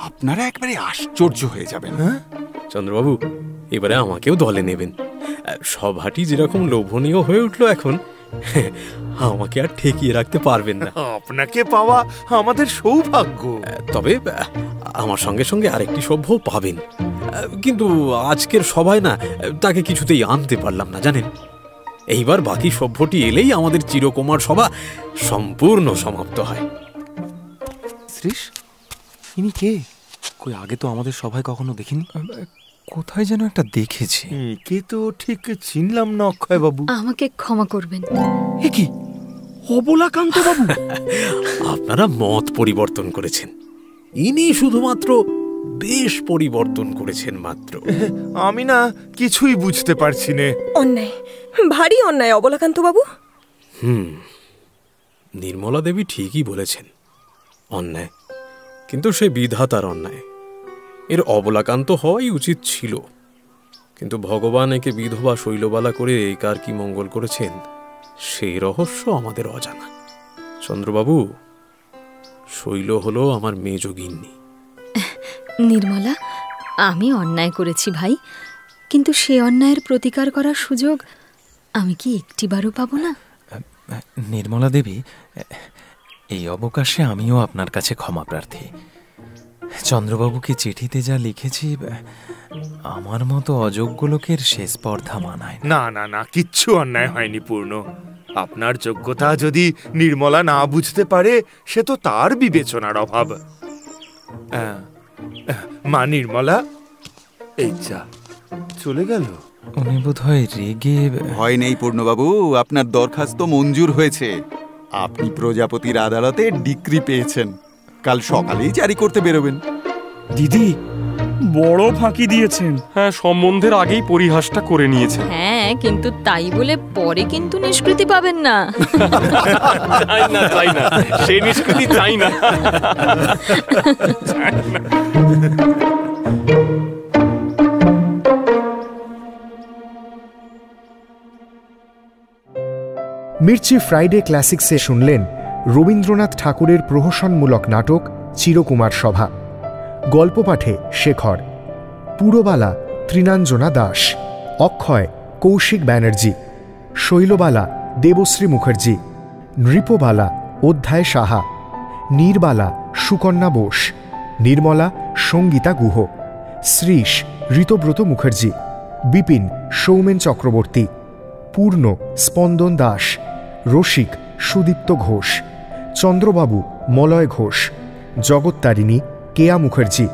আপনারা একবারে আশ্চর্য হয়ে যাবেন। হ্যাঁ চন্দ্রবাবু, এবারে আমাকেও দলে নেবেন। সভাটি যেরকম লোভনীয় হয়ে উঠলো এখন, আমাকে আর ঠেকিয়ে রাখতে পারবেন না। আপনাকে পাওয়া আমাদের সৌভাগ্য। তবে আমার সঙ্গে সঙ্গে আরেকটি সভ্য পাবেন, কিন্তু আজকের সভায় না তাকে কিছুতেই আনতে পারলাম না, জানেন। এইবার বাকি সভ্যটি এলেই আমাদের চিরকুমার সভা সম্পূর্ণ সমাপ্ত হয়। শ্রীশ, ইনি কে? কই, আগে তো আমাদের সভায় কখনো দেখিনি। কোথায় যেন একটা দেখেছি। কে তো ঠিক চিনলাম না অক্ষয় বাবু। আমাকে ক্ষমা করবেন। এ কি অবলাকান্ত বাবু? আপনারা মত পরিবর্তন করেছেন, ইনি শুধুমাত্র বেশ পরিবর্তন করেছেন মাত্র। আমি না কিছুই বুঝতে পারছি না। অন্যায়, ভারী অন্যায় অবলাকান্ত বাবু। নির্মলা দেবী ঠিকই বলেছেন, অন্যায়, কিন্তু সে বিধাতার অন্যায়। এর অবলাকান্ত হওয়াই উচিত ছিল, কিন্তু ভগবান একে বিধবা শৈলবালা করে কার কি মঙ্গল করেছেন সেই রহস্য আমাদের অজানা। চন্দ্রবাবু, শৈল হলো আমার মেজ গিন্নি। নির্মলা, আমি অন্যায় করেছি ভাই, কিন্তু সে অন্যায়ের প্রতিকার করার সুযোগ আমি কি একটিবারও পাবো না? নির্মলা দেবী, এই অবকাশে আমিও আপনার কাছে ক্ষমা প্রার্থী। চন্দ্রবাবুকে চিঠিতে যা লিখেছি, আমার মতো অযোগ্য লোকের সে স্পর্ধা মানায় না। না না, কিচ্ছু অন্যায় হয়নি পূর্ণ। আপনার যোগ্যতা যদি নির্মলা না বুঝতে পারে, সে তো তার বিবেচনার অভাব। মা নির্মলা, এই যা চলে গেল। উনি বোধহয় রেগে। ভয় নেই পূর্ণবাবু, আপনার দরখাস্ত মঞ্জুর হয়েছে। আপনি প্রজাপতির আদালতে ডিক্রি পেয়েছেন, কাল সকালেই জারি করতে বেরোবেন। দিদি বড় ফাঁকি দিয়েছেন। হ্যাঁ, সম্বন্ধের আগেই পরিহাসটা করে নিয়েছেন। হ্যাঁ, কিন্তু তাই বলে পরে কিন্তু নিষ্কৃতি পাবেন না। চাই না, চাই না, সেই নিষ্কৃতি চাই না। মির্চি ফ্রাইডে ক্লাসিক্সে শুনলেন রবীন্দ্রনাথ ঠাকুরের প্রহসনমূলক নাটক চিরকুমার সভা। গল্প পাঠে শেখর, পুরবালা তৃণাঞ্জনা দাস, অক্ষয় কৌশিক ব্যানার্জি, শৈলবালা দেবশ্রী মুখার্জি, নৃপবালা অধ্যায় সাহা, নীরবালা সুকন্যা বোস, নির্মলা সঙ্গীতা গুহ, শ্রীশ ঋতব্রত মুখার্জি, বিপিন সৌমেন চক্রবর্তী, পূর্ণ স্পন্দন দাস, রসিক সুদীপ্ত ঘোষ, চন্দ্রবাবু মলয় ঘোষ, জগত্তারিণী কেয়া মুখার্জি,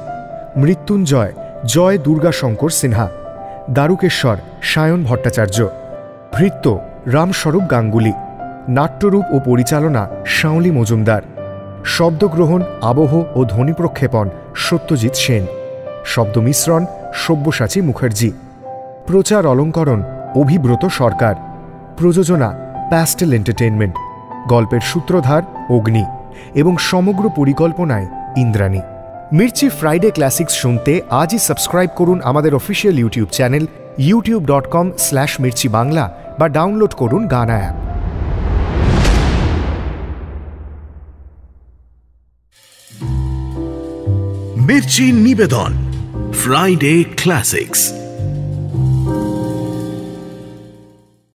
মৃত্যুঞ্জয় জয় দুর্গাশঙ্কর সিনহা, দারুকেশ্বর সায়ন ভট্টাচার্য, ভৃত্য রামস্বরূপ গাঙ্গুলি, নাট্যরূপ ও পরিচালনা শাওলি মজুমদার, শব্দগ্রহণ, আবহ ও ধ্বনি প্রক্ষেপণ সত্যজিৎ সেন, শব্দ মিশ্রণ সব্যসাচী মুখার্জি, প্রচার অলঙ্করণ অভিব্রত সরকার, প্রযোজনা প্যাস্টেল এন্টারটেইনমেন্ট, গল্পের সূত্রধার অগ্নি এবং সমগ্র পরিকল্পনায় ইন্দ্রাণী। মির্চি ফ্রাইডে ক্লাসিক্স শুনতে আজই সাবস্ক্রাইব করুন আমাদের official YouTube channel youtube.com/mirchi Bangla বা ডাউনলোড করুন গানা অ্যাপ। মির্চি নিবেদন ফ্রাইডে ক্লাসিক্স।